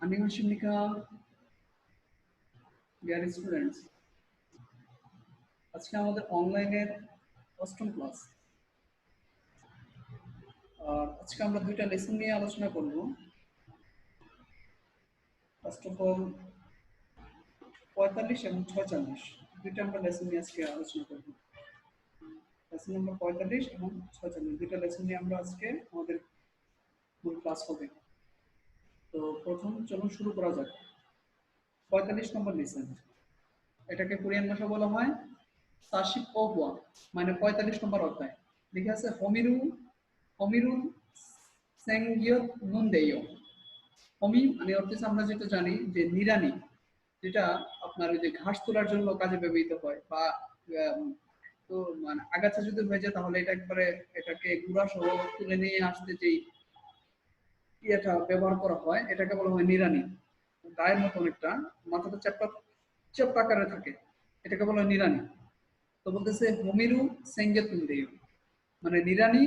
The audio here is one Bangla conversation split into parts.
Animashimika, dear students, আজকে আমাদের অনলাইনের অষ্টম ক্লাস। আর আজকে আমরা দুইটা লেসন নিয়ে আলোচনা করব। ফার্স্ট অফ অল 45 এবং 46 দুইটা আমরা লেসন নিয়ে আজকে আলোচনা করব। লেসন নম্বর 45 এবং 46 দুইটা লেসন নিয়ে আমরা আজকে আমাদের মূল ক্লাস হবে। তো প্রথম চলুন শুরু করা যাক। 45 নম্বর লেসন, এটাকে কোরিয়ান ভাষা বলা হয় সাশিপ ওহুয়া, মানে 45 নম্বর অধ্যায়। লিখে আছে হমিরু হমিরু সেংগিয়ত নুনদেয়। হমি মানে অর্থ আমরা যেটা জানি যে নিরানি, যেটা আপনার ওই যে ঘাস তোলার জন্য কাজে ব্যবহৃত হয়, বা তো মানে আগাছা যদি হয়ে যায় তাহলে এটা একবারে এটাকে গুঁড়া সহ তুলে নিয়ে আসতে যেই ইয়েটা ব্যবহার করা হয় এটাকে বলা হয় নিরানি। গায়ের মতো অনেকটা, মাথাটা চ্যাপ্টা চ্যাপ্টা আকারে থাকে, এটাকে বলা হয় নিরানি। তো বলতেছে হমিরু সেঙ্গে তুন্দেয়, মানে নিরানি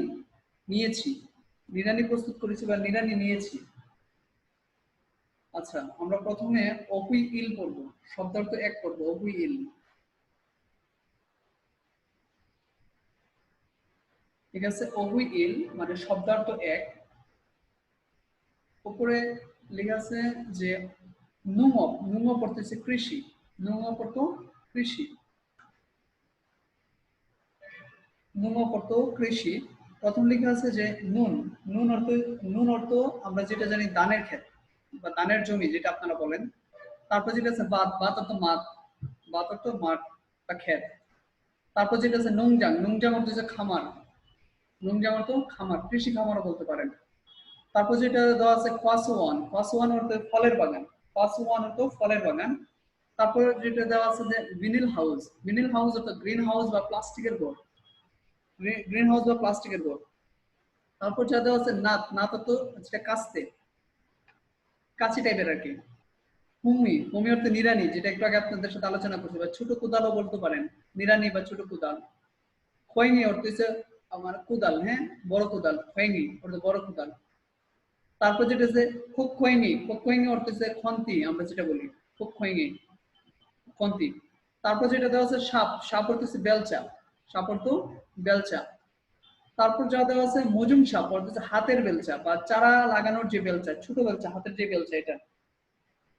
নিয়েছি, নিরানি প্রস্তুত করেছি বা নিরানি নিয়েছি। আচ্ছা, আমরা প্রথমে অহুই ইল পড়ব, শব্দার্থ এক পড়ব, অহুই ইল। ঠিক আছে, অহুই ইল মানে শব্দার্থ এক। উপরে লেখা আছে যে নুঙ, নুঙ পড়তেছে কৃষি, নুঙ পড়তো কৃষি, নুঙ পড়তো কৃষি। প্রথম লেখা আছে যে নুন, নুন অর্থ, নুন অর্থ আমরা যেটা জানি ধানের ক্ষেত বা ধানের জমি যেটা আপনারা বলেন। তারপর যেটা আছে বাত, বাত অর্থ মাঠ, বাত অর্থ মাঠ বা ক্ষেত। তারপর যেটা আছে নুংজাং, নুংজাং অর্থ হচ্ছে খামার, নুংজাং অর্থ খামার, কৃষি খামারও বলতে পারেন। তারপর যেটা দেওয়া আছে খোয়াসওয়ান, খোয়াসওয়ান অর্থ ফলের বাগান, খোয়াসওয়ান অর্থ ফলের বাগান। তারপর যেটা দেওয়া আছে যে ভিনিল হাউস, ভিনিল হাউস অর্থ গ্রিন হাউস বা প্লাস্টিকের ঘর, গ্রিন হাউস বা প্লাস্টিকের ঘর। তারপর যা দেওয়া আছে নাত, নাত অর্থ যেটা কাস্তে, কাছি টাইপের আর কি। হুমি, হুমি অর্থ নিরানি, যেটা একটু আগে আপনাদের সাথে আলোচনা করছি, বা ছোট কোদালও বলতে পারেন, নিরানি বা ছোট কোদাল। খোয়েঙ্গি অর্থ হচ্ছে আমার কোদাল, হ্যাঁ বড় কোদাল, খোয়েঙ্গি অর্থ বড় কোদাল। তারপর যেটা আছে খুব খোয়েঙ্গি, খুব খোয়েঙ্গি অর্থ হচ্ছে খন্তি, আমরা যেটা বলি খুব খোয়েঙ্গি, খন্তি। তারপর যেটা দেওয়া আছে সাপ, সাপ অর্থ হচ্ছে বেলচা, সাপ অর্থ বেলচা। তারপর যা দেওয়া আছে মজুম সাপ অর্থ হচ্ছে হাতের বেলচা বা চারা লাগানোর যে বেলচা, ছোট বেলচা, হাতের যে বেলচা এটা।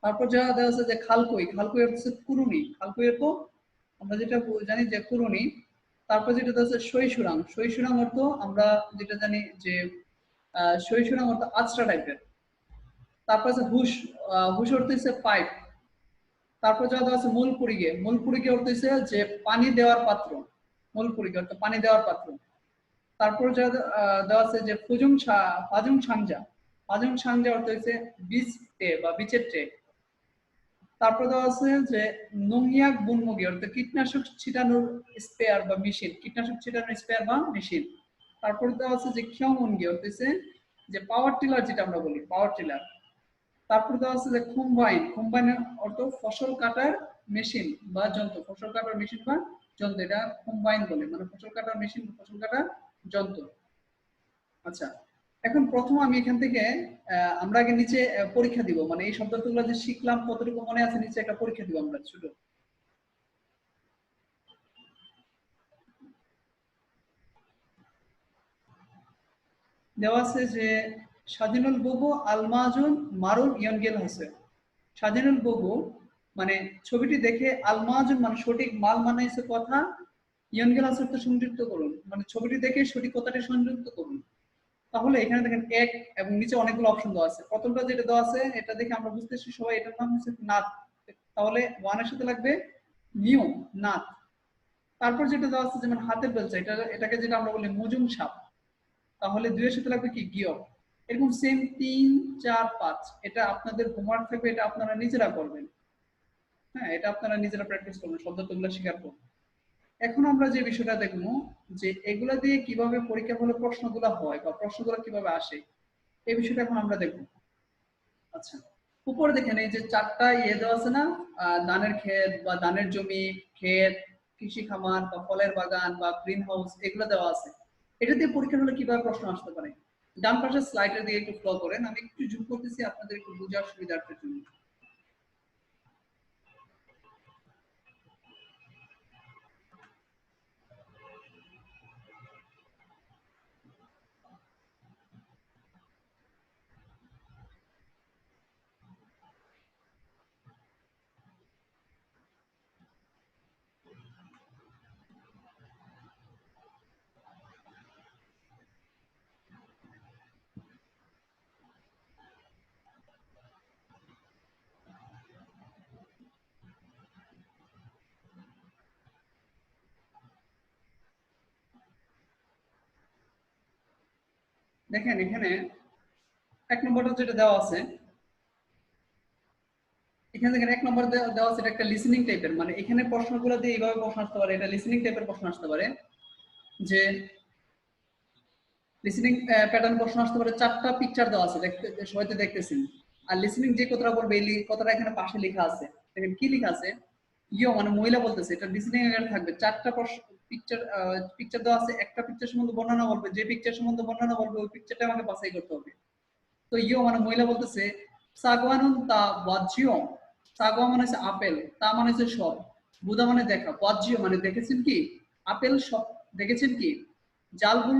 তারপর যা দেওয়া আছে যে খালকই, খালকই অর্থ হচ্ছে কুরুনি, খালকই অর্থ আমরা যেটা জানি যে কুরুনি। তারপর যেটা দেওয়া আছে সইসুরাং, সইসুরাং অর্থ আমরা যেটা জানি যে সইসুরাং অর্থ আচড়া টাইপের। তারপর আছে হুশ, হুশ অর্থ হচ্ছে পাইপ। তারপর যা দেওয়া আছে মূল পুরিগে, মূল পুরিগে অর্থ হচ্ছে যে পানি দেওয়ার পাত্র, মূল পুরিগে অর্থ পানি দেওয়ার পাত্র। তারপর যা দেওয়া আছে যে ফুজুং ফাজুং সাংজা, ফাজুং সাংজা অর্থ হচ্ছে বীজ ট্রে বা বীজের ট্রে। তারপর দেওয়া আছে যে নংয়াক বুনমুগি অর্থ কীটনাশক ছিটানোর স্পেয়ার বা মেশিন, কীটনাশক ছিটানোর স্পেয়ার বা মেশিন। তারপর দেওয়া আছে যে খিয়ংউনগি অর্থ হচ্ছে যে পাওয়ার টিলার, যেটা আমরা বলি পাওয়ার টিলার। তারপর দেওয়া আছে যে কম্বাইন, কম্বাইনের অর্থ ফসল কাটার মেশিন বা যন্ত্র, ফসল কাটার মেশিন বা যন্ত্র, এটা কম্বাইন বলে, মানে ফসল কাটার মেশিন, ফসল কাটার যন্ত্র। আচ্ছা, এখন প্রথম আমি এখান থেকে আমরা আগে নিচে পরীক্ষা দিব, মানে এই শব্দগুলো যে শিখলাম কতটুকু মনে আছে, নিচে একটা পরীক্ষা দিব আমরা ছোট। দেওয়া আছে যে স্বাধীনুল বগু আলমাজুন মারুন ইয়নগেল হাসে। স্বাধীনুল বগু মানে ছবিটি দেখে, আলমাজুন মানে সঠিক, মাল মানে হচ্ছে কথা, ইয়নগেল হাসে তো সংযুক্ত করুন, মানে ছবিটি দেখে সঠিক কথাটি সংযুক্ত করুন। তাহলে এখানে দেখেন এক এবং নিচে অনেকগুলো অপশন দেওয়া আছে। প্রথমটা যেটা দেওয়া আছে এটা দেখে আমরা বুঝতেছি সবাই এটার নাম হচ্ছে নাথ, তাহলে ওয়ানের সাথে লাগবে নিয়ম, নাথ। তারপর যেটা দেওয়া আছে যেমন হাতের বেলচা, এটা এটাকে যেটা আমরা বলি মুজুম সাপ, তাহলে দুইয়ের সাথে লাগবে কি গিয়ক। এরকম সেম 3, 4, 5 এটা আপনাদের হোমওয়ার্ক থাকবে, এটা আপনারা নিজেরা করবেন। হ্যাঁ, এটা আপনারা নিজেরা প্র্যাকটিস করবেন, শব্দগুলো শেখার পর। এখন আমরা যে বিষয়টা দেখবো যে এগুলা দিয়ে কিভাবে পরীক্ষা হলে প্রশ্নগুলো হয় বা প্রশ্নগুলো কিভাবে আসে, এই বিষয়টা এখন আমরা দেখবো। আচ্ছা, উপরে দেখেন এই যে চারটা ইয়ে দেওয়া আছে না, ধানের ক্ষেত বা ধানের জমি, ক্ষেত, কৃষি খামার বা ফলের বাগান বা গ্রিন হাউস, এগুলো দেওয়া আছে। এটা দিয়ে পরীক্ষা হলে কিভাবে প্রশ্ন আসতে পারে? ডান পাশের স্লাইডের দিকে একটু ফলো করেন, আমি একটু জুম করতেছি আপনাদের একটু বোঝার সুবিধার্থের জন্য। দেখেন এখানে 1 নম্বরটা যেটা দেওয়া আছে, এখানে দেখেন 1 নম্বর দেওয়া আছে, এটা একটা লিসেনিং টাইপের, মানে এখানে প্রশ্নগুলো দিয়ে এইভাবে প্রশ্ন আসতে পারে, এটা লিসেনিং টাইপের প্রশ্ন আসতে পারে, যে লিসেনিং প্যাটার্ন প্রশ্ন আসতে পারে। 4টা পিকচার দেওয়া আছে, দেখতে হয়তো দেখতেছেন। আর লিসেনিং যে কথাটা বলবে এই কথাটা এখানে পাশে লেখা আছে, দেখেন কি লেখা আছে, ইয়ো মানে মহিলা বলতেছে, এটা লিসেনিং এর থাকবে। 4টা পিকচার পিকচার দেওয়া আছে, একটা পিকচার সম্বন্ধে বর্ণনা বলবে, যে পিকচার সম্বন্ধে বর্ণনা বলবে ওই পিকচারটা আমাকে বাছাই করতে হবে। তো ইয়ো মানে মহিলা বলতেছে সাগওয়ানুন তা ওয়াজিও, সাগওয়া মানে হচ্ছে আপেল, তা মানে হচ্ছে সব, বুদা মানে দেখা, ওয়াজিও মানে দেখেছেন কি, আপেল সব দেখেছেন কি, জালবু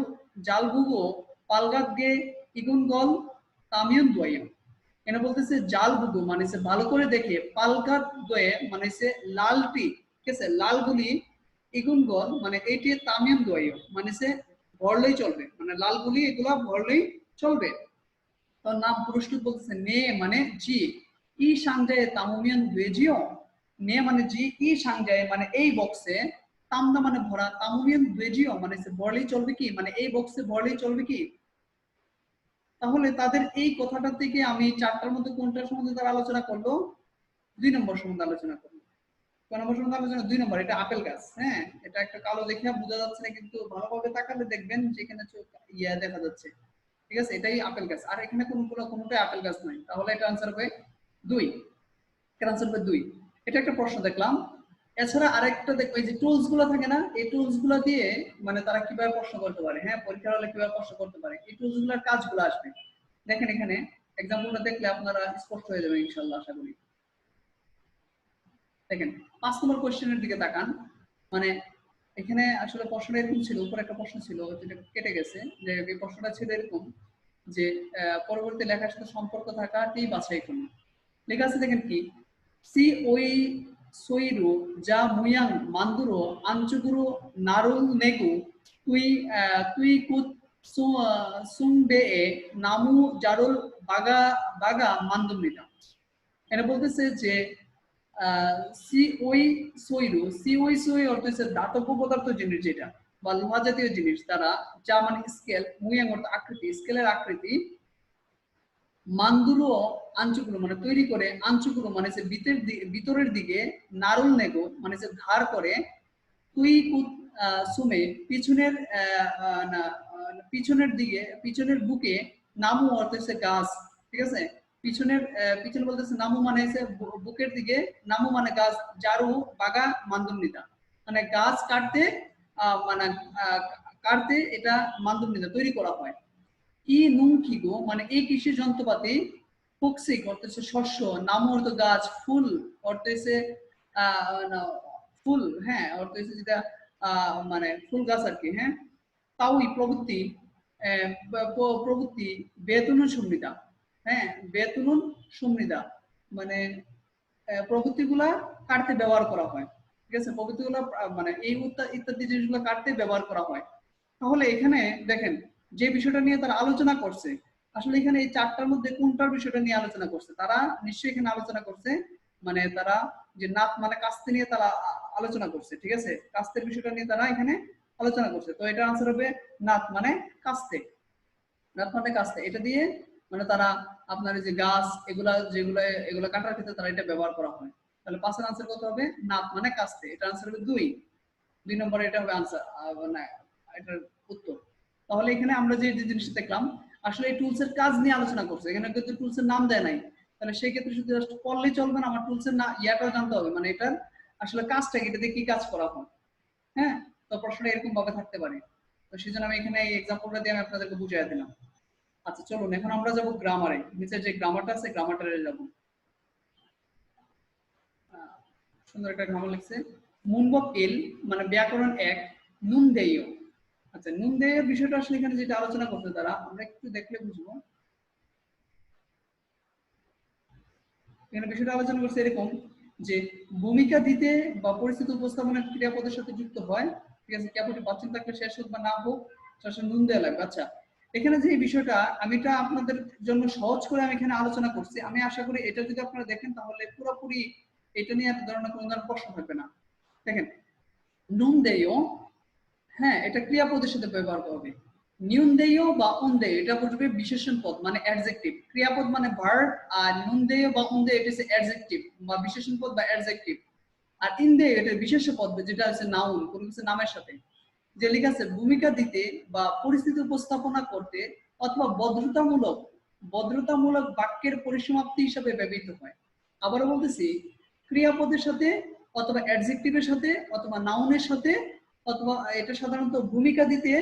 জালবুগো পালগাগে ইগুন গল তামিয়ন দোয়াইম। এখানে বলতেছে জালবুগো মানে হচ্ছে ভালো করে দেখে, পালগাত দয়ে মানে হচ্ছে লালটি, ঠিক আছে, লালগুলি, ইগুন গল মানে এইটি, তামিয়ন দোয়াইম মানে হচ্ছে ভরলেই চলবে, মানে লালগুলি এগুলা ভরলেই চলবে। তার নাম পুরুষটি বলতেছে নে মানে জি, ই সাংজায় তামুমিয়ান দুয়েজিও, নে মানে জি, ই সাংজায় মানে এই বক্সে, তামদা মানে ভরা, তামুমিয়ান দুয়েজিও মানে বললেই চলবে কি, মানে এই বক্সে বললেই চলবে কি। তাহলে তাদের এই কথাটা থেকে আমি 4টার মধ্যে কোনটার সম্বন্ধে তারা আলোচনা করলো, 2 নম্বর সম্বন্ধে আলোচনা করলো। কোন নম্বর সম্বন্ধে আলোচনা, 2 নম্বর, এটা আপেল গাছ। হ্যাঁ, এটা একটা কালো দেখে বোঝা যাচ্ছে না, কিন্তু ভালোভাবে তাকালে দেখবেন যেখানে ইয়া দেখা যাচ্ছে, ঠিক আছে, এটাই আপেল গাছ। আর এখানে কোনটাই আপেল গাছ নাই, তাহলে এটা আনসার হবে 2। এটা আনসার হবে 2। এটা একটা প্রশ্ন দেখলাম। এছাড়া আরেকটা দেখো, এই যে টুলস গুলো থাকে না, এই টুলস গুলো দিয়ে মানে তারা কিভাবে প্রশ্ন করতে পারে, হ্যাঁ, পরীক্ষার হলে কিভাবে প্রশ্ন করতে পারে, এই টুলস গুলোর কাজগুলো আসবে। দেখেন এখানে এক্সাম্পলটা দেখলে আপনারা স্পষ্ট হয়ে যাবে ইনশাআল্লাহ, আশা করি। দেখেন 5 নম্বর কোশ্চেনের দিকে তাকান। মানে এখানে আসলে প্রশ্নটা এরকম ছিল, উপরে একটা প্রশ্ন ছিল যেটা কেটে গেছে, যে এই প্রশ্নটা ছিল এরকম যে পরবর্তী লেখার সাথে সম্পর্ক থাকাটি বাছাই করুন। লেখা আছে দেখেন কি, সি ওই সইরু যা মুয়াং মান্দুরো আঞ্চুগুরু নারুল নেগু তুই তুই কুত সুং বে এ নামু জারুল বাগা বাগা মান্দুমিতা। এটা বলতেছে যে সি ওই সইরু, সি ওই সই অর্থ হচ্ছে ধাতব পদার্থ জিনিস যেটা, বা লোহা জাতীয় জিনিস দ্বারা, যা মানে স্কেল, মুয়াং অর্থ আকৃতি, স্কেলের আকৃতি, মান্দুরো আঞ্চুগুলো মানে তৈরি করে, আঞ্চুগুলো মানে ভিতরের দিকে, নারুল নেগো মানে ধার করে, তুই সুমে পিছনের পিছনের দিকে, পিছনের বুকে, নামু অর্থ হচ্ছে গাছ, ঠিক আছে, পিছনের পিছনে বলতেছে নামু মানে হচ্ছে বুকের দিকে, নামু মানে গাছ, জারু বাগা মান্দুমনিতা মানে গাছ কাটতে, মানে কাটতে এটা মান্দুমনিতা তৈরি করা হয়। ই নুং খিগো মানে এই কৃষি যন্ত্রপাতি, ফুক্সিক অর্থ হচ্ছে শস্য, নাম অর্থ গাছ, ফুল অর্থ হচ্ছে ফুল, হ্যাঁ, অর্থ হচ্ছে যেটা মানে ফুল গাছ আর কি, হ্যাঁ, তাওই প্রবৃত্তি, প্রবৃত্তি, বেতনুন সমৃদ্ধা, হ্যাঁ, বেতনুন সমৃদ্ধা মানে প্রবৃত্তিগুলা কাটতে ব্যবহার করা হয়, ঠিক আছে, প্রবৃত্তিগুলা মানে এই ইত্যাদি জিনিসগুলো কাটতে ব্যবহার করা হয়। তাহলে এখানে দেখেন যে বিষয়টা নিয়ে তারা আলোচনা করছে, আসলে এখানে এই 4টার মধ্যে কোনটার বিষয়টা নিয়ে আলোচনা করছে, তারা নিশ্চয়ই এখানে আলোচনা করছে, মানে তারা যে নাত মানে কাস্তে নিয়ে তারা আলোচনা করছে, ঠিক আছে, কাস্তের বিষয়টা নিয়ে তারা এখানে আলোচনা করছে। তো এটা আনসার হবে নাত মানে কাস্তে, নাত মানে কাস্তে, এটা দিয়ে মানে তারা আপনার এই যে গাছ এগুলা যেগুলো এগুলো কাটার ক্ষেত্রে তারা এটা ব্যবহার করা হয়। তাহলে 5-এর আনসার কত হবে, নাত মানে কাস্তে, এটা আনসার হবে 2। 2 নম্বরে এটা হবে আনসার, মানে এটার উত্তর। তাহলে এখানে আমরা যে জিনিসটা দেখলাম, আসলে এই টুলস এর কাজ নিয়ে আলোচনা করছে, এখানে কিন্তু টুলস এর নাম দেয় নাই। তাহলে সেই ক্ষেত্রে শুধু জাস্ট পড়লেই চলবে না, আমার টুলস এর না ইয়াটাও জানতে হবে, মানে এটার আসলে কাজটা কি, এটাতে কি কাজ করা হয়। হ্যাঁ, তো প্রশ্নটা এরকম ভাবে থাকতে পারে। তো সেজন্য আমি এখানে এই এক্সাম্পলটা দিয়ে আমি আপনাদেরকে বুঝিয়ে দিলাম। আচ্ছা চলুন এখন আমরা যাব গ্রামারে, নিচে যে গ্রামারটা আছে গ্রামারটারে যাব। সুন্দর একটা গ্রামার লিখছে, মুনবক এল মানে ব্যাকরণ এক, নুন দেয়। আচ্ছা নুন দেয়ের বিষয়টা আসলে এখানে যেটা আলোচনা করতে তারা আমরা একটু দেখলে বুঝবো। এখানে বিষয়টা আলোচনা করছে এরকম যে ভূমিকা দিতে বা পরিস্থিতি উপস্থাপনের ক্রিয়াপদের সাথে যুক্ত হয়, ঠিক আছে, ক্রিয়াপদটি বাচ্চা থাকলে শেষ হোক বা না হোক সেটা নুন দেওয়া লাগবে। আচ্ছা এখানে যে বিষয়টা আমি এটা আপনাদের জন্য সহজ করে আমি এখানে আলোচনা করছি, আমি আশা করি এটা যদি আপনারা দেখেন তাহলে পুরোপুরি এটা নিয়ে ধরনের কোনো ধরনের প্রশ্ন থাকবে না। দেখেন নুন দেয়, হ্যাঁ এটা ক্রিয়াপদের সাথে ব্যবহার করবে। নিউন দেয় বা উন দেয় এটা বুঝবে বিশেষণ পদ মানে অ্যাডজেক্টিভ, ক্রিয়াপদ মানে ভার্ব, আর নুন দেয় বা উন দেয় এটা হচ্ছে অ্যাডজেক্টিভ বা বিশেষণ পদ বা অ্যাডজেক্টিভ। আর ইন দেয় এটা বিশেষ্য পদ যেটা হচ্ছে নাউন, কোনো কিছু নামের সাথে। যে লেখা আছে ভূমিকা দিতে বা পরিস্থিতি উপস্থাপনা করতে অথবা ভদ্রতামূলক বাক্যের পরিসমাপ্তি হিসাবে ব্যবহৃত হয়। আবারও বলতেছি, ক্রিয়াপদের সাথে অথবা অ্যাডজেক্টিভের সাথে অথবা নাউনের সাথে অথবা এটা সাধারণত ভূমিকা দিতে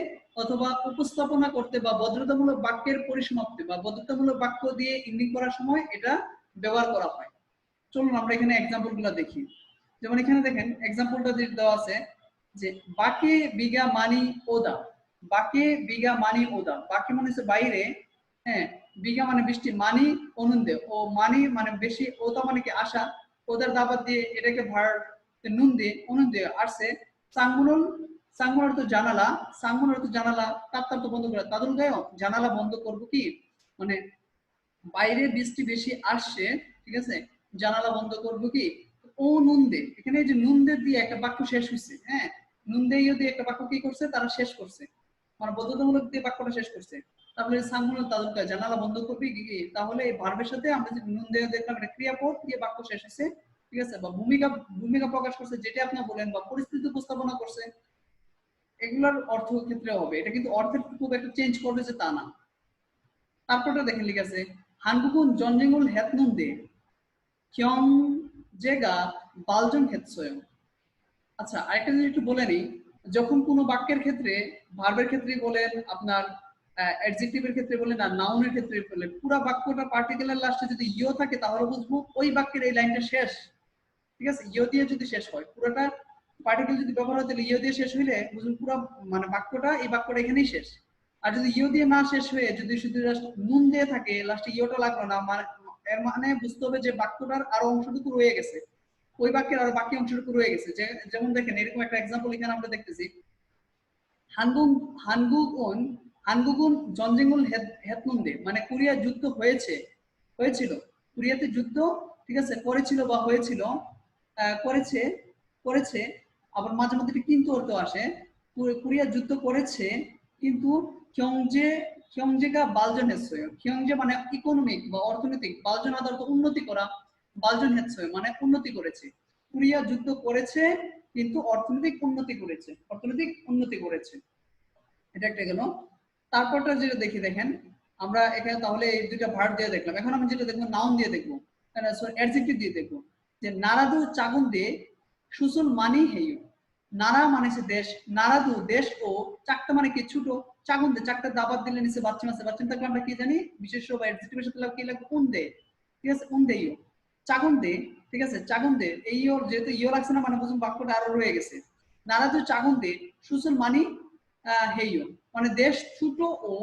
অথবা উপস্থাপনা করতে বা ভদ্রতামূলক বাক্যের পরিসমাপ্তি বা ভদ্রতামূলক বাক্য দিয়ে ইঙ্গিত করার সময় এটা ব্যবহার করা হয়। চলুন আমরা এখানে এক্সাম্পল গুলো দেখি। যেমন এখানে দেখেন এক্সাম্পলটা যে দেওয়া আছে যে বাকে বিঘা মানি ওদা, বাকে বিঘা মানি ওদা, বাকে মানে হচ্ছে বাইরে, হ্যাঁ, বিঘা মানে বৃষ্টি, মানি অনুন্দে, ও মানি মানে বেশি, ওদা মানে কি আশা, ওদার দাবাত দিয়ে এটাকে ভার নুন দিয়ে অনুন্দে আসছে, সাংমুনল, সাংমুন অর্থ জানালা, সাংমুন অর্থ জানালা, তার তো বন্ধ করে তাদের গায়ে জানালা বন্ধ করবো কি, মানে বাইরে বৃষ্টি বেশি আসছে, ঠিক আছে, জানালা বন্ধ করবো কি, ও নুন দে, এখানে যে নুন দে দিয়ে একটা বাক্য শেষ হয়েছে, হ্যাঁ, নুন দিয়ে দিয়ে একটা বাক্য কি করছে তারা শেষ করছে, মানে বাধ্যতামূলক দিয়ে বাক্যটা শেষ করছে। তাহলে সাংমূলক তাদের জানালা বন্ধ করবি কি, তাহলে এই ভার্বের সাথে আমরা যে নুন দিয়ে দেখলাম এটা ক্রিয়াপদ দিয়ে বাক্য শেষ হয়েছে, ঠিক আছে, বা ভূমিকা ভূমিকা প্রকাশ করছে যেটা আপনি বলেন, বা পরিস্থিতি উপস্থাপনা করছে, এগুলোর অর্থ ক্ষেত্রে হবে, এটা কিন্তু অর্থের খুব একটা চেঞ্জ করবে যে তা না। তারপরটা দেখেন লিখে আছে হানগুকুন জনজিঙ্গুল হেতনুন দে কিয়ং জেগা বালজন হেতসয়। আচ্ছা আরেকটা জিনিস একটু বলে নিই, যখন কোনো বাক্যের ক্ষেত্রে ভার্বের ক্ষেত্রে বলেন, আপনার অ্যাডজেক্টিভের ক্ষেত্রে বলেন আর নাউনের ক্ষেত্রে বলেন, পুরো বাক্যটা পার্টিকুলার লাস্টে যদি ইও থাকে তাহলে বুঝবো ওই বাক্যের এই লাইনটা শেষ, ঠিক আছে, ইও দিয়ে যদি শেষ হয়, পুরোটা পার্টিকেল যদি ব্যবহার হয় তাহলে ইও দিয়ে শেষ হইলে বুঝুন পুরো মানে বাক্যটা এই বাক্যটা এখানেই শেষ। আর যদি ইও দিয়ে না শেষ হয়ে যদি শুধু নুন দিয়ে থাকে লাস্টে ইওটা লাগলো না, মানে এর মানে বুঝতে হবে যে বাক্যটার আরো অংশটুকু রয়ে গেছে, ওই বাক্যের আরো বাকি অংশটুকু রয়ে গেছে। যেমন দেখেন এরকম একটা এক্সাম্পল এখানে আমরা দেখতেছি, হানগুন হানগুগুন হানগুগুন জনজিঙ্গুল হেতনুন্দে মানে কোরিয়া যুদ্ধ হয়েছে, হয়েছিল, কোরিয়াতে যুদ্ধ, ঠিক আছে, করেছিল বা হয়েছিল, করেছে, করেছে, আবার মাঝে মধ্যে কিন্তু অর্থ আসে, কোরিয়া যুদ্ধ করেছে কিন্তু কিয়ংজে কিয়ংজেগা বালজন হেসয়, কিয়ংজে মানে ইকোনমিক বা অর্থনৈতিক, বালজন আদালত উন্নতি করা, বালজন হেসয় মানে উন্নতি করেছে, কোরিয়া যুদ্ধ করেছে কিন্তু অর্থনৈতিক উন্নতি করেছে, অর্থনৈতিক উন্নতি করেছে, এটা একটা গেল। তারপরটা যেটা দেখি দেখেন আমরা এখানে তাহলে এই দুইটা ভার্ব দিয়ে দেখলাম, এখন আমি যেটা দেখবো নাউন দিয়ে দেখবো, অ্যাডজেক্টিভ দিয়ে দেখবো, যে নারাদু চাগুন দে সুসুল মানি হেইও, নারা মানে হচ্ছে দেশ, নারাদু দেশ, ও চাকটা মানে কি ছোট, চাগুন দে চাকটা দাবাত দিলে নিচে বাচ্চা আছে, বাচ্চা থাকলে আমরা কি জানি বিশেষ বা অ্যাডজেক্টিভের সাথে কি লাগবে উন দে, ঠিক আছে, উন দেইও, চাগুন দে, ঠিক আছে, চাগুন দে, এই ওর যেহেতু ইও লাগছে না মানে বুঝুন বাক্যটা আরো রয়ে গেছে, নারাদু চাগুন দে সুসুল মানি হেইও মানে দেশ ছোট ও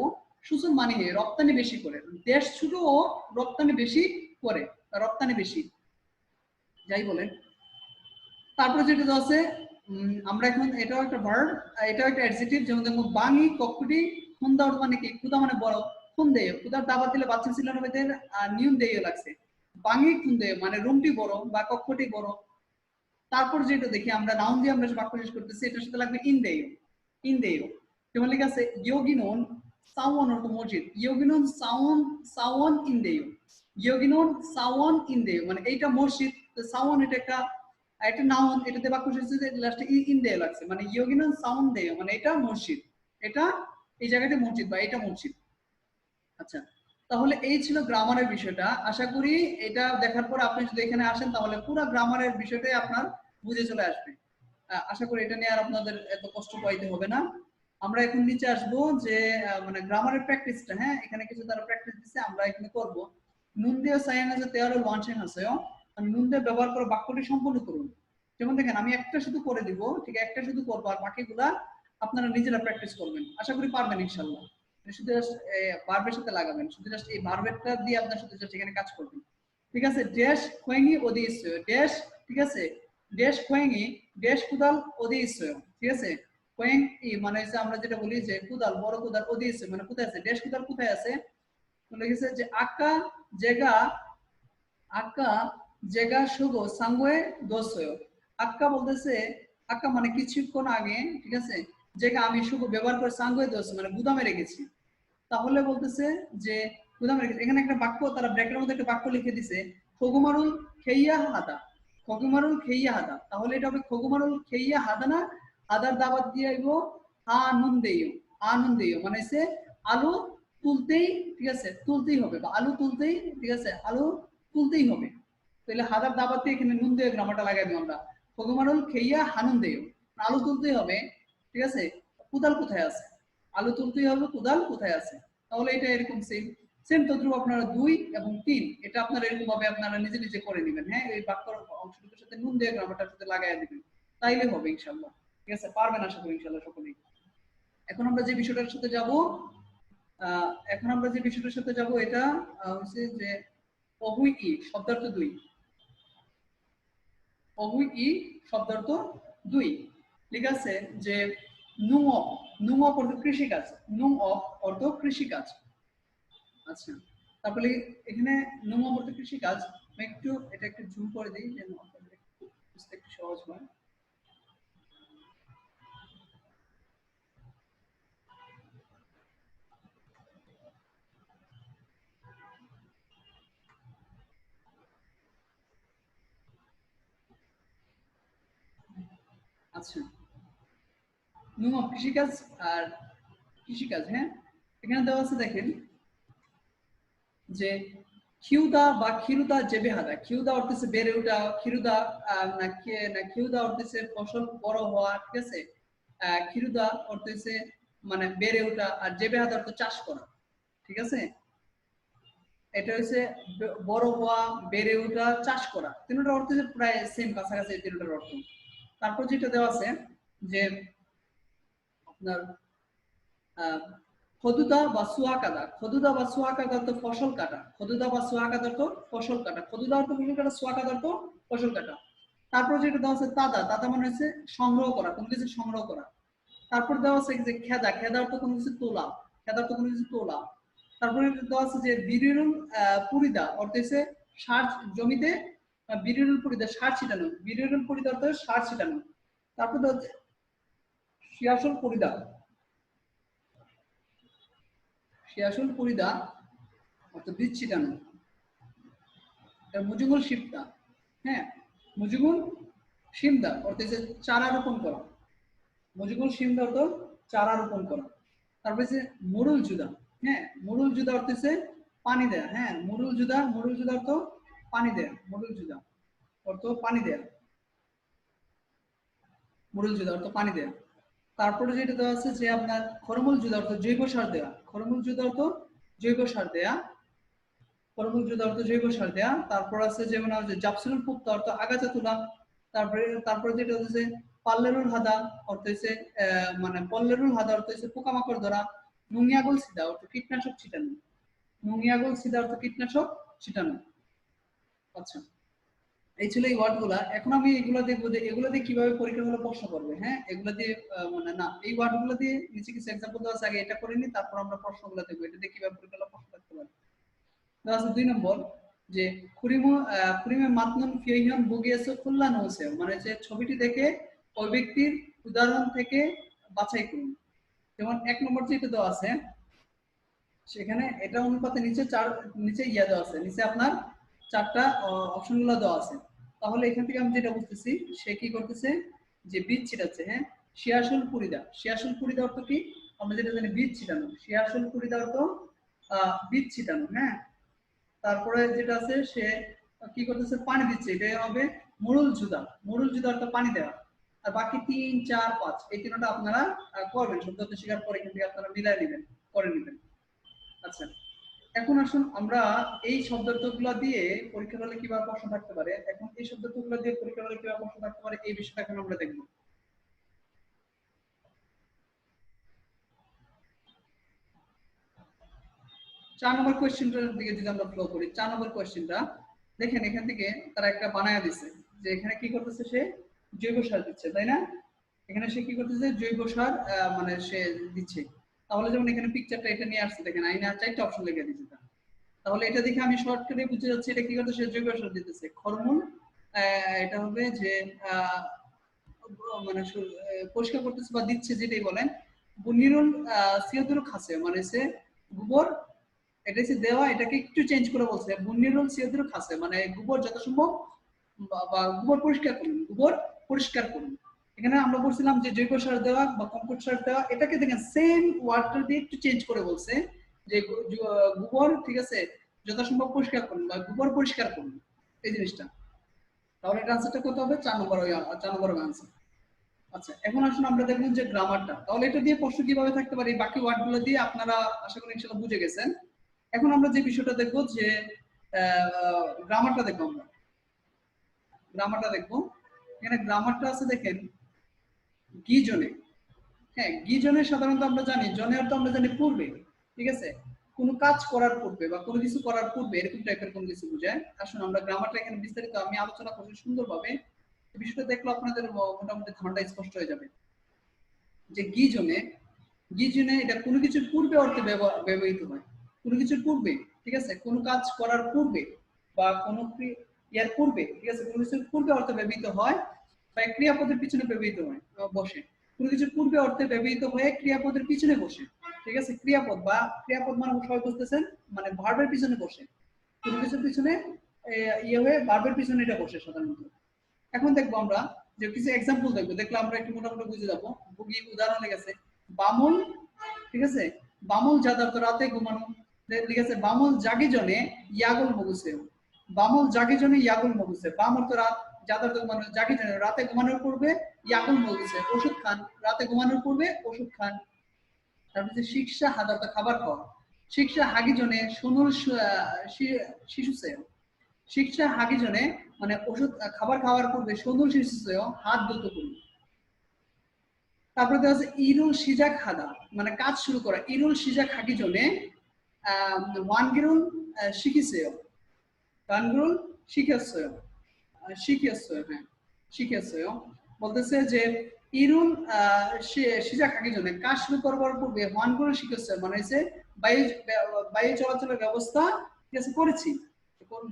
সুসুল মানি হে রপ্তানি বেশি করে, দেশ ছোট ও রপ্তানি বেশি করে, রপ্তানি বেশি, যাই বলেন। তারপরে যেটা আছে আমরা এখন এটাও একটা ভার্ব, এটাও একটা অ্যাডজেক্টিভ, যেমন দেখো বাঙি কক্ষটি খুন্দা অর্থ মানে কি, খুদা মানে বড়, খুন্দে খুদার দাবাত দিলে বাচ্চা ছিল না বেদের নিয়ম দেয় লাগছে, বাঙি খুন্দে মানে রুমটি বড় বা কক্ষটি বড়। তারপর যেটা দেখি আমরা নাউন দিয়ে আমরা বাক্য শেষ করতেছি, এটার সাথে লাগবে ইন দেয়, ইন দেয়, যেমন লেখা আছে ইয়োগিনন সাওয়ান অর্থ মসজিদ, ইয়োগিনন সাওয়ান সাওয়ান ইন দেয়, ইয়োগিনন সাওয়ান ইন দেয় মানে এইটা মসজিদ, সাওয়ান এটা একটা একটা নাউন, এটাতে বাক্য শেষ হচ্ছে লাস্টে ইন দেয় লাগছে, মানে ইয়োগিনন সাওয়ান দেয় মানে এটা মসজিদ, এটা এই জায়গাটা মসজিদ বা এটা মসজিদ। আচ্ছা তাহলে এই ছিল গ্রামারের বিষয়টা, আশা করি এটা দেখার পর আপনি যদি এখানে আসেন তাহলে পুরো গ্রামারের বিষয়টাই আপনার বুঝে চলে আসবে। আশা করি এটা নিয়ে আর আপনাদের এত কষ্ট পাইতে হবে না। আমরা এখন নিচে আসবো যে মানে গ্রামারের প্র্যাকটিসটা, হ্যাঁ এখানে কিছু তারা প্র্যাকটিস দিচ্ছে আমরা এখানে করব। নুন দিয়ে সাইন আছে তেয়ারও ওয়ানশেন আছে, নুন দিয়ে ব্যবহার করে বাক্যটি সম্পূর্ণ করুন। যেমন দেখেন আমি একটা শুধু করে দিব, ঠিক আছে, একটা শুধু করবো আর বাকিগুলা আপনারা নিজেরা প্র্যাকটিস করবেন, আশা করি পারবেন ইনশাআল্লাহ। শুধু ভার্বের সাথে লাগাবেন, শুধু জাস্ট এই ভার্বেরটা দিয়ে আপনার শুধু জাস্ট এখানে কাজ করবেন, ঠিক আছে। ড্যাশ খোয়েঙ্গি ওদিস ড্যাশ, ঠিক আছে, ড্যাশ খোয়েঙ্গি ড্যাশ কুদাল ওদিস, ঠিক আছে। কোয়েং ই মানে হচ্ছে আমরা যেটা বলি যে কুদাল, বড় কুদাল ওদিস মানে কোথায় আছে, ড্যাশ কুদাল কোথায় আছে, লিখেছে যে আকা জেগা, আকা জেগা সুগো সাঙ্গে দোসয়। আক্কা বলতেছে, আক্কা মানে কিছুক্ষণ আগে, ঠিক আছে, যেটা আমি সুগো ব্যবহার করে সাঙ্গে দোস মানে গুদামে রেখেছি। তাহলে বলতেছে যে গুদামে রেখেছি, এখানে একটা বাক্য তারা ব্র্যাকেটের মধ্যে একটা বাক্য লিখে দিছে, খগুমারুল খেইয়া হাদা, খগুমারুল খেইয়া হাদা। তাহলে এটা হবে খগুমারুল খেইয়া হাদা না, হাদার দাবাত দিয়ে আইবো আনন্দেয়, আনন্দেয় মানে হচ্ছে আলু তুলতেই, ঠিক আছে, তুলতেই হবে বা আলু তুলতেই, ঠিক আছে, আলু তুলতেই হবে। তাহলে হাদার দাবাত দিয়ে এখানে নুন দিয়ে গ্রামারটা লাগাই দিই আমরা, খগুমারুল খেইয়া হানুন্দেয়, আলু তুলতেই হবে, ঠিক আছে, কুদাল কোথায় আছে, আলু তুলতেই হবে, কুদাল কোথায় আছে। তাহলে এটা এরকম সেম সেম তদ্রুপ আপনারা 2 এবং 3 এটা আপনারা এরকম ভাবে আপনারা নিজে নিজে করে নেবেন, হ্যাঁ এই বাক্যর অংশটুকুর সাথে নুন দিয়ে গ্রামারটার সাথে লাগাইয়া দিবেন, তাইলে হবে ইনশাআল্লাহ, ঠিক আছে, পারবেন আশা করি ইনশাআল্লাহ সকলেই। এখন আমরা যে বিষয়টার সাথে যাব, এখন আমরা যে বিষয়টার সাথে যাব এটা হচ্ছে যে অহুই ই শব্দার্থ 2, অহুই ই শব্দার্থ 2, ঠিক আছে, যে নুং অফ, নুং অফ অর্থ কৃষিকাজ, নুং অফ অর্থ কৃষিকাজ। আচ্ছা, তারপরে এখানে নুং অফ অর্থ কৃষিকাজ, আমি একটু এটা একটু জুম করে দিই যেন আপনাদের একটু বুঝতে একটু সহজ হয়। আচ্ছা, নুং অফ কৃষিকাজ আর কৃষিকাজ, হ্যাঁ এখানে দেওয়া আছে দেখেন যে খিউদা বা খিরুদা জেবেহাদা, খিউদা অর্থে বেড়ে ওঠা, খিরুদা না খিউদা অর্থে ফসল বড় হওয়া, ঠিক আছে, খিরুদা অর্থে মানে বেড়ে ওঠা, আর জেবেহাদা অর্থ চাষ করা, ঠিক আছে। এটা হচ্ছে বড় হওয়া, বেড়ে ওঠা, চাষ করা, তিনটার অর্থ প্রায় সেম কাছাকাছি তিনটার অর্থ। তারপর যেটা দেওয়া আছে যে আপনার খদুদা বা সুয়াকাদা, খদুদা বা সুয়াকাদা তো ফসল কাটা, খদুদা বা সুয়াকাদা তো ফসল কাটা, খদুদা অর্থ ফসল কাটা, সুয়াকাদা তো ফসল কাটা। তারপর যেটা দেওয়া আছে তাদা, তাদা মানে হচ্ছে সংগ্রহ করা, কোনো কিছু সংগ্রহ করা। তারপর দেওয়া আছে যে খেদা, খেদা অর্থ কোনো কিছু তোলা, খেদা অর্থ কোনো কিছু তোলা। তারপরে দেওয়া আছে যে বিরিরুল পুরিদা অর্থ হচ্ছে সার, জমিতে বিরিরুল পুরিদা সার ছিটানো, বিরিরুল পুরিদা অর্থ সার ছিটানো। তারপর দেওয়া হচ্ছে শিয়াসল পুরিদা, শিয়াসুল পুরিদা অর্থ বীজ ছিটানো। মুজিবুল শিপ্তা, হ্যাঁ মুজিবুল শিমদা অর্থ হচ্ছে চারা রোপণ করা, মুজিবুল শিমদা অর্থ চারা রোপণ করা। তারপরে যে মুরুল জুদা, হ্যাঁ মুরুল জুদা অর্থ হচ্ছে পানি দেয়া, হ্যাঁ মুরুল জুদা, মুরুল জুদা অর্থ পানি দেয়া, মুরুল জুদা অর্থ পানি দেয়া, মুরুল জুদা অর্থ পানি দেয়া। তারপরে যেটা দেওয়া আছে যে আপনার খরমুল জুদা অর্থ জৈব সার দেয়া, খরমুল জুদা অর্থ জৈব সার দেয়া, খরমুল জুদা অর্থ জৈব সার দেয়া। তারপর আছে যেমন আছে জাপসুল পুক্তা অর্থ আগাছা তোলা। তারপরে তারপরে যেটা হচ্ছে পাল্লেরুল হাদা অর্থ হচ্ছে মানে পল্লেরুল হাদা অর্থ হচ্ছে পোকামাকড় ধরা। নুনিয়াগুল সিদা অর্থ কীটনাশক ছিটানো, নুনিয়াগুল সিদা অর্থ কীটনাশক ছিটানো। আচ্ছা, এই ছিল এই ওয়ার্ডগুলা। এখন আমি এগুলো দেখবো যে এগুলো দিয়ে কিভাবে পরীক্ষাগুলো প্রশ্ন করবে, হ্যাঁ এগুলো দিয়ে মানে না এই ওয়ার্ডগুলো দিয়ে নিচে কিছু এক্সাম্পল দেওয়া আছে, আগে এটা করে নি তারপর আমরা প্রশ্নগুলো দেখবো, এটা দিয়ে কিভাবে পরীক্ষাগুলো প্রশ্ন করতে পারি। দেওয়া আছে 2 নম্বর যে খুরিমে মাতনুন ফিয়হিয়ন বুগিয়েছে খুল্লান হয়েছে, মানে যে ছবিটি দেখে ওই ব্যক্তির উদাহরণ থেকে বাছাই করুন। যেমন 1 নম্বর যেটা দেওয়া আছে সেখানে এটা অনুপাতে নিচে নিচে ইয়া দেওয়া আছে, নিচে আপনার 4টা অপশনগুলো দেওয়া আছে। তাহলে এখান থেকে আমি যেটা বুঝতেছি সে কি করতেছে যে বীজ ছিটাচ্ছে, হ্যাঁ শিয়াসুল পুরিদা, শিয়াসুল পুরিদা অর্থ কি আমরা যেটা জানি বীজ ছিটানো, শিয়াসুল পুরিদা অর্থ বীজ ছিটানো, হ্যাঁ। তারপরে যেটা আছে সে কি করতেছে পানি দিচ্ছে, এটা হবে মুরুল জুদা, মুরুল জুদা অর্থ পানি দেওয়া। আর বাকি 3 4 5 এই তিনটা আপনারা করবেন, শব্দ শেখার পর এখান থেকে আপনারা মিলাই নেবেন, করে নেবেন। আচ্ছা, এখন আসুন আমরা এই শব্দার্থগুলো দিয়ে পরীক্ষা হলে কিভাবে প্রশ্ন থাকতে পারে, এখন এই শব্দার্থগুলো দিয়ে পরীক্ষা হলে কিভাবে প্রশ্ন থাকতে পারে এই বিষয়টা এখন আমরা দেখব। 4 নম্বর কোশ্চেনটার দিকে যদি আমরা ফলো করি, 4 নম্বর কোশ্চেনটা দেখেন, এখান থেকে তারা একটা বানায়া দিছে যে এখানে কি করতেছে, সে জৈব সার দিচ্ছে, তাই না? এখানে সে কি করতেছে, জৈব সার মানে সে দিচ্ছে। তাহলে যেমন এখানে পিকচারটা এটা নিয়ে আসছে, দেখেন আইনা 4টা অপশন লিখে দিয়েছে। তাহলে এটা দেখে আমি শর্টকাটে বুঝে যাচ্ছি এটা কি করতেছে, সে জৈব সার দিতেছে। হরমোন এটা হবে যে মানে পরিষ্কার করতেছে বা দিচ্ছে, যেটাই বলেন। বুনিরুল সিয়াদুল খাসে মানে সে গোবর, এটা হচ্ছে দেওয়া, এটাকে একটু চেঞ্জ করে বলছে বুনিরুল সিয়াদুল খাসে মানে গোবর যথাসম্ভব বা গোবর পরিষ্কার করুন, গোবর পরিষ্কার করুন। এখানে আমরা বলছিলাম যে জৈব সার দেওয়া বা কম্পোস্ট সার দেওয়া, এটাকে দেখেন সেম ওয়ার্ডটা দিয়ে একটু চেঞ্জ করে বলছে যে গোবর, ঠিক আছে, যথাসম্ভব পরিষ্কার করুন বা গোবর পরিষ্কার করুন, এই জিনিসটা। তাহলে এটা আনসারটা কত হবে, 4 নম্বর, 4 নম্বর আনসার। আচ্ছা, এখন আসুন আমরা দেখুন যে গ্রামারটা, তাহলে এটা দিয়ে প্রশ্ন কিভাবে থাকতে পারে, বাকি ওয়ার্ডগুলো দিয়ে আপনারা আশা করি ইনশাআল্লাহ বুঝে গেছেন। এখন আমরা যে বিষয়টা দেখবো যে গ্রামারটা দেখবো, আমরা গ্রামারটা দেখবো। এখানে গ্রামারটা আছে দেখেন গি জনে। হ্যাঁ, গি জনে সাধারণত আমরা জানি, জনে অর্থ আমরা জানি পূর্বে, ঠিক আছে, কোনো কাজ করার পূর্বে বা কোনো কিছু করার পূর্বে, এরকম টাইপের কোনো কিছু বোঝায়। আসুন আমরা গ্রামারটা এখানে বিস্তারিত আমি আলোচনা করছি সুন্দরভাবে, এই বিষয়টা দেখলে আপনাদের মোটামুটি ধারণা স্পষ্ট হয়ে যাবে যে গি জনে, গি জনে এটা কোনো কিছুর পূর্বে অর্থে ব্যবহৃত হয়, কোনো কিছুর পূর্বে, ঠিক আছে, কোনো কাজ করার পূর্বে বা কোনো ইয়ার পূর্বে, ঠিক আছে, কোনো কিছুর পূর্বে অর্থে ব্যবহৃত হয় বা ক্রিয়াপদের পিছনে ব্যবহৃত হয় বসে, কোনো কিছুর পূর্বে অর্থে ব্যবহৃত হয়ে ক্রিয়াপদের পিছনে বসে, ঠিক আছে, ক্রিয়াপদ বা ক্রিয়াপদ মানে সবাই বুঝতেছেন মানে ভার্বের পিছনে বসে, কোনো কিছুর পিছনে ইয়ে হয়ে ভার্বের পিছনে এটা বসে সাধারণত। এখন দেখবো আমরা যে কিছু এক্সাম্পল দেখবো, দেখলে আমরা একটু মোটামুটি বুঝে যাবো। বুগি উদাহরণ লেগেছে বামুল, ঠিক আছে, বামুল যাদার তো রাতে ঘুমানো, লিখেছে বামুল জাগি জনে ইয়াগুল মগুছে, বামুল জাগি জনে ইয়াগুল মগুছে, বাম অর্থ রাত, যাদার তো ঘুমানো, জাগি জনে রাতে ঘুমানোর পূর্বে ইয়াগুল মগুছে ওষুধ খান, রাতে ঘুমানোর পূর্বে ওষুধ খান। তারপর যে শিক্ষা হাদার তো খাবার খাওয়া, শিক্ষা হাগি জনে সোনুল শিশু সেও, শিক্ষা হাগি জনে মানে ওষুধ খাবার খাওয়ার পূর্বে সুন্দর শিশু হাত ধুতে করুন। তারপরে দেওয়া আছে ইরুল সিজাক হাদা মানে কাজ শুরু করা, ইরুল সিজাক হাগি জনে ওয়ানগিরুল শিখিছেও, ওয়ানগিরুল শিখেছেও, শিখিয়েছেও, হ্যাঁ শিখিয়েছেও, বলতেছে যে ইরুল সিজাক হাগি জনে কাজ শুরু করবার পূর্বে ওয়ানগিরুল শিখেছে মানে হচ্ছে বায়ু বায়ু চলাচলের ব্যবস্থা, ঠিক আছে, করেছি,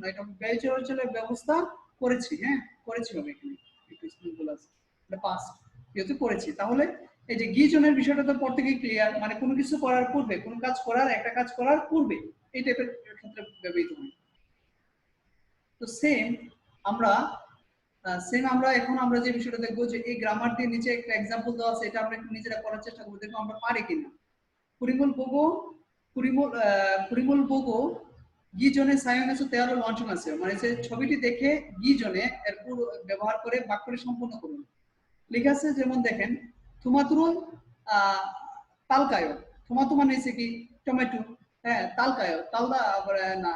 এটা বায়ু চলাচলের ব্যবস্থা করেছি, হ্যাঁ করেছি হবে এখানে একটু স্কুলগুলো আছে এটা পাস্ট যেহেতু করেছি। তাহলে এই যে গিজনের বিষয়টা তো পর থেকে ক্লিয়ার, মানে কোনো কিছু করার পূর্বে, কোনো কাজ করার, একটা কাজ করার পূর্বে, এই টাইপের ক্ষেত্রে ব্যবহৃত হয়। তো আমরা এখন আমরা যে বিষয়টা দেখবো যে এই গ্রামার দিয়ে নিচে একটা এক্সাম্পল দেওয়া আছে, এটা আমরা একটু নিজেরা করার চেষ্টা করবো, দেখবো আমরা পারি কিনা। কুরিমুল বোগো, কুরিমুল বোগো গিজনে সায়নেসু তেয়ারো লঞ্চন আছে মানে যে ছবিটি দেখে গিজনে এর ব্যবহার করে বাক্যটি সম্পূর্ণ করুন। লেখা আছে যেমন দেখেন থুমাতুরুল তালকায়, থুমাতু মানে হচ্ছে কি টমেটো, হ্যাঁ তালকায় তালদা আবার না,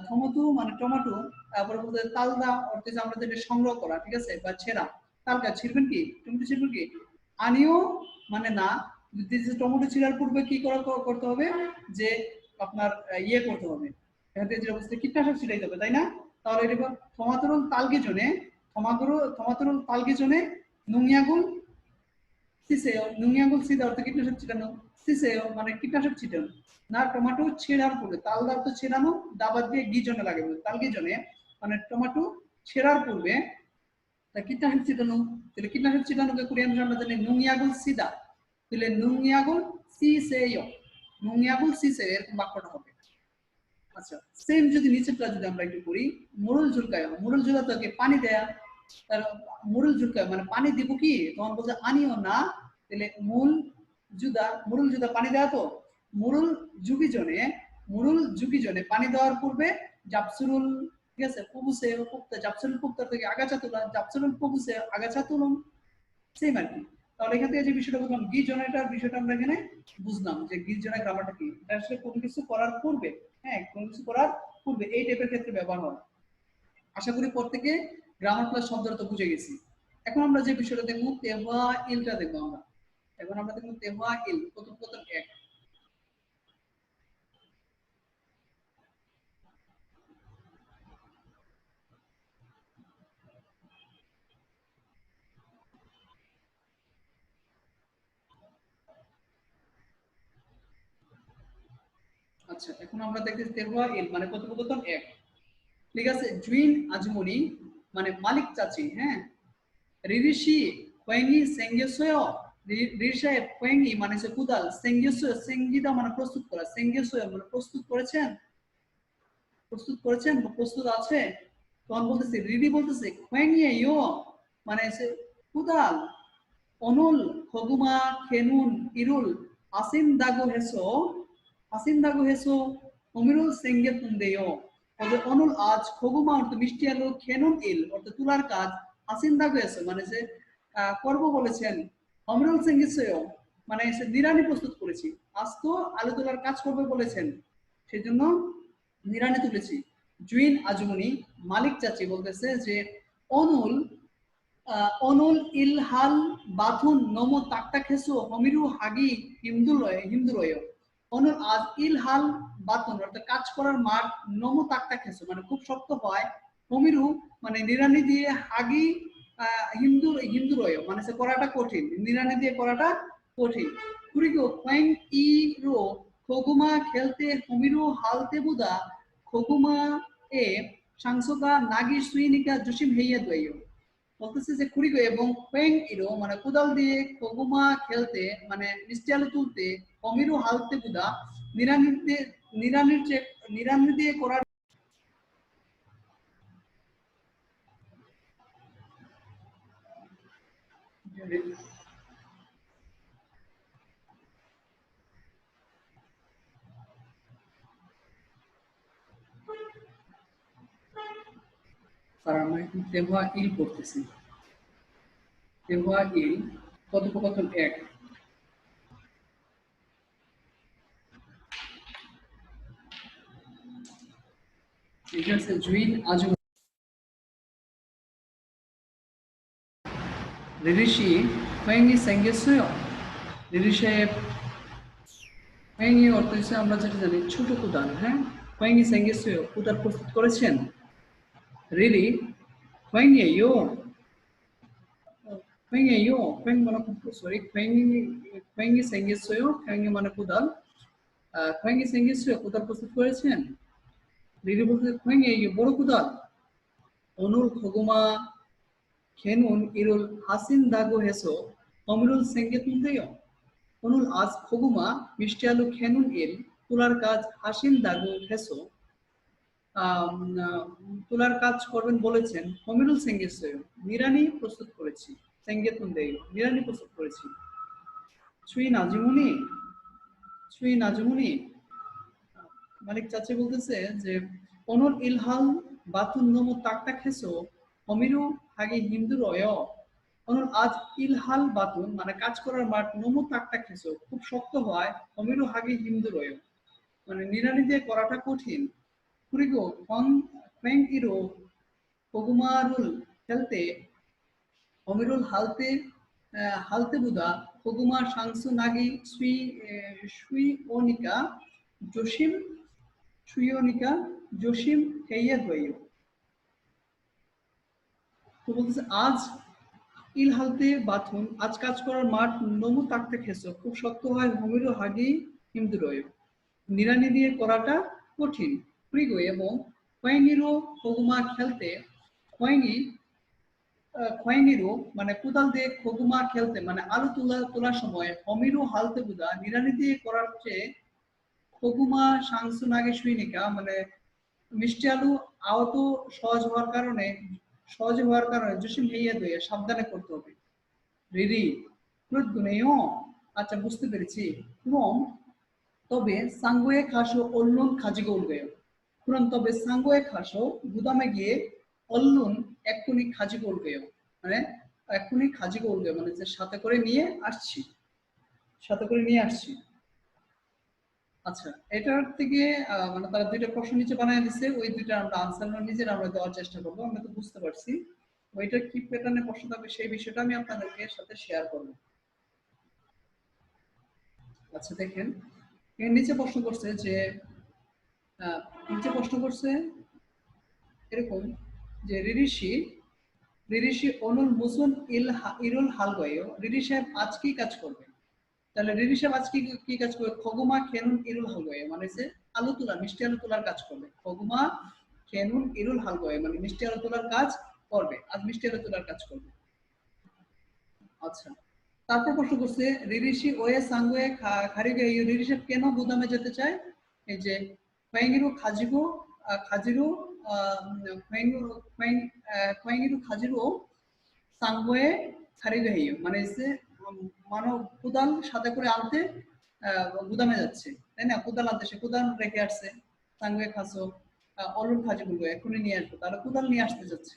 টমেটো মানে টমেটো, তারপরে বলতে তালদা অর্থে আমরা যেটা সংগ্রহ করা, ঠিক আছে, বা ছেঁড়া, তালকা ছিড়বেন কি, টমেটো ছিড়বেন কি, আনিও মানে না, টমেটো ছিঁড়ার পূর্বে কি করতে হবে যে আপনার ইয়ে করতে হবে, এখান থেকে যেটা বুঝতে কীটনাশক ছিটাইতে হবে, তাই না? তাহলে এটা থমাতুরুল তালকি জনে, থমাতুরুল তালকি জনে নুংয়াগুল সিসেও, নুংয়াগুল সিদা অর্থ কীটনাশক ছিটানো, সিসেও মানে কীটনাশক ছিটানো না, টমেটো ছেঁড়ার পূর্বে, তালদার তো ছেড়ানো, দাবার দিয়ে গিজনে লাগে, তালকি জনে মানে টমেটো ছেঁড়ার পূর্বে কীটনাশক ছিটানো, তাহলে কীটনাশক ছিটানোকে কোরিয়ান আমরা জানি নুংয়াগুল সিদা, তাহলে নুংয়াগুল সিসেও, নুংয়াগুল সিসেও এরকম বাক্যটা হবে। আচ্ছা, সেম যদি নিচেরটা যদি আমরা একটু করি, মুরুল ঝুলকায়, মুরুল ঝুলাতে পানি দেয়া, তার মুরুল ঝুলকায় মানে পানি দিব কি, তখন বলছে আনিও না, তাহলে মুরুল জুদা পানি দেয়া, তো মুরুল ঝুঁকি জনে, মুরুল ঝুঁকি জনে পানি দেওয়ার পূর্বে জাপসুরুল, ঠিক আছে, পুবুসে পুক্তা, জাপসুরুল পুক্তা থেকে আগাছা তোলা, জাপসুরুল পুবুসে আগাছা তুলুন, সেম আর কি। তাহলে এখান থেকে যে বিষয়টা বুঝলাম গিজনাটার বিষয়টা আমরা এখানে বুঝলাম যে গিজনা গ্রামারটা কি, এটা আসলে কোনো কিছু করার পূর্বে, হ্যাঁ কোনো কিছু করার পূর্বে এই টাইপের ক্ষেত্রে ব্যবহার হয়। আশা করি পর থেকে গ্রামার প্লাস শব্দটা তো বুঝে গেছি। এখন আমরা যে বিষয়টা দেখবো তেহওয়া ইলটা দেখবো আমরা। এখন আমরা দেখবো তেহওয়া ইল কথোপকথন এক। আচ্ছা এখন আমরা দেখতেছি তেহওয়া ইল মানে কথোপকথন এক। ঠিক আছে, জুইন আজমনি মানে মালিক চাচি, হ্যাঁ রিরিশি কোয়েঙ্গি সেঙ্গেসোয়, রিরিশায় কোয়েঙ্গি মানে হচ্ছে কুদাল, সেঙ্গেসোয় সেঙ্গিদা মানে প্রস্তুত করা, সেঙ্গেসোয় মানে প্রস্তুত করেছেন, প্রস্তুত করেছেন বা প্রস্তুত আছে। তখন বলতেছে রিডি বলতেছে কোয়েঙ্গি ইয়ো মানে হচ্ছে কুদাল, অনুল খগুমা খেনুন ইরুল আসিন দাগো হেসো, আসিন দাগো হেসো অমিরুল সেঙ্গে তুন্দেয়। অর্থাৎ অনুল আজ খগুমা অর্থ মিষ্টি আলু, খেনুন ইল অর্থাৎ তুলার কাজ, আসিন দাগো হেসো মানে যে করবো বলেছেন, অমিরুল সেঙ্গে সেও মানে সে নিরানি প্রস্তুত করেছি, আজ তো আলু তোলার কাজ করবে বলেছেন সেজন্য নিরানি তুলেছি। জুইন আজমনি মালিক চাচি বলতেছে যে অনুল অনুল ইলহাল বাথুন নমো তাকটা খেসু হমিরু হাগি হিন্দুলয়। অনুল আজ ইলহাল বাথুন অর্থাৎ কাজ করার মাঠ, নমো তাকটা খেসু মানে খুব শক্ত হয়, হমিরু মানে নিরানি দিয়ে, হাগি হিন্দুরয় মানে সে করাটা কঠিন, নিরানি দিয়ে করাটা কঠিন। কুরিগো কোয়েং ই রো খগুমা খেলতে হমিরু হালতে বুদা খগুমা এ সাংসকা নাগি সুইনিকা জুসিম হেইয়া দইয়। বলতেছে যে কুড়িগো এবং কোয়েং ইরো মানে কুদাল দিয়ে খগুমা খেলতে মানে মিষ্টি আলু তুলতে, অমিরু হালতে বুদা নিরানিতে নিরানির নিরানি দিয়ে করার আর আমরা এখন তেহওয়া ইল করতেছি। তেহওয়া ইল কথোপকথন এক। এটা হচ্ছে জুইন আজম রিরিশি কোয়েঙ্গি সেঙ্গেসয়, রিরিশে কোয়েঙ্গি অর্থ হচ্ছে আমরা যেটা জানি ছোট কুদাল, হ্যাঁ কোয়েঙ্গি সেঙ্গেসয় কুদাল প্রস্তুত করেছেন। রিরি কোয়েঙ্গি ইয়ো কোয়েঙ্গি মানে সরি কোয়েঙ্গি সেঙ্গেসয়, কোয়েঙ্গি মানে কুদাল, কোয়েঙ্গি সেঙ্গেসয় কুদাল প্রস্তুত করেছেন। রিরি বলতে কোয়েঙ্গি ইয়ো বড় কুদাল, অনুর খগুমা খেনুন ইরুল হাসিন দাগো হেসো অমরুল সেঙ্গে তুন্দেয়। অনুল আজ খগুমা মিষ্টি আলু খেনুন ইল তুলার কাজ হাসিন দাগো হেসো তুলার কাজ করবেন বলেছেন, অমিরুল সেঙ্গে নিরানি প্রস্তুত করেছি, সেঙ্গে তুন্দেয় নিরানি প্রস্তুত করেছি। ছুই নাজিমুনি, ছুই নাজিমুনি মালিক চাচি বলতেছে যে অনুল ইলহাল বাতুন নমো তাকটা খেসো অমিরু হাগে হিন্দু রয়। অনুল আজ ইলহাল বাতুন মানে কাজ করার মাঠ, নমো তাকটা খেসো খুব শক্ত হয়, অমিরু হাগে হিন্দু রয় মানে নিরানি দিয়ে করাটা কঠিন। কুরিগো ফং ফেং ইরো কগুমারুল খেলতে অমিরুল হালতে হালতে বুদা কগুমা সাংসু নাগি সুই ওনিকা জসিম সুইওনিকা জসিম হেইয়া হইও। তো বলতেছে আজ ইল হালতে বাথুন আজ কাজ করার মাঠ, নমু তাকতে খেসো খুব শক্ত হয়, হমিরো হাগি হিমদু রয় নিরানি দিয়ে করাটা কঠিন। প্রিগো এবং খোয়াইনিরো খগুমা খেলতে, খোয়াইনি খোয়াইনিরো মানে কুদাল দিয়ে খগুমা খেলতে মানে আলু তোলার সময়, অমিরু হালতে বুদা নিরানি দিয়ে করার চেয়ে খগুমা সাংসু নাগে সুইনিকা মানে মিষ্টি আলু আহত সহজ হওয়ার কারণে জসিম হেইয়া দইয়া সাবধানে করতে হবে। রিরি প্রদ্গুনেও আচ্ছা বুঝতে পেরেছি। ক্রম তবে সাঙ্গুয়ে খাসো অল্লুন খাজিগো উলগেয়, পুরন তবে সাঙ্গুয়ে খাসো গুদামে গিয়ে অল্লুন এক্ষুনি খাজিগো উলগেয় মানে এখনই খাজিগো উলগে মানে যে সাথে করে নিয়ে আসছি, সাথে করে নিয়ে আসছি। আচ্ছা, এটার থেকে মানে তারা দুইটা প্রশ্ন নিচে বানিয়ে দিচ্ছে, ওই দুইটা আমরা আনসার নিজেরা আমরা দেওয়ার চেষ্টা করবো। আমরা তো বুঝতে পারছি ওইটা কি প্যাটার্নে প্রশ্ন থাকবে সেই বিষয়টা আমি আপনাদেরকে সাথে শেয়ার করব। আচ্ছা দেখেন, এর নিচে প্রশ্ন করছে যে নিচে প্রশ্ন করছে এরকম যে রিরিশি অনুল মুসুন ইরুল হালগয়েও রিরি সাহেব আজ কি কাজ করবে। তাহলে রিরি সাহেব আজ কি কাজ করবে, খগুমা খেনুন ইরুল হালগয়ে মানে যে আলু তোলা মিষ্টি আলু তোলার কাজ করবে। খগুমা খেনুন ইরুল হালগয়ে মানে মিষ্টি আলু তোলার কাজ করবে, আজ মিষ্টি আলু তোলার কাজ করবে। আচ্ছা, তারপর প্রশ্ন করছে রিরিশি ওয়ে সাঙ্গুয়ে খারিগে রিরি সাহেব কেন গুদামে যেতে চায়। এই যে খোয়াইঙ্গিরু খাজিগো খাজিরু খোয়াইঙ্গিরু খাজিরু সাঙ্গুয়ে খারিগাহিও মানে যে মানব কুদাল সাথে করে আনতে গুদামে যাচ্ছে, তাই না? কুদাল আনতে, সে কুদাল রেখে আসছে। সাঙ্গুয়ে খাসো অলুন খাজি বলবো এখনই নিয়ে আসবো, তাহলে কুদাল নিয়ে আসতে যাচ্ছে।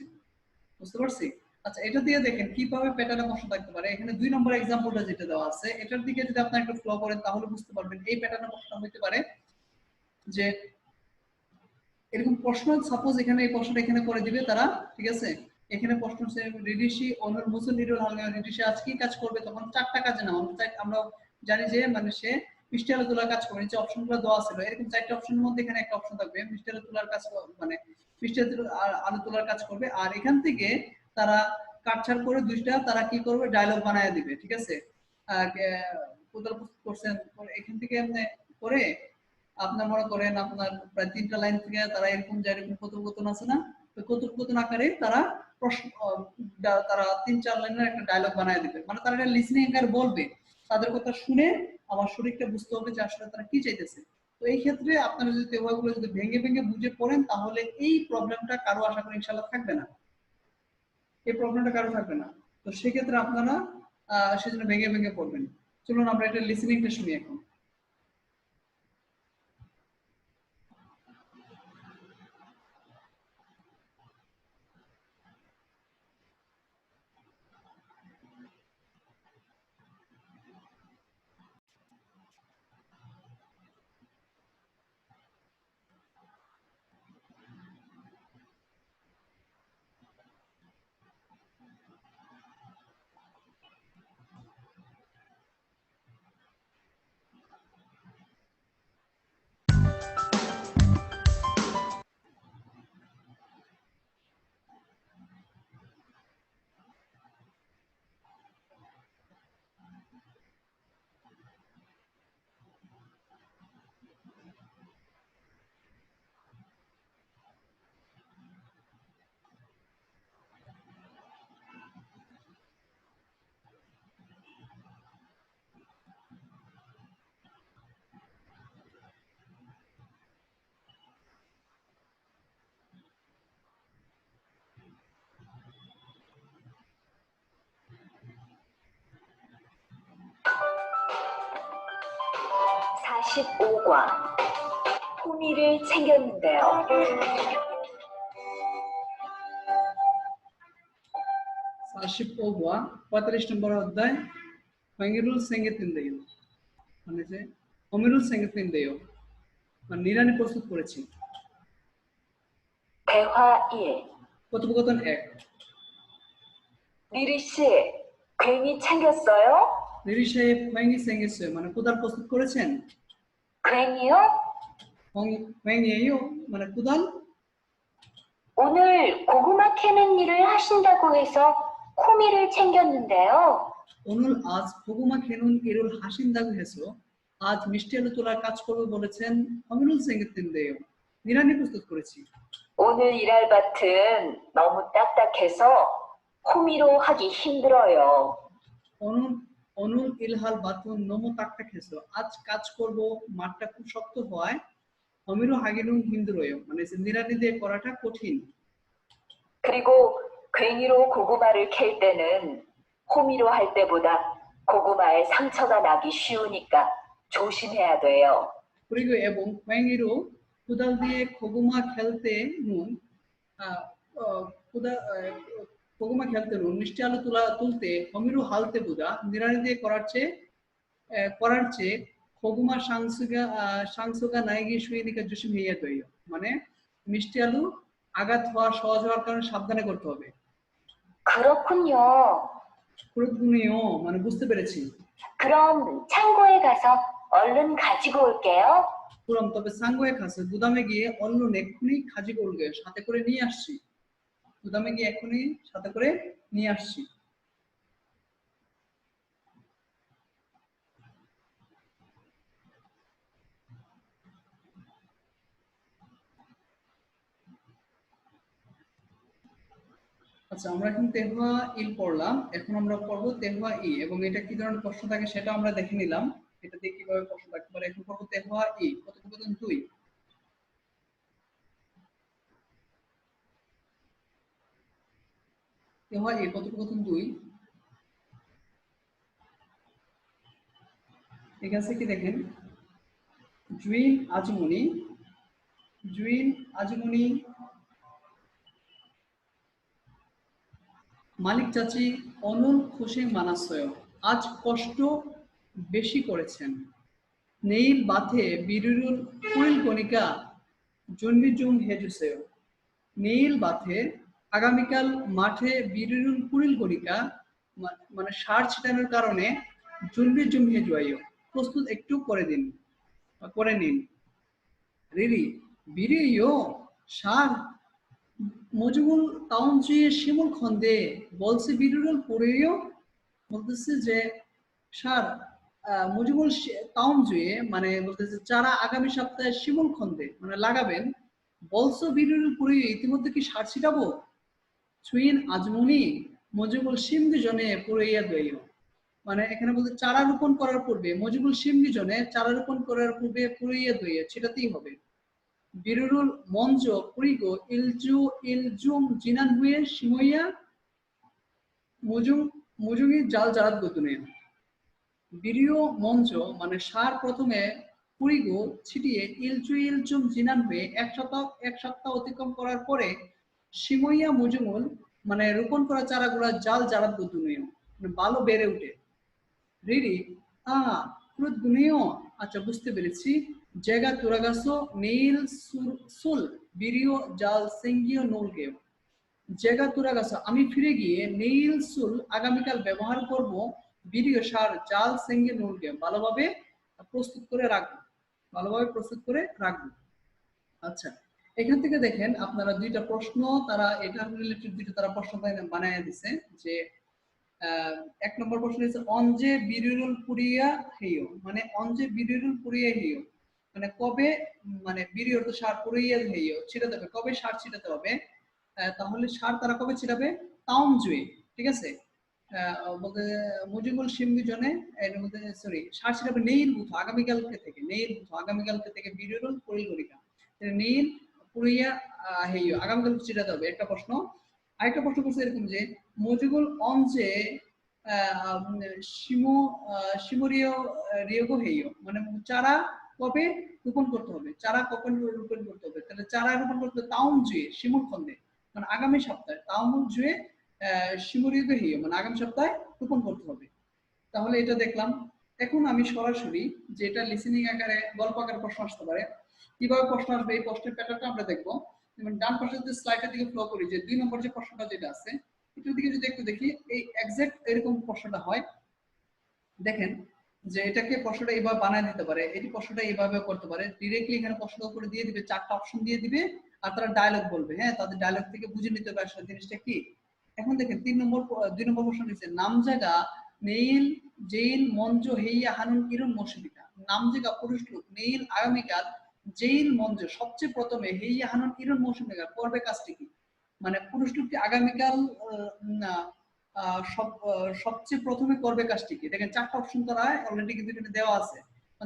বুঝতে পারছি? আচ্ছা, এটা দিয়ে দেখেন কিভাবে প্যাটার্নে প্রশ্ন থাকতে পারে। এখানে 2 নম্বর एग्जांपलটা যেটা দেওয়া আছে এটার দিকে যদি আপনি একটু ফলো করেন তাহলে বুঝতে পারবেন এই প্যাটার্নে প্রশ্ন হতে পারে যে এরকম প্রশ্ন সাপোজ এখানে এই প্রশ্নটা এখানে করে দিবে তারা, ঠিক আছে? এখানে প্রশ্ন হচ্ছে রিডিশি অনুর মুসুল নিরুল হালগা রিডিশি আজ কি কাজ করবে, তখন চারটা কাজে নাও আমরা জানি যে মানে সে মিষ্টি আলু তোলার কাজ করবে। যে অপশনগুলো দেওয়া ছিল এরকম 4টা অপশনের মধ্যে এখানে একটা অপশন থাকবে মিষ্টি আলু তোলার কাজ, মানে মিষ্টি আলু তোলার কাজ করবে। আর এখান থেকে তারা কাটছাড় করে দুইটা তারা কি করবে ডায়লগ বানায় দিবে, ঠিক আছে? কোথাও করছেন এখান থেকে করে আপনার মনে করেন আপনার প্রায় 3টা লাইন থেকে তারা এরকম যে এরকম কথোপকথন আছে না, তো কথোপকথন আকারে তারা প্রশ্ন তারা 3-4 লাইনের একটা ডায়লগ বানায় দিবে। মানে তারা এটা লিসনিং আকারে বলবে, তাদের কথা শুনে আমার শরীরটা বুঝতে হবে যে আসলে তারা কি চাইতেছে। তো এই ক্ষেত্রে আপনারা যদি তেওয়াগুলো যদি ভেঙে ভেঙে বুঝে পড়েন তাহলে এই প্রবলেমটা কারো আশা করি ইনশাআল্লাহ থাকবে না, এই প্রবলেমটা কারো থাকবে না। তো সেক্ষেত্রে আপনারা সেজন্য ভেঙে ভেঙে পড়বেন। চলুন আমরা এটা লিসনিংটা শুনি এখন। 45관 호미를 챙겼는데요. 45 নম্বর অধ্যায় হমিরুল সেঙ্গেতিন্দেয় মানে যে হমিরুল সেঙ্গেতিন্দেয় মানে নিরানি প্রস্তুত করেছি। 대화 1. কথোপকথন 1। 리리 씨, 괜히 챙겼어요? রিরি সাহেব হ্যাঙ্গি সেঙ্গেছে মানে কুদাল প্রস্তুত করেছেন। 괜히요? হ্যাঙ্গিও মানে কুদাল। 오늘 고구마 캐는 일을 하신다고 해서 호미를 챙겼는데요. 오늘 আজ 고구마 캐는 일을 하신다고 해서 আজ মিষ্টি আলু তোলার কাজ করবে বলেছেন হমিরুল সেঙ্গেতিন্দেয় নিরানি প্রস্তুত করেছি। 오늘 일할 밭은 너무 딱딱해서 호미로 하기 힘들어요. 오늘 일할 밭은 너무 딱딱해서 আজ কাজ করব মাঠটা খুব শক্ত হওয়ায় হমিরু 하기는 힘들어요 মানে নিরানি দিয়ে করাটা কঠিন। 그리고 괭이로 고구마를 캘 때는 호미로 할 때보다 고구마에 상처가 나기 쉬우니까 조심해야 돼요. 그리고 এবং 괭이로 কুদাল দিয়ে 고구마 খেলতে নুন কুদাল 고구마 খেলতে নুন মিষ্টি আলু তুলতে হমিরু হালতে বুদা নিরানি দিয়ে করার চেয়ে 고구마 상수가 나에게 শুই니까 조심해야 돼요. মানে মিষ্টি আলু আঘাত হওয়া সহজ হওয়ার কারণে সাবধানে করতে হবে। 그렇군요. 그렇군요. মানে বুঝতে পেরেছি। 그럼 창고에 가서 얼른 가지고 올게요. 그럼 তবে 상고에 가서 গুদামে গিয়ে 얼른 এক্ষুনি 가지고 올게요. সাথে করে নিয়ে আসছি। গুদামে গিয়ে এক্ষুনি সাথে করে নিয়ে আসছি। আচ্ছা আমরা এখন তেহওয়া ইল পড়লাম, এখন আমরা পড়বো তেহওয়া ই এবং এটা কি ধরনের প্রশ্ন থাকে সেটা আমরা দেখে নিলাম। এটা দিয়ে কিভাবে প্রশ্ন থাকতে পারে। এখন পড়বো তেহওয়া ই কথোপকথন 2। তেহওয়া ই কথোপকথন 2 ঠিক আছে কি দেখেন, জুইন আজমনি মালিক চাচি অনুল খুশি মানাসয় আজ কষ্ট বেশি করেছেন। নেইল বাথে বিরুরুল কুইল গণিকা জন্মিজুম হেজুসেয়। নেইল বাথে আগামীকাল মাঠে বিরুরুল কুইল গণিকা মানে সার ছিটানোর কারণে জন্মিজুম হেজুয়াইও প্রস্তুত একটু করে নিন। রিরি বিরিও সার মজিবুল তাউনজুয়ে শিমুল খন্দে বলছে বিরুরুল পুরেও বলতেছে যে সার মজিবুল তাউনজুয়ে মানে বলতেছে চারা আগামী সপ্তাহে শিমুল খন্দে মানে লাগাবেন। বলছো বিরুরুল পুরেও ইতিমধ্যে কি সার ছিটাবো। সুইন আজমুনি মজিবুল সিমদি জনে পুরাইয়া দইও মানে এখানে বলতে চারা রোপণ করার পূর্বে মজিবুল সিমদি জনে চারা রোপণ করার পূর্বে পুরাইয়া দইয়া ছিটাতেই হবে। বিরুরুল মঞ্জ পুরিগো ইলজুম জিনান হুয়ে সিমইয়া মুজুঙি জাল জারাত গতুনে। বিরিও মঞ্জ মানে সার প্রথমে পুরিগো ছিটিয়ে ইলজুম জিনান হয়ে এক সপ্তাহ অতিক্রম করার পরে সিমইয়া মুজুঙুল মানে রোপণ করা চারাগুলা জাল জারাত গতুনে মানে ভালো বেড়ে উঠে। রিরি ক্রুদ গুনিও আচ্ছা বুঝতে পেরেছি। জায়গা তুরাগাসো নেইল সুল বিরিও জাল সেঙ্গিও নোলগেও। জায়গা তুরাগাসো আমি ফিরে গিয়ে নেইল সুল আগামীকাল ব্যবহার করব বিরিও সার জাল সেঙ্গি নোলগেও ভালোভাবে প্রস্তুত করে রাখবো। আচ্ছা এখান থেকে দেখেন আপনারা দুইটা প্রশ্ন তারা এটা রিলেটেড দুইটা তারা প্রশ্ন বানায় দিছে যে এক নম্বর প্রশ্ন হচ্ছে অঞ্জে বিরুরুল পুরিয়া হেইও মানে অঞ্জে বিরুরুল পুরিয়া হেইও মানে কবে মানে বিরিয়র তো সার পুরিয়া হেইও ছিটাতে হবে, কবে সার ছিটাতে হবে। তাহলে সার তারা কবে ছিটাবে তাউম জুয়ে ঠিক আছে বলতে মুজিবুল সিমদি জনে এর মধ্যে সরি সার ছিটাবে নেইল বুথ আগামীকালকে থেকে বিরুরুল পুরিল গরিকা নেইল পুরিয়া হেইও আগামীকাল ছিটাতে হবে একটা প্রশ্ন। আরেকটা প্রশ্ন করছে এরকম যে মজিবুল অঞ্জে শিমুরিও রিয়োগো হেইও মানে চারা কবে রোপণ করতে হবে, তাহলে চারা রোপণ করতে হবে তাউম জুয়ে শিমুল খন্দে মানে আগামী সপ্তাহে তাউম জুয়ে শিমুরিয়োগো হেইও মানে আগামী সপ্তাহে রোপণ করতে হবে। তাহলে এটা দেখলাম। এখন আমি সরাসরি যেটা লিসেনিং আকারে গল্প আকারে প্রশ্ন আসতে পারে কিভাবে প্রশ্ন আসবে এই প্রশ্নের প্যাটার্নটা আমরা দেখবো। যেমন ডান পাশে যে স্লাইডের দিকে ফ্লো করি যে 2 নম্বর যে প্রশ্নটা যেটা আছে এটার দিকে যদি একটু দেখি এই এক্সাক্ট এরকম প্রশ্নটা হয়। দেখেন যে এটাকে প্রশ্নটা এইভাবে বানায় দিতে পারে, এই প্রশ্নটা এইভাবে করতে পারে। ডিরেক্টলি এখানে প্রশ্নটা উপরে দিয়ে দিবে, 4টা অপশন দিয়ে দিবে আর তারা ডায়লগ বলবে। হ্যাঁ তাদের ডায়লগ থেকে বুঝে নিতে হবে আসলে জিনিসটা কি। এখন দেখেন 2 নম্বর প্রশ্ন নিচে নাম জায়গা নেইল জেইল মঞ্জ হেইয়া হানুন ইরুন মসজিদিকা নাম জায়গা পুরুষ লোক নেইল আগামীকাল জেইল মঞ্জ সবচেয়ে প্রথমে হেইয়া হানুন ইরুন মসজিদিকা করবে কাজটি কি মানে পুরুষ লোকটি আগামীকাল সবচেয়ে প্রথমে করবে কাজটি কি। দেখেন 4টা অপশন তারা অলরেডি কিন্তু এখানে দেওয়া আছে।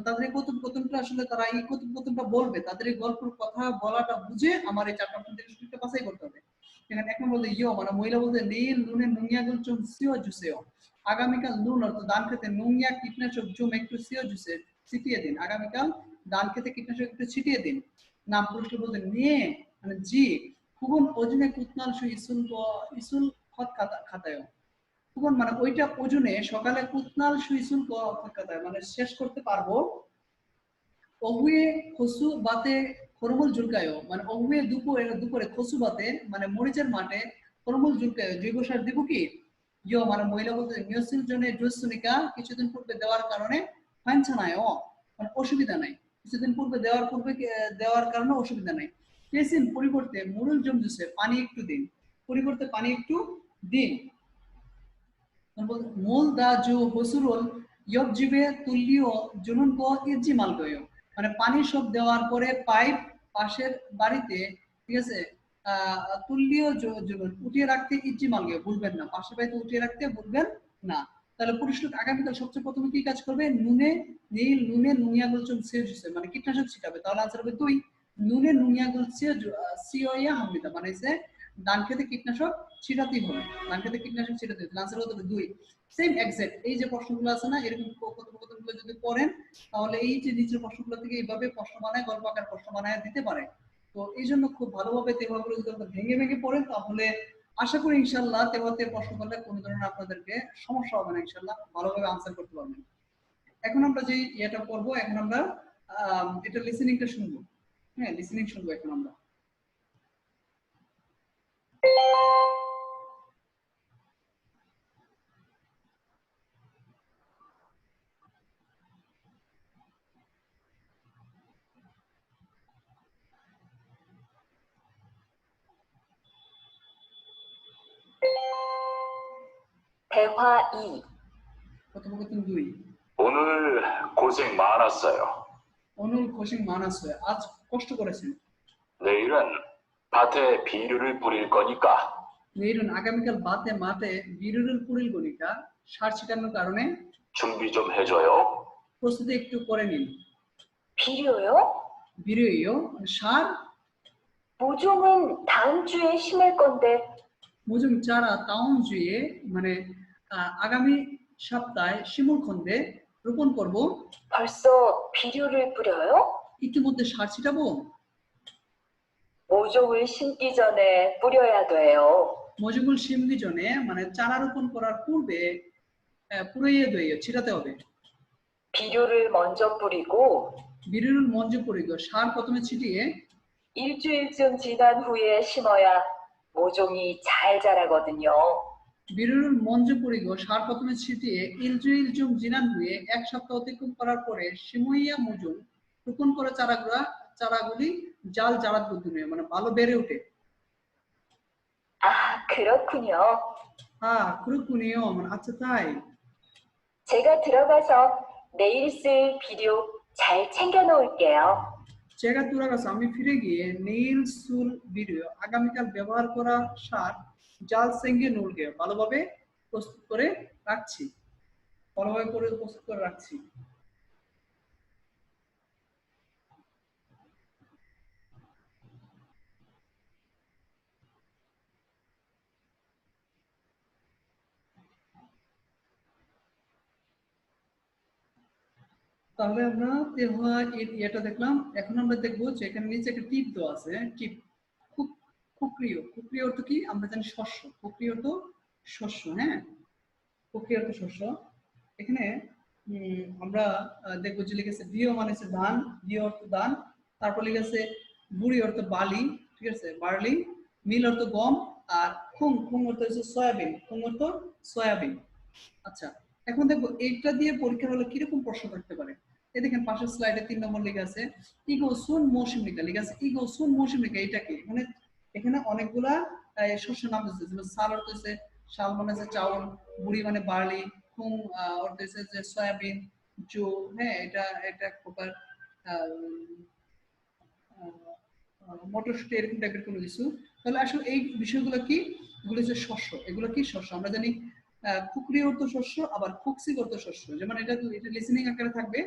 তাদের এই কথোপকথনটা আসলে তারা এই কথোপকথনটা বলবে তাদের এই গল্পের কথা বলাটা বুঝে আমার এই 4টা অপশন থেকে সঠিকটা বাছাই করতে হবে। এখানে এক নম্বর বলতে ইয়ো মানে মহিলা বলতে নীল নুনে নুনিয়াগুল চুম সিও জুসেও আগামীকাল নুন অর্থ ধান খেতে নুনিয়া কীটনাশক জুম একটু সিও জুসে ছিটিয়ে দিন। আগামীকাল ধান খেতে কীটনাশক একটু ছিটিয়ে দিন। নাম পুরুষ বলতে নিয়ে মানে জি খুবন অজিনে কুতনাল সু ইসুল খত খাতায় তখন মানে ওইটা ওজনে সকালে কুতনাল সুইসুন খত খাতায় মানে শেষ করতে পারবো অহুয়ে খসু বাতে খরমুল জুলকায়ও মানে অহুয়ে দুপুরে খসু বাতে মানে মরিচের মাঠে খরমুল জুলকায়ও জৈব সার দিব কি ইয়ো মানে মহিলা বলতে মিয়সিল জনে জুসুনিকা কিছুদিন পূর্বে দেওয়ার কারণে ফাইনছানায়ও মানে অসুবিধা নাই কিছুদিন পূর্বে দেওয়ার কারণে অসুবিধা নাই কেসিন পরিবর্তে মুরুল জমজুসে পানি একটু দিন পরিবর্তে পানি একটু দিন মূল দা জো হসুরুল ইয়বজিবে তুল্লিও জুনুন কো ইজি মাল গয়ো মানে পানি সব দেওয়ার পরে পাইপ পাশের বাড়িতে ঠিক আছে তুল্লিও জুনুন উঠিয়ে রাখতে ইজি মাল গয়ো ভুলবেন না পাশের বাড়িতে উঠিয়ে রাখতে ভুলবেন না তাহলে পুরুষ লোক আগামীকাল সবচেয়ে প্রথমে কি কাজ করবে নুনে নুনিয়া গুলচুম মানে কীটনাশক ছিটাবে তাহলে আনসার হবে 2 নুনে নুনিয়া গুলছে সিওয়া হামিদা মানে ধান খেতে কীটনাশক ছিটাতেই হবে ধান খেতে কীটনাশক ছিটাতে হবে আনসার হতে হবে 2 সেম এক্সাক্ট এই যে প্রশ্নগুলো আছে না এরকম কথোপকথনগুলো যদি পড়েন তাহলে এই যে নিচের প্রশ্নগুলো থেকে এইভাবে প্রশ্ন বানায় গল্প আকার প্রশ্ন বানায় দিতে পারে তো এই জন্য খুব ভালোভাবে তেভাগুলো যদি আপনারা ভেঙে পড়েন তাহলে আশা করি ইনশাআল্লাহ তেভাতে প্রশ্ন করলে কোনো ধরনের আপনাদেরকে সমস্যা হবে না ইনশাআল্লাহ ভালোভাবে আনসার করতে পারবেন এখন আমরা যে এটা করব এখন আমরা এটা লিসেনিংটা শুনবো হ্যাঁ লিসেনিং শুনবো এখন আমরা 대화 2. কথোপকথন 2 오늘 고생 많았어요. 오늘 고생 많았어요. আজ কষ্ট করেছেন 내일은 밭에 비료를 뿌릴 거니까 내일은 아가미칼 মাঠে 비료를 뿌릴 거니까 সার ছিটানোর কারণে 준비 좀 해줘요. প্রস্তুতি একটু করে নিন 비료요? 비료예요 সার 모종은 다음 주에 심을 건데 모종 চারা 다음 주에 মানে আগামী সপ্তাহে শিমুল খন্দে রোপণ করব 벌써 비료를 뿌려요? ইতিমধ্যে সার ছিটাবো 모종을 심기 전에 뿌려야 돼요. 모종을 심기 전에 মানে চারা রোপণ করার পূর্বে পুরোইয়ে দেয় ছিটাতে হবে 비료를 먼저 뿌리고 비료를 먼저 뿌리고 সার প্রথমে ছিটিয়ে 일주일쯤 지난 후에 심어야 모종이 잘 자라거든요. 비료를 먼저 뿌리고 সার প্রথমে ছিটিয়ে 일주일 좀 지난 후에 এক সপ্তাহ অতিক্রম করার পরে শিমইয়া 모종 রোপণ করা চারাগুলি জাল জারাত বুদ্ধি মানে ভালো বেড়ে ওঠে 아, 그렇군요. 그렇군요 মানে আচ্ছা তাই 제가 들어가서 내일 쓸 비료 잘 챙겨 놓을게요. 제가 돌아가서 আমি ফিরে গিয়ে নেইল সুল ভিডিও আগামীকাল ব্যবহার করা সার জাল সেঙ্গে নুলকে ভালোভাবে প্রস্তুত করে রাখছি তাহলে আমরা তেহা এটা দেখলাম এখন আমরা দেখবো যে এখানে নিচে একটা টিপ দেওয়া আছে টিপ কুক্রিয় অর্থ কি আমরা জানি শস্য কুক্রিয় অর্থ শস্য হ্যাঁ কুক্রিয় অর্থ শস্য এখানে আমরা দেখবো যে লিখেছে ভিও মানে হচ্ছে ধান ভিও অর্থ ধান তারপর লিখেছে বুড়ি অর্থ বালি ঠিক আছে বার্লি মিল অর্থ গম আর খুং অর্থ হচ্ছে সয়াবিন আচ্ছা এখন দেখো এইটা দিয়ে পরীক্ষা হলে কিরকম প্রশ্ন থাকতে পারে এই দেখেন পাশের স্লাইডে 3 নম্বর লেখা আছে ইগোসুন মৌসুমিকা লেখা আছে ইগোসুন মৌসুমিকা এটা কি মানে এখানে অনেকগুলা শস্য নাম দিয়েছে যেমন সাল অর্থ হচ্ছে শাল মানে হচ্ছে চাউল বুড়ি মানে বার্লি খুং অর্থ হচ্ছে যে সয়াবিন জো হ্যাঁ এটা এক প্রকার মটরশুঁটি এরকম টাইপের কোনো কিছু তাহলে আসলে এই বিষয়গুলো কি এগুলো হচ্ছে শস্য এগুলো কি শস্য আমরা জানি খুকরি অর্থ শস্য আবার খুকসি অর্থ শস্য যেমন এটা লিসেনিং আকারে থাকবে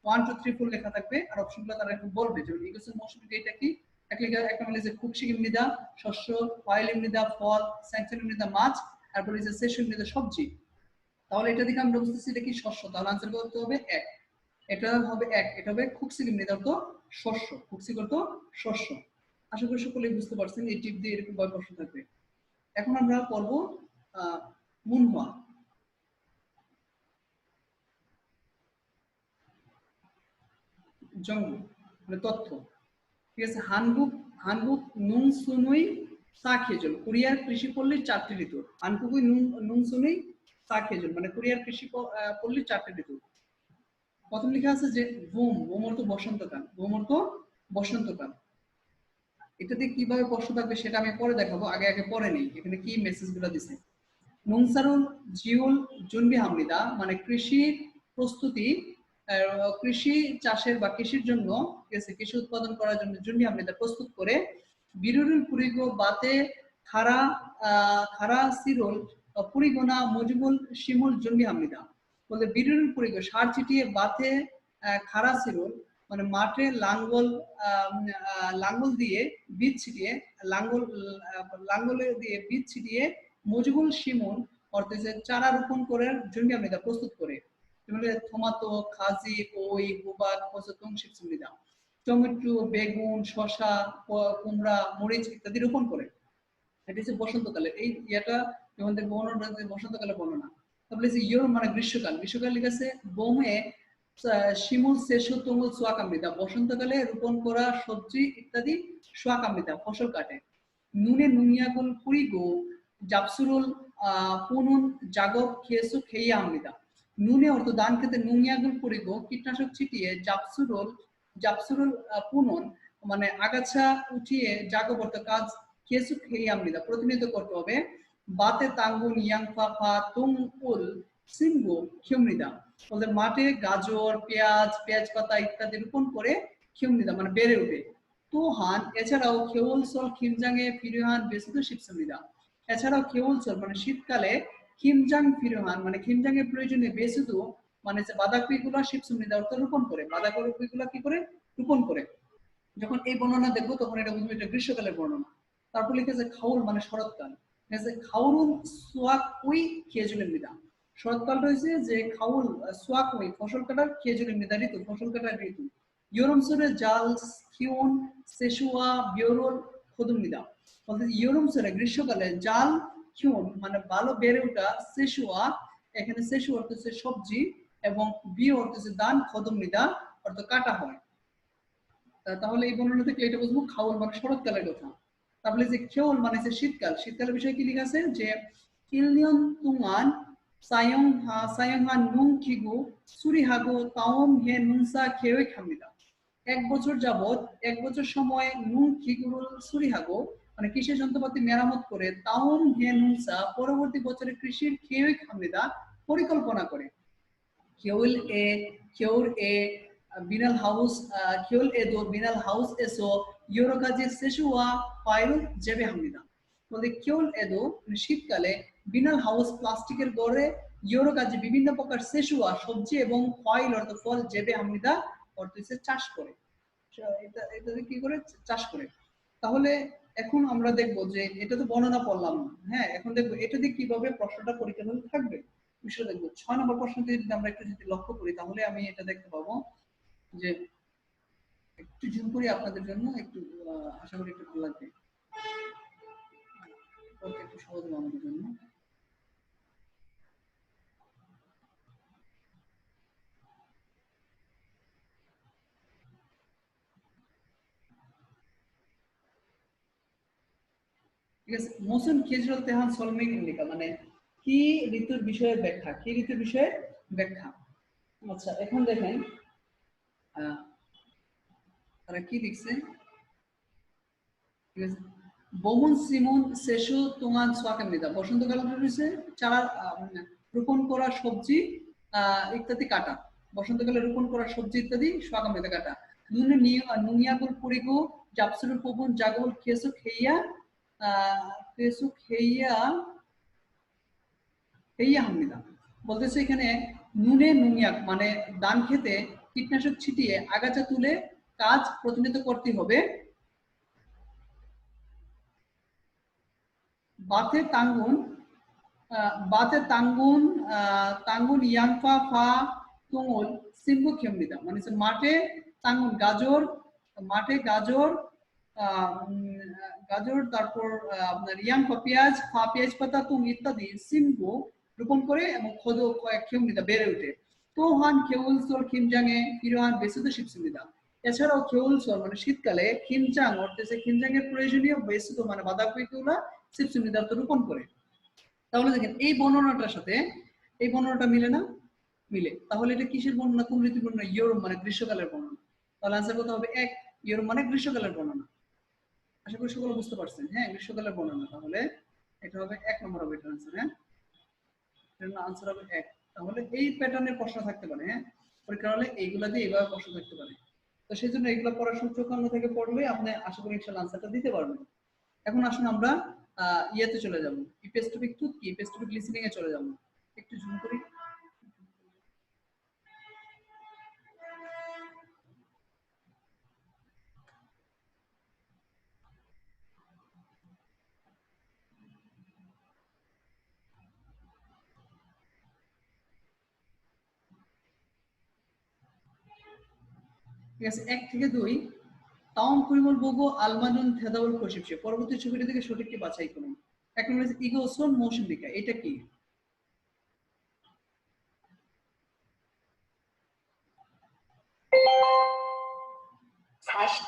1 2 3 4 লেখা থাকবে আর অপশনগুলো তারা একটু বলবে যে ইগোসুন মৌসুমিকা এটা কি একটা মানে যে খুকসি মৃদা শস্য ফয়েল মৃদা ফল স্যাংচুন মৃদা মাছ তারপরে যে সেশন মৃদা সবজি তাহলে এটা দেখে আমরা বুঝতেছি এটা কি শস্য তাহলে आंसर করতে হবে 1 এটা হবে খুকসি মৃদা অর্থ শস্য খুকসি অর্থ শস্য আশা করি সকলেই বুঝতে পারছেন এই টিপ দিয়ে এরকম বই প্রশ্ন থাকবে এখন আমরা পড়ব মুনহুয়া জঙ্গ মানে তথ্য, ঠিক আছে। হানবুক হানবুক নুন সুনুই সা খেজুর, কোরিয়ার কৃষি পল্লীর 4টি ঋতু। হানবুকুই নুন সুনুই সা খেজুর মানে কোরিয়ার কৃষি পল্লীর 4টি ঋতু। প্রথম লেখা আছে যে বোম অর্থ বসন্তকাল, বোম অর্থ বসন্তকাল। এটাতে কিভাবে প্রশ্ন থাকবে সেটা আমি পরে দেখাবো, আগে পরে নেই এখানে কি মেসেজগুলো দিছে। নুনসারুল জিউল জুনবি হামলিদা মানে কৃষি প্রস্তুতি, কৃষি চাষের বা কৃষির জন্য, ঠিক আছে, কৃষি উৎপাদন করার জন্য জুনবি হামলিদা প্রস্তুত করে। বিরুরুল পুরিগো বাতে খারা খারা সিরোল পুরিগোনা মজিবুল শিমুল জুনবি হামলিদা বলে বিরুরুল পুরিগো সার ছিটিয়ে বাতে খারা সিরোল মানে মাঠে লাঙ্গল দিয়ে বীজ ছিটিয়ে লাঙ্গলে দিয়ে বীজ ছিটিয়ে মজিবুল শিমুল অর্থাৎ চারা রোপণ করে জুনবি হামলিদা প্রস্তুত করে। টমেটো, খাজি, ওই, হুবাক, পচতুং, শিপসুমিদা টমেটো, বেগুন, শসা, কুমড়া, মরিচ ইত্যাদি রোপণ করে। এটা হচ্ছে বসন্তকালে এই ইয়েটা যেমন দেখবো বসন্তকালে বর্ণনা। তারপরে ইয়োর মানে গ্রীষ্মকাল, গ্রীষ্মকাল লিখেছে বোমে শিমুল সেশু তুমুল সোয়াকামৃতা বসন্তকালে রোপণ করা সবজি ইত্যাদি সোয়াকামৃতা ফসল কাটে। নুনে নুনিয়াগুল পুরিগো জাপসুরুল পুনুন জাগব খেয়েসু খেইয়া আমৃতা নুনে অর্থ ধান খেতে নুনিয়াগুল পুরিগো কীটনাশক ছিটিয়ে জাপসুরুল পুনন মানে আগাছা উঠিয়ে জাগব অর্থ কাজ খেয়েসু খেইয়া আমৃতা প্রতিনিধিত্ব করতে হবে। বাতে তাঙ্গুন ইয়াংফা ফা তুং উল সিমগো খিমৃদা বলতে মাঠে গাজর, পেঁয়াজ পাতা ইত্যাদি রোপণ করে খিমৃদা মানে বেড়ে ওঠে। তোহান এছাড়াও খেউলসল খিমজাংয়ে ফিরহান বেসুদ শিবসমৃদা এছাড়াও খেউলসল মানে শীতকালে খিমজাং ফিরহান মানে খিমজাংয়ের প্রয়োজনে বেসুদ মানে যে বাঁধাকপিগুলো শিবসমৃদা অর্থ রোপণ করে, বাঁধাকপিগুলো কি করে রোপণ করে। যখন এই বর্ণনা দেখবো তখন এটা বুঝবো এটা গ্রীষ্মকালের বর্ণনা। তারপর লিখেছে খাউল মানে শরৎকাল, খাউরুন সোয়াক উই খেজুরের মৃদা শরৎকালটা হয়েছে যে খাউল সোয়াক উই ফসল কাটার খেজুরের মৃদা ঋতু, ফসল কাটার ঋতু। ইয়োরমসরে জাল খিউন সেশুয়া বিয়রুল খদুম মৃদা বলতে ইয়োরমসরে গ্রীষ্মকালে জাল খিউন মানে ভালো বেড়ে ওঠা, সেশুয়া এখানে সেশু অর্থ হচ্ছে সবজি এবং বিয় অর্থ হচ্ছে দান, খদম মৃদা অর্থ কাটা হয়। তাহলে এই বর্ণনা থেকে এটা বুঝবো খাউল মানে শরৎকালের কথা। তারপরে যে খেউল মানে যে শীতকাল, শীতকালের বিষয়ে কি লেখা আছে যে ইলনিয়ন তুঙ্গান সায়ংহা নুং খিগু সুরিহাগু তাওম হে নুনসা খেয়ে খামিদা 1 বছর যাবত 1 বছর সময় নুং খিগুরুল সুরিহাগু মানে কৃষি যন্ত্রপাতি মেরামত করে তাওম হে নুনসা পরবর্তী বছরে কৃষির খেয়ে খামিদা পরিকল্পনা করে। খেউল এ বিনাল হাউস খেউল এ দো বিনাল হাউস এসো ইউরোকাজে সেশুয়া পাইরু জেবে হামিদা বলে খেউল এ দো শীতকালে বিনাল হাউস প্লাস্টিকের গড়ে ইউরোকাজে বিভিন্ন প্রকার সেশুয়া সবজি এবং ফাইল অর্থ ফল জেবে হামিদা অর্থ হচ্ছে চাষ করে, এটা কি করে চাষ করে। তাহলে এখন আমরা দেখব যে এটা তো বর্ণনা পড়লাম না, হ্যাঁ এখন দেখবো এটা দিয়ে কিভাবে প্রশ্নটা পরীক্ষা হলে থাকবে বিষয় দেখবো। 6 নম্বর প্রশ্নটি যদি আমরা একটু যদি লক্ষ্য করি তাহলে আমি এটা দেখতে পাবো যে একটু জুম করি আপনাদের জন্য, একটু আশা করি একটু ভালো লাগবে, একটু সহজ হবে আমাদের জন্য। ঠিক আছে, মোসন কেজরুল তেহান সলমিং ইন্ডিকা মানে কি ঋতুর বিষয়ে ব্যাখ্যা, কি ঋতুর বিষয়ে ব্যাখ্যা। আচ্ছা এখন দেখেন তারা কি লিখছে, ঠিক আছে। বমন সিমন সেশু তুঙ্গান সোয়াকামিদা বসন্তকাল রয়েছে চারা রোপণ করা সবজি ইত্যাদি কাটা, বসন্তকালে রোপণ করা সবজি ইত্যাদি সোয়াকামিদা কাটা। নুনে নুনিয়াগুল পুরিগু জাপসুরুল পবন জাগল খেসু খেইয়া হামিদা বলতেছে এখানে নুনে নুনিয়াক মানে ধান খেতে কীটনাশক ছিটিয়ে আগাছা তুলে কাজ প্রতিনিধিত্ব করতে হবে। বাতে তাঙ্গুন ইয়াংফা ফা তুঙ্গুল সিম্বু খেমনিদা মানে মাঠে তাঙ্গুন গাজর গাজর, তারপর আপনার ইয়াং ফা পেঁয়াজ পাতা তুম ইত্যাদি সিমগো রোপণ করে এবং খোদ খিমনিদা বেড়ে ওঠে। তোহান খেউলসল খিমজাঙে ফিরোহান বেসুদ শিবসুমিদা। এছাড়াও খেউলসল মানে শীতকালে খিমজাং অর্থাৎ খিমজাং এর প্রয়োজনীয় বেসুদ মানে বাঁধাকপিগুলা শিবসুমিদা রোপণ করে। তাহলে দেখেন এই বর্ণনাটার সাথে এই বর্ণনাটা মিলে না? মিলে। তাহলে এটা কিসের বর্ণনা? কোন ঋতুর বর্ণনা? ইউরোপ মানে গ্রীষ্মকালের বর্ণনা। তাহলে আনসার কত হবে? 1। ইউরোপ মানে গ্রীষ্মকালের বর্ণনা। আশা করি সকলে বুঝতে পারছেন। হ্যাঁ, গ্রীষ্মকালের বর্ণনা। তাহলে এটা হবে 1 নম্বর হবে এটা আনসার। হ্যাঁ, এর আনসার হবে 1। তাহলে এই প্যাটার্নের প্রশ্ন থাকতে পারে। হ্যাঁ, পরীক্ষা হলে এইগুলা দিয়ে এইভাবে প্রশ্ন থাকতে পারে। তো সেজন্য এগুলো পড়ার সূত্রকর্ম থেকে পড়লে আপনি আশা করি ইনশাআল্লাহ আনসারটা দিতে পারবেন। এখন আসুন আমরা ইয়েতে চলে যাব। ইপেস্টপিক টু কি ইপেস্টপিক লিসেনিং এ চলে যাব। একটু জুম করি। ঠিক আছে, 1 থেকে 2 তাওম পরিমল বগো আলমানুন থেদাউল কোশিপশে। পরবর্তী ছবিটা থেকে সঠিকটি বাছাই করুন। 1 নম্বর আছে ইগোসন মোশন দিকা। এটা কি? 사십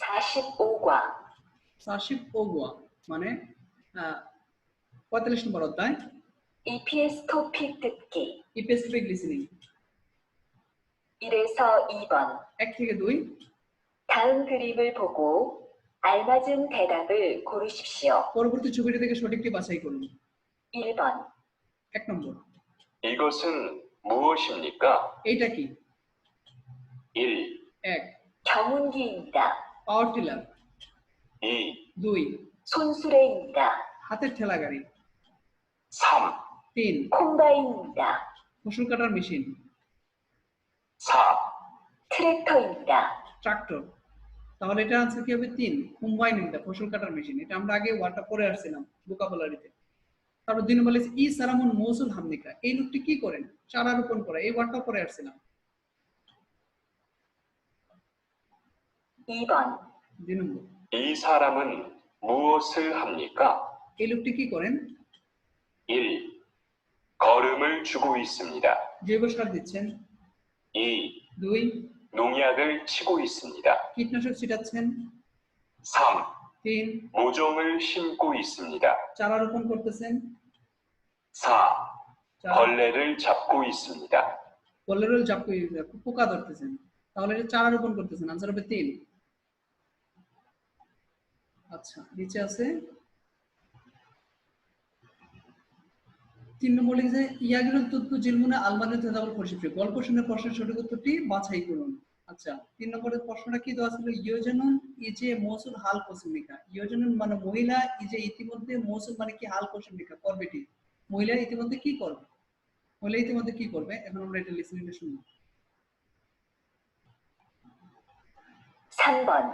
45과 সাশিব ওগুয়া মানে 45 নম্বর অধ্যায় EPS 토픽 듣기 ইপেস্টপিক লিসেনিং। 1에서 2번 1 থেকে 2 다음 그림을 보고 알맞은 대답을 고르십시오. পরবর্তী ছবিটা থেকে সঠিকটি বাছাই করুন। 1번 1 নম্বর 이것은 무엇입니까? এইটা কি? 1, 1 경운기입니다. Power tiller. 2, 2 손수레입니다. হাতের ঠেলা গাড়ি। 3, 3 콤바인입니다. ফসল কাটার মেশিন। 4, 트랙터입니다. ট্রাক্টর। তাহলে এটা আনসার কি হবে? 3 কম্বাইন এটা ফসল কাটার মেশিন। এটা আমরা আগে ওয়ার্ডটা পড়ে আসছিলাম ভোকাবুলারিতে। তারপর 2 নম্বর আছে ই সারামুন মৌসুল হামনিকা। এই লোকটি কি করেন? চারা রোপণ করে। এই ওয়ার্ডটা পড়ে আসছিলাম। 2번 2 নম্বর 이 사람은 무엇을 합니까? এই লোকটি কি করেন? 1, 걸음을 주고 있습니다. জৈব সার দিচ্ছেন। 2, 2 농약을 치고 있습니다. কীটনাশক ছিটাচ্ছেন। 3, 3 모종을 심고 있습니다. চারা রোপণ করতেছেন। 4, চারা 벌레를 잡고 있습니다. কলেরল পোকা ধরতেছেন। তাহলে এটা চারা রোপণ করতেছেন। আনসার হবে 3। আচ্ছা, নিচে আছে 3 নম্বর লিখেছে ইয়াগিরুল তুতকু জিলমুনা আলমানুল থেদাউল কোশিপশে। গল্প শুনে প্রশ্নের সঠিক উত্তরটি বাছাই করুন। আচ্ছা, 3 নম্বরের প্রশ্নটা কি দেওয়া ছিল? ইয়োজনুন ইজে মৌসুল হাল কোসমিকা। ইয়োজনুন মানে মহিলা, ইজে ইতিমধ্যে, মৌসুল মানে কি হাল কোসমিকা করবেটি। মহিলা ইতিমধ্যে কি করবে? মহিলা ইতিমধ্যে কি করবে? এখন আমরা এটা লিসেনিংটা শুনবো। 3번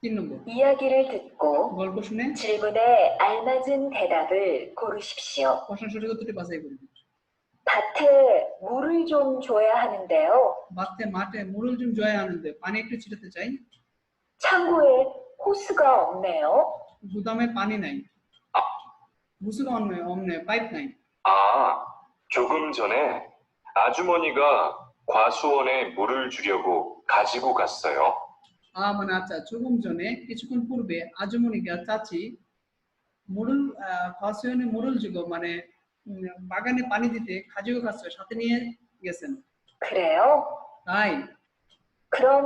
3 নম্বর 이야기를 듣고 গল্প শুনে 질문에 알맞은 대답을 고르십시오. প্রশ্নের সঠিক উত্তরটি বাছাই করুন। 밭에 물을 좀 줘야 하는데요. বাতে মাঠে মুরুল জুম জয় আনন্দে পানি একটু ছিটাতে চাই। 창고에 호스가 없네요. গুদামে পানি নাই। বুসু가 없네 পাইপ নাই। 아, 조금 전에 아주머니가 과수원에 물을 주려고 가지고 갔어요. মানে আচ্ছা, 조금 전에 কিছুক্ষণ পূর্বে আজমনিকা চাচি মুরুল ফাসিয়নে মুরুল যুগ মানে বাগানে পানি দিতে খাজিও খাচ্ছে সাথে নিয়ে গেছেন। 그래요? তাই 그럼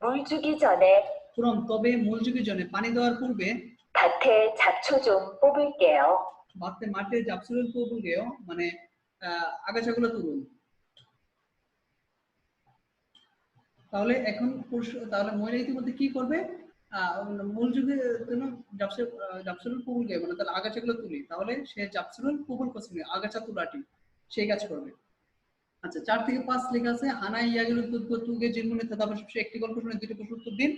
물 주기 전에 পুরম তবে মূল যুগের জন্য পানি দেওয়ার পূর্বে 밭에 잡초 좀 뽑을게요. মাঠে জাপসুলের পূর্বেও মানে আগাছাগুলো তুলুন। তাহলে এখন তাহলে মহিলা ইতিমধ্যে কি করবে? মূল যুগে জাপসুল পুবুল গে মানে তাহলে আগাছাগুলো তুলি। তাহলে সে জাপসুল পুবুল পছন্দ আগাছা তুলাটি সেই কাজ করবে। আচ্ছা, 4 থেকে 5 লেখা আছে হানাই ইয়াগিলুল তুদগো তুগে জিলমুনে তাদাবা সবসে একটি গল্প শুনে দুটি প্রশ্ন উত্তর দিন।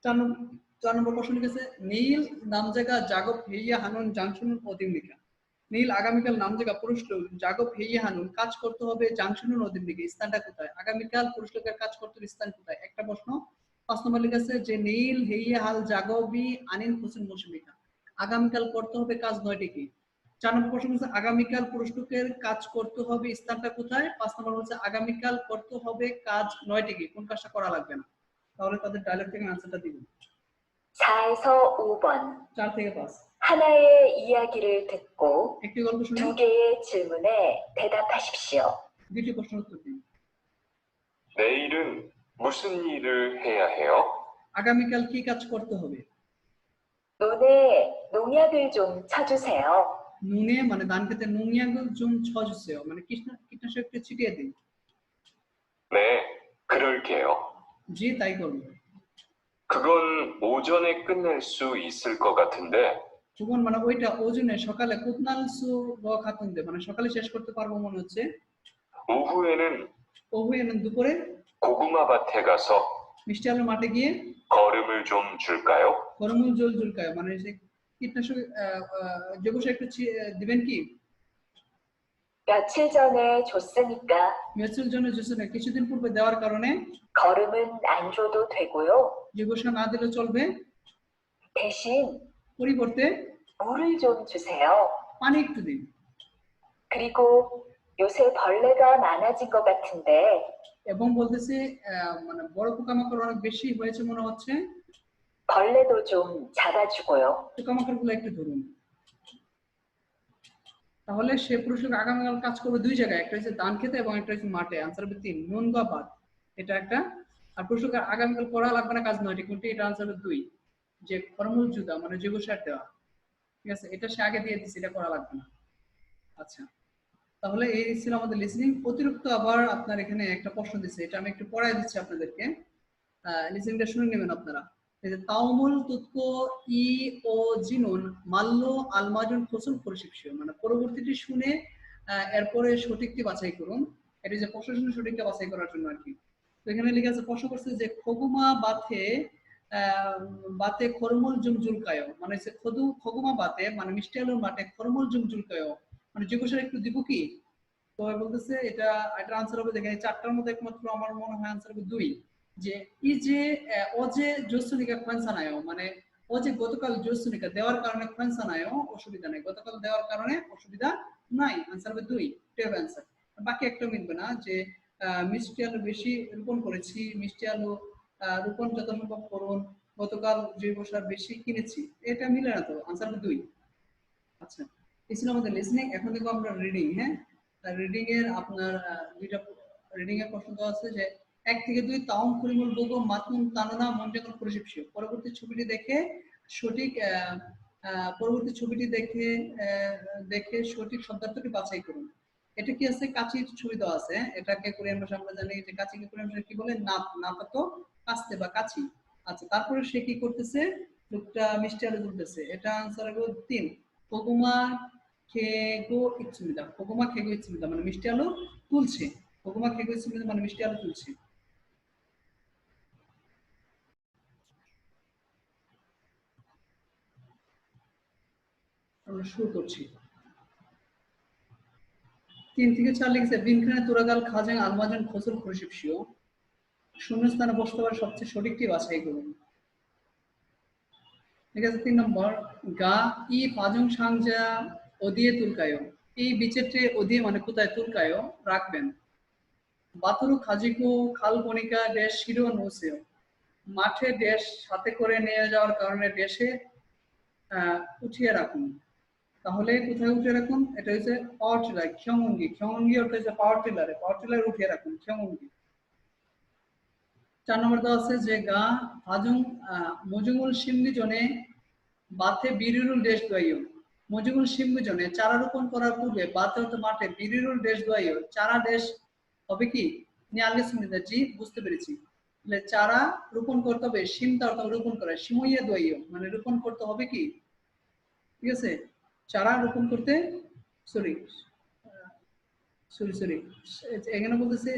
4 নম্বর প্রশ্ন লিখেছে নীল নাম জায়গা জাগব হেইয়া হানুন জাংশন অধিম লিখা। নীল আগামীকাল নাম জায়গা পুরুষ লোক জাগো হেইয়ে হানুন কাজ করতে হবে জাংশনু নদীর দিকে, স্থানটা কোথায়? আগামীকাল পুরুষ লোকের কাজ করতে হবে, স্থান কোথায়? একটা প্রশ্ন। 5 নম্বর লেখা আছে যে নীল হেইয়ে হাল জাগবি আনিন হোসেন মৌসুমিকা, আগামীকাল করতে হবে কাজ 9টি কি? 4 নম্বর প্রশ্ন হচ্ছে আগামীকাল পুরুষ লোকের কাজ করতে হবে, স্থানটা কোথায়? 5 নম্বর হচ্ছে আগামীকাল করতে হবে কাজ 9টি কি? কোন কাজটা করা লাগবে না? তাহলে তাদের ডায়লগ থেকে আনসারটা দিবেন। 4에서 5번 4 থেকে 5 하나의 이야기를 듣고 একটি গল্প শুনে 2개의 질문에 대답하십시오. দুটি প্রশ্নের উত্তর দিন। 내일은 무슨 일을 해야 해요? আগামীকাল কি কাজ করতে হবে? 논에 농약을 좀 쳐주세요. নুনে মানে ধান খেতে নুনিয়াগ 좀 쳐주세요 মানে কীটনাশক একটু ছিটিয়ে দিন। 네, 그럴게요. জি তাই করব। 그건 오전에 끝낼 수 있을 것 같은데 যখন মানে ওইটা ওজনে সকালে কুতনালসু গ খাতুনদে মানে সকালে শেষ করতে পারবো মনে হচ্ছে। 오후에는 ওহুয়ে는 দুপুরে 고구마 밭에 가서 মিষ্টি আলুর মাঠে গিয়ে 거름을 좀 줄까요? গরমুল জল জুলকায় মানে সে কীটনাশক জৈব সার একটু দিবেন কি? 며칠 전에 줬으니까 মেচুল জন্য জুসনে কিছুদিন পূর্বে দেওয়ার কারণে 거름은 안 줘도 되고요. জৈব সার না দিলে চলবে, 대신 পরিবর্তে 물을 좀 주세요. পানি একটু দিন। 그리고 요새 벌레가 많아진 것 같은데 এবং বলতেছে মানে বড় পোকামাকড় অনেক বেশি হয়েছে মনে হচ্ছে, 벌레도 좀 잡아주고요. পোকামাকড়গুলো একটু ধরুন। তাহলে সে পুরুষ লোক আগামীকাল কাজ করবে দুই জায়গায়, একটা হচ্ছে ধান খেতে এবং একটা হচ্ছে মাঠে। আনসার হবে 3 নুন বা বাদ, এটা একটা। আর পুরুষ লোক আগামীকাল করা লাগবে না কাজ 9টি, কোনটি? এটা আনসার হবে 2 যে ফর্মুল জুদা মানে জৈব সার দেওয়া। ঠিক আছে, এটা সে আগে দিয়ে দিচ্ছে, এটা করা লাগবে না। আচ্ছা, তাহলে এই ছিল আমাদের লিসনিং। অতিরিক্ত আবার আপনার এখানে একটা প্রশ্ন দিচ্ছে, এটা আমি একটু পড়াই দিচ্ছি আপনাদেরকে, লিসনিংটা শুনে নেবেন আপনারা। এই যে তাওমুল তুতকো ই ও জিনুন মাল্লো আলমাজুন ফসল পরিশিক্ষিত মানে পরবর্তীটি শুনে এরপরে সঠিকটি বাছাই করুন। এটা যে প্রশ্ন শুনে সঠিকটা বাছাই করার জন্য আর কি। তো এখানে লেখা আছে, প্রশ্ন করছে যে খগুমা বাতে বাতে খরমুল জুমজুলকায় মানে খগুমা বাতে মানে মিষ্টি আলুর মাঠে খরমুল জুমজুলকায় মানে জৈব সার একটু দিব কি? তো বলতেছে এটা আনসার হবে, দেখেন 4টার মধ্যে একমাত্র আমার মনে হয় আনসার হবে 2 যে ই যে অজে জোসুনিকা খনসানায়ও মানে ও যে গতকাল জোসুনিকা দেওয়ার কারণে খনসানায়ও অসুবিধা নাই, গতকাল দেওয়ার কারণে অসুবিধা নাই। আনসার হবে 2 টেপ আনসার। বাকি একটা মিলবে না যে মিষ্টি আলু বেশি রোপণ করেছি, মিষ্টি আলু রোপণ যত সম্ভব করুন, গতকাল জৈব সার বেশি কিনেছি, এটা মিলে না, তো আনসার হবে 2। আচ্ছা, এই ছিল আমাদের লিসনিং। এখন দেখো আমরা রিডিং। হ্যাঁ, রিডিং এর আপনার দুইটা রিডিং এর প্রশ্ন দেওয়া আছে যে 1 থেকে 2 তাওম পরিমল বগো মাতুন তাননা মনজেকন পরিশিক্ষিত পরবর্তী ছবিটি দেখে সঠিক পরবর্তী ছবিটি দেখে সঠিক শব্দার্থটি বাছাই করুন। এটা কি আছে? কাচির ছবি দেওয়া আছে, এটাকে কোরিয়ান ভাষা আমরা জানি যে কাচিকে কোরিয়ান ভাষায় কি বলে? নাপাতো কাস্তে বা কাচি। আচ্ছা, তারপরে সে কি করতেছে? লোকটা মিষ্টি আলু তুলতেছে। এটা আনসার হবে 3 কোকুমা খেগো ইচ্ছুমিদা। কোকুমা খেগো ইচ্ছুমিদা মানে মিষ্টি আলু তুলছে। কোকুমা খেগো ইচ্ছুমিদা মানে মিষ্টি আলু তুলছে। আমরা শুরু করছি। 3 থেকে 4 লিখছে বিনখানে তুরাগাল খাজাং আলমাজান ফসল পরিশিক্ষিত শূন্যস্থানে বসতে পারে সবচেয়ে সঠিকটি বাছাই করুন। ঠিক আছে, 3 নম্বর গা ই পাজং সাংজা ওদিয়ে তুলকায়, এই বিচেটে ওদিয়ে মানে কোথায় তুলকায় রাখবেন। বাতুরু খাজিকু খাল বনিকা দেশ শিরো নৌসেও মাঠে দেশ সাথে করে নিয়ে যাওয়ার কারণে দেশে উঠিয়ে রাখুন। তাহলে কোথায় উঠিয়ে রাখুন? এটা হচ্ছে পাওয়ার টিলার ক্ষমঙ্গি। ক্ষমঙ্গি অর্থ হচ্ছে পাওয়ার টিলারে উঠিয়ে রাখুন ক্ষমঙ্গি। 4 নম্বর দেওয়া আছে যে গা হাজুং মজুমুল সিম্মি জনে বাতে বিরিরুল দেশ দোয়াইও। মজুমুল সিম্মি জনে চারা রোপণ করার পূর্বে বাতে হতে মাঠে বিরিরুল দেশ দোয়াইও চারা দেশ হবে কি? নিয়ালিস মিনিট। জি, বুঝতে পেরেছি। তাহলে চারা রোপণ করতে হবে, সিমটা অর্থ রোপণ করা, সিমইয়া দোয়াইও মানে রোপণ করতে হবে কি? ঠিক আছে, চারা রোপণ করতে সরি এখানে বলতেছে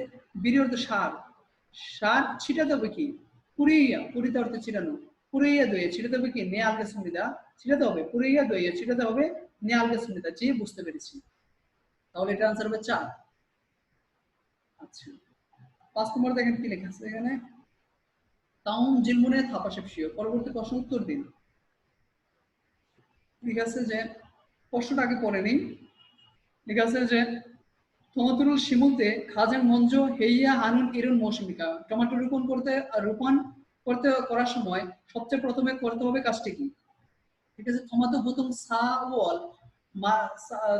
বিরি অর্থ সার, সার ছিটাতে হবে কি? পুরিতে অর্থ ছিটানো, পুরাইয়া দইয়ে ছিটাতে হবে কি? নেয়ালকে সুবিধা ছিটাতে হবে, পুরাইয়া দইয়ে ছিটাতে হবে নিয়ে আলগেসমিতা জি বুঝতে পেরেছি। তাহলে এটা আনসার হবে 4। আচ্ছা 5 নম্বর দেখেন কি লেখা আছে এখানে, তাউন জিলমুনে থাপাশেপসিও। পরবর্তী প্রশ্ন উত্তর দিন। ঠিক আছে যে প্রশ্নটা আগে পড়ে নিই। ঠিক আছে যে টমাটোর শিমুলতে খাজেন মঞ্জো হেইয়া হানুন ইরুন মৌসুমিকা। টমেটো রোপণ করার সময় সবচেয়ে প্রথমে করতে হবে কাজটি কি? ঠিক আছে টমেটো বুতুং সাওয়াল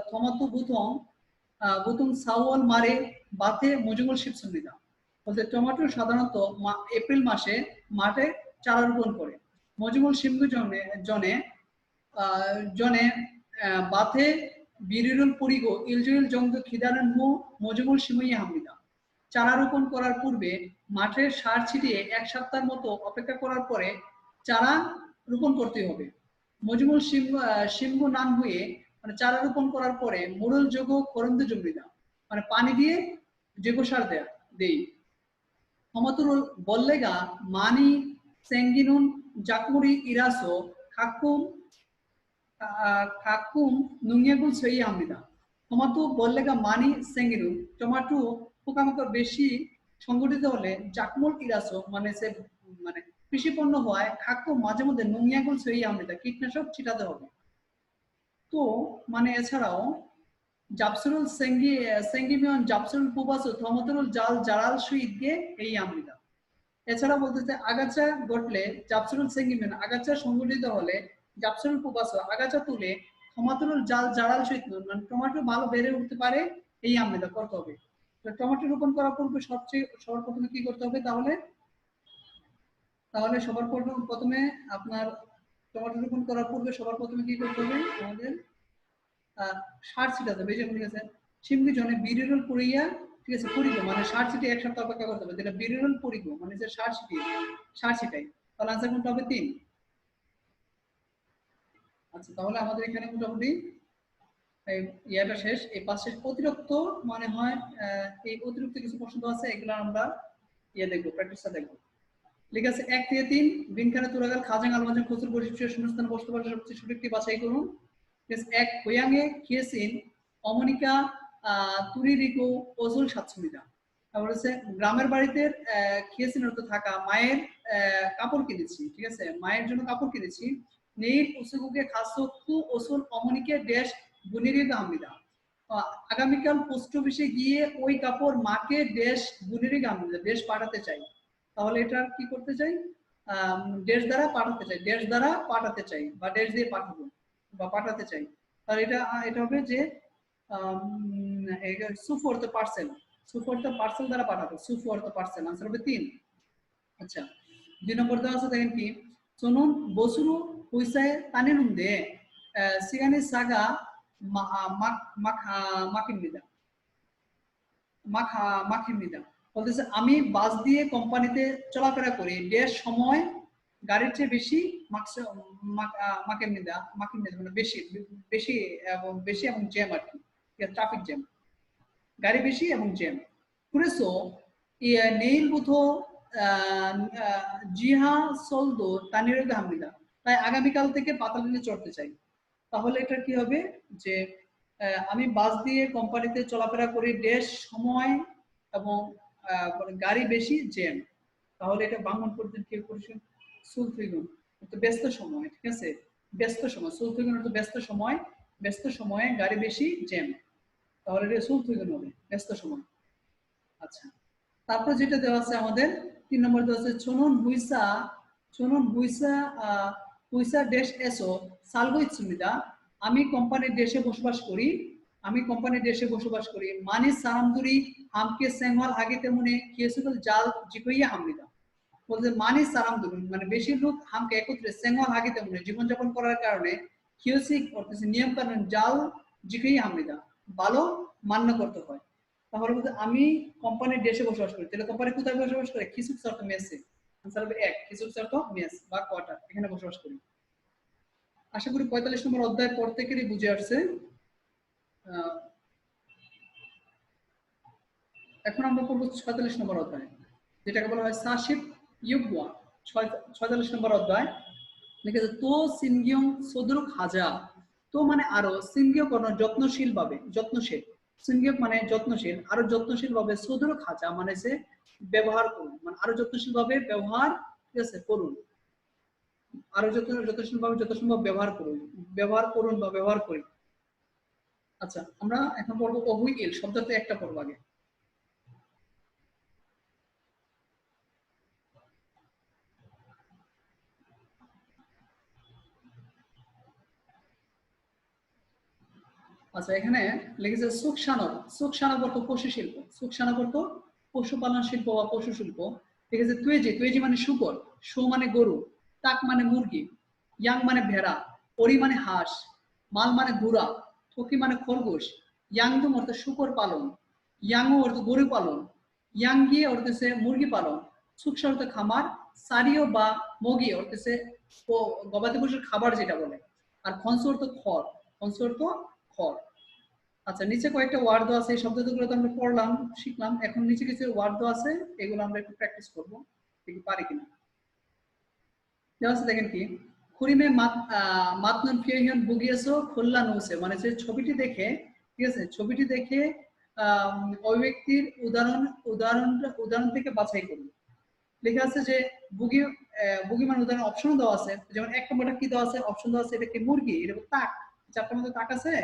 টমেটো বুতুং সাওয়াল মারে বাতে মজুমুল শিবসুন্নিদা। বলতে টমেটো সাধারণত এপ্রিল মাসে মাঠে চারা রোপণ করে। মজুমুল শিমগু জনে জনে বাথে বিরিরুল পরিগো ইলজুইল জংদু খিদারান হু মজুমুল শিমুই হামিদা। চারা রোপণ করার পূর্বে মাঠে সার ছিটিয়ে 1 সপ্তাহের মতো অপেক্ষা করার পরে চারা রোপণ করতে হবে। মজুমুল শিমগু নাম হয়ে মানে চারা রোপণ করার পরে মুরুল যোগ করন্দু জমিদা মানে পানি দিয়ে জৈব সার দেই। হমাতুরুল বল্লেগা মানি সেঙ্গিনুন জাকুরি ইরাসো খাকুম নুঙ্গিয়াগুল সই আমিদা। টমাটো বল্লেগা মানি সেঙ্গিনু টমাটো পোকামাকড় বেশি সংগঠিত হলে জাকমুল ইরাসো মানে সে মানে কৃষি পণ্য হয় খাকুম মাঝে মধ্যে নুঙ্গিয়াগুল সই আমিদা কীটনাশক ছিটাতে হবে। তো মানে এছাড়াও জাপসুরুল সেঙ্গিমিয়ন জাপসুরুল পুবাসু থমতরুল জাল জারাল সুইদগে এই আমিদা। এছাড়া বলতেছে আগাছা ঘটলে জাপসুরুল সেঙ্গিমিয়ন আগাছা সংগঠিত হলে জাপসুরুল পুবাসু আগাছা তুলে থমাতুরুল জাল জারাল সুইদ মানে টমেটো ভালো বেড়ে উঠতে পারে এই আমিদা করতে হবে। তো টমেটো রোপণ করার পূর্বে সবার প্রথমে কি করতে হবে? তাহলে সবার প্রথমে আপনার টমেটো রোপণ করার পূর্বে সবার প্রথমে কি করতে হবে? আমাদের সার ছিটাতে হবে। যেমন ঠিক আছে শিমগি জনে বিরিরুল পুরিয়া ঠিক আছে পরিগো মানে সার ছিটিয়ে 1 সপ্তাহ অপেক্ষা করতে হবে। যেটা বিরিরুল পরিগো মানে যে সার ছিটাই। তাহলে আনসার কোনটা হবে? 3। আচ্ছা তাহলে আমাদের এখানে মোটামুটি ইয়াটা শেষ। এই পাশে অতিরিক্ত মানে হয় এই অতিরিক্ত কিছু প্রশ্ন আছে এগুলো আমরা দেখবো প্র্যাকটিসটা দেখবো। ঠিক আছে 1 থেকে 3 বিনখানে তুরাগাল খাজাং আলমাজাং খসুর বৈশিষ্ট্য শূন্যস্থান বসতে পারে সবচেয়ে সঠিকটি বাছাই করুন। ঠিক আছে 1 হোয়াংয়ে কিয়েসিন অমনিকা তুরিরিকো ওজুল সাতসুমিদা। তারপর হচ্ছে গ্রামের বাড়িতে কিয়েসিন অর্থ থাকা মায়ের কাপড় কিনেছি। ঠিক আছে মায়ের জন্য কাপড় কিনেছি। নেইল উসুগুকে খাসু ওসুল অমনিকে দেশ বুনিরিদ আহমিদা। আগামীকাল পোস্ট অফিসে গিয়ে ওই কাপড় মাকে দেশ বুনিরিদ আহমিদা দেশ পাঠাতে চাই। তাহলে এটা কি করতে চাই? দেশ দ্বারা পাঠাতে চাই বা দেশ দিয়ে পাঠাবো বা পাঠাতে চাই। তাহলে এটা হবে যে সুফর দ্য পার্সেল দ্বারা পাঠাবো। সুফর দ্য পার্সেল আনসার হবে 3। আচ্ছা 2 নম্বর দেওয়া আছে দেখেন কি চনুন বসুরু হুইসায় তানিনুম দে সিগানি সাগা মাখিমিদা বলতেছে আমি বাস দিয়ে কোম্পানিতে চলাফেরা করি দেশ সময় গাড়ির চেয়ে বেশি মাখিমিদা মানে বেশি এবং জ্যাম আর কি ট্রাফিক জ্যাম গাড়ি বেশি এবং জ্যাম 그래서 내일부터 জিহা সলদো তানিরেদ হামিদা তাই আগামীকাল থেকে পাতালিনে চড়তে চাই। তাহলে এটা কি হবে যে আমি বাস দিয়ে কোম্পানিতে চলাফেরা করি দেশ সময় এবং গাড়ি বেশি জ্যাম। তাহলে এটা বাংলা পর্যন্ত কি করছেন সুলথিগুন তো ব্যস্ত সময়। ঠিক আছে ব্যস্ত সময় সুলথিগুন তো ব্যস্ত সময়ে গাড়ি বেশি জ্যাম। তাহলে এটা সুলথিগুন হবে ব্যস্ত সময়। আচ্ছা তারপর যেটা দেওয়া আছে আমাদের 3 নম্বর দেওয়া আছে চনুন হুইসা দেশ এসো সালগো ইচ্ছুমিদা আমি কোম্পানির দেশে বসবাস করি মানি সারামদুরি হামকে সেঙ্গল হাগে তেমনি কিয়েসুল জাল জিকইয়া হামিদা বলতে মানি সারামদুরি মানে বেশি লোক হামকে একত্রে সেঙ্গল হাগে তেমনি জীবনযাপন করার কারণে কিয়েসিক অর্থাৎ নিয়ম কানুন জাল জিকইয়া হামিদা ভালো মান্য করতে হয়। তাহলে বলতে আমি কোম্পানির দেশে বসবাস করি। তাহলে কোম্পানি কোথায় বসবাস করে? খিসুক শর্ত মেসে। আনসার হবে 1 খিসুক শর্ত মেস বা কোয়ার্টার এখানে বসবাস করি। আশা করি 45 নম্বর অধ্যায় পর থেকেই বুঝে আসছে। এখন আমরা পড়ব 46 নম্বর অধ্যায় যেটাকে বলা হয় সাশিপ ইউগুয়া। 46 নম্বর অধ্যায় লিখেছে তো সিনগিয়ং সদরুক হাজা তো মানে আরো, সিংহ কোন যত্নশীল ভাবে, যত্নশীল, সিংহ মানে যত্নশীল, আরো যত্নশীল ভাবে সদর খাঁচা মানে সে ব্যবহার করুন, মানে আরো যত্নশীল ভাবে ব্যবহার, ঠিক আছে, করুন, আরো যত্নশীল ভাবে যত সম্ভব ব্যবহার করুন, ব্যবহার করুন বা ব্যবহার করি। আচ্ছা, আমরা এখন পড়বো অহুইল শব্দতে একটা পড়বো আগে। আচ্ছা, এখানে লিখেছে সুকসানব, সুকসানব অর্থ পশু শিল্প, সুকসানব অর্থ পশুপালন শিল্প বা পশু শিল্প। ঠিক আছে, তুয়েজি, তুয়েজি মানে শুকর, শো মানে গরু, তাক মানে মুরগি, ইয়াং মানে ভেড়া, পরি মানে হাঁস, মাল মানে ঘোড়া, থকি মানে খরগোশ, ইয়াংদুম অর্থ শুকর পালন, ইয়াংও অর্থ গরু পালন, ইয়াংগি অর্থ হচ্ছে মুরগি পালন, সুকসা অর্থ খামার, সারিও বা মগি অর্থ হচ্ছে গবাদি পশুর খাবার যেটা বলে, আর খনস অর্থ খড়, খনস অর্থ খড়। আচ্ছা, নিচে কয়েকটা ওয়ার্ড দেওয়া আছে, এই শব্দগুলো তো আমরা পড়লাম, শিখলাম। এখন নিচে কিছু ওয়ার্ড দেওয়া আছে, এগুলো আমরা একটু প্র্যাকটিস করবো, দেখি পারি কিনা। দেওয়া আছে, দেখেন কি, খুরিমে মাতনন ফিয়হিয়ন বুগিয়েছো খোল্লা নৌসে, মানে যে ছবিটি দেখে, ঠিক আছে, ছবিটি দেখে ওই ব্যক্তির উদাহরণ উদাহরণ উদাহরণ থেকে বাছাই করুন। লেখা আছে যে বুগি, বুগি মানে উদাহরণ অপশন দেওয়া আছে, যেমন এক নম্বরটা কি দেওয়া আছে, অপশন দেওয়া আছে, এটা কি মুরগি, এটা তাক, চারটার মধ্যে তাক আছে,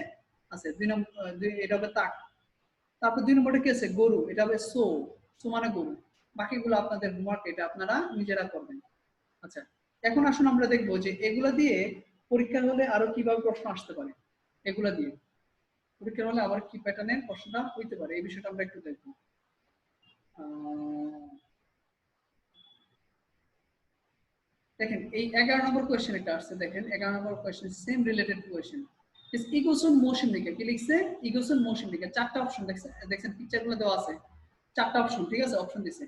আছে, দুই নম্বর, এটা হবে তাক। তারপর দুই নম্বরটা কি আছে, গরু, এটা হবে সো, সো মানে গরু। বাকিগুলো আপনাদের হোমওয়ার্ক, এটা আপনারা নিজেরা করবেন। আচ্ছা, এখন আসুন আমরা দেখবো যে এগুলা দিয়ে পরীক্ষা হলে আরো কিভাবে প্রশ্ন আসতে পারে, এগুলা দিয়ে পরীক্ষা হলে আবার কি প্যাটার্নের প্রশ্নটা হইতে পারে, এই বিষয়টা আমরা একটু দেখবো। দেখেন এই 11 নম্বর কোয়েশ্চেন একটা আসছে, দেখেন 11 নম্বর কোয়েশ্চেন, সেম রিলেটেড কোয়েশ্চেন। ইগোসন মোশন দিকে কি লিখছে, ইগোসন মোশন দিকে চারটা অপশন দেখছেন পিকচারগুলো দেওয়া আছে, চারটা অপশন, ঠিক আছে, অপশন দিছে।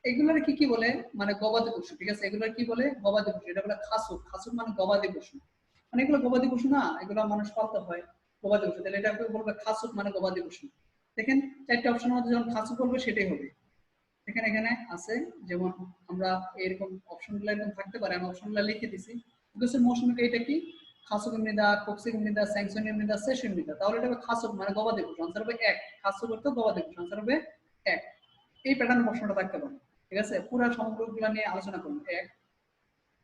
এগুলোর কি কি বলে, মানে গবাদি পশু, ঠিক আছে, এগুলোর কি বলে, গবাদি পশু, এটা বলে খাসুক, খাসুক মানে গবাদি পশু, মানে এগুলো গবাদি পশু না, এগুলো মানুষ পালতে হয় গবাদি পশু, তাহলে এটা বলবে খাসুক মানে গবাদি পশু। দেখেন চারটা অপশনের মধ্যে যখন খাসুক বলবে সেটাই হবে। এখানে এখানে আছে, যেমন আমরা এরকম অপশনগুলো এরকম থাকতে পারে, আমি অপশনগুলো লিখে দিছি। ইগোসন মোশন এটা কি, খাসুক ইমনিদা, কোক্সিক ইমনিদা, স্যাংশন ইমনিদা, সেশন ইমনিদা, তাহলে এটা হবে খাসুক মানে গবাদি পশু, আনসার হবে 1, খাসুক অর্থ গবাদি পশু, আনসার হবে 1। এই প্যাটার্নের প্রশ্নটা থাকতে পারে, ঠিক আছে, পুরো সমগ্রগুলো নিয়ে আলোচনা করব 1।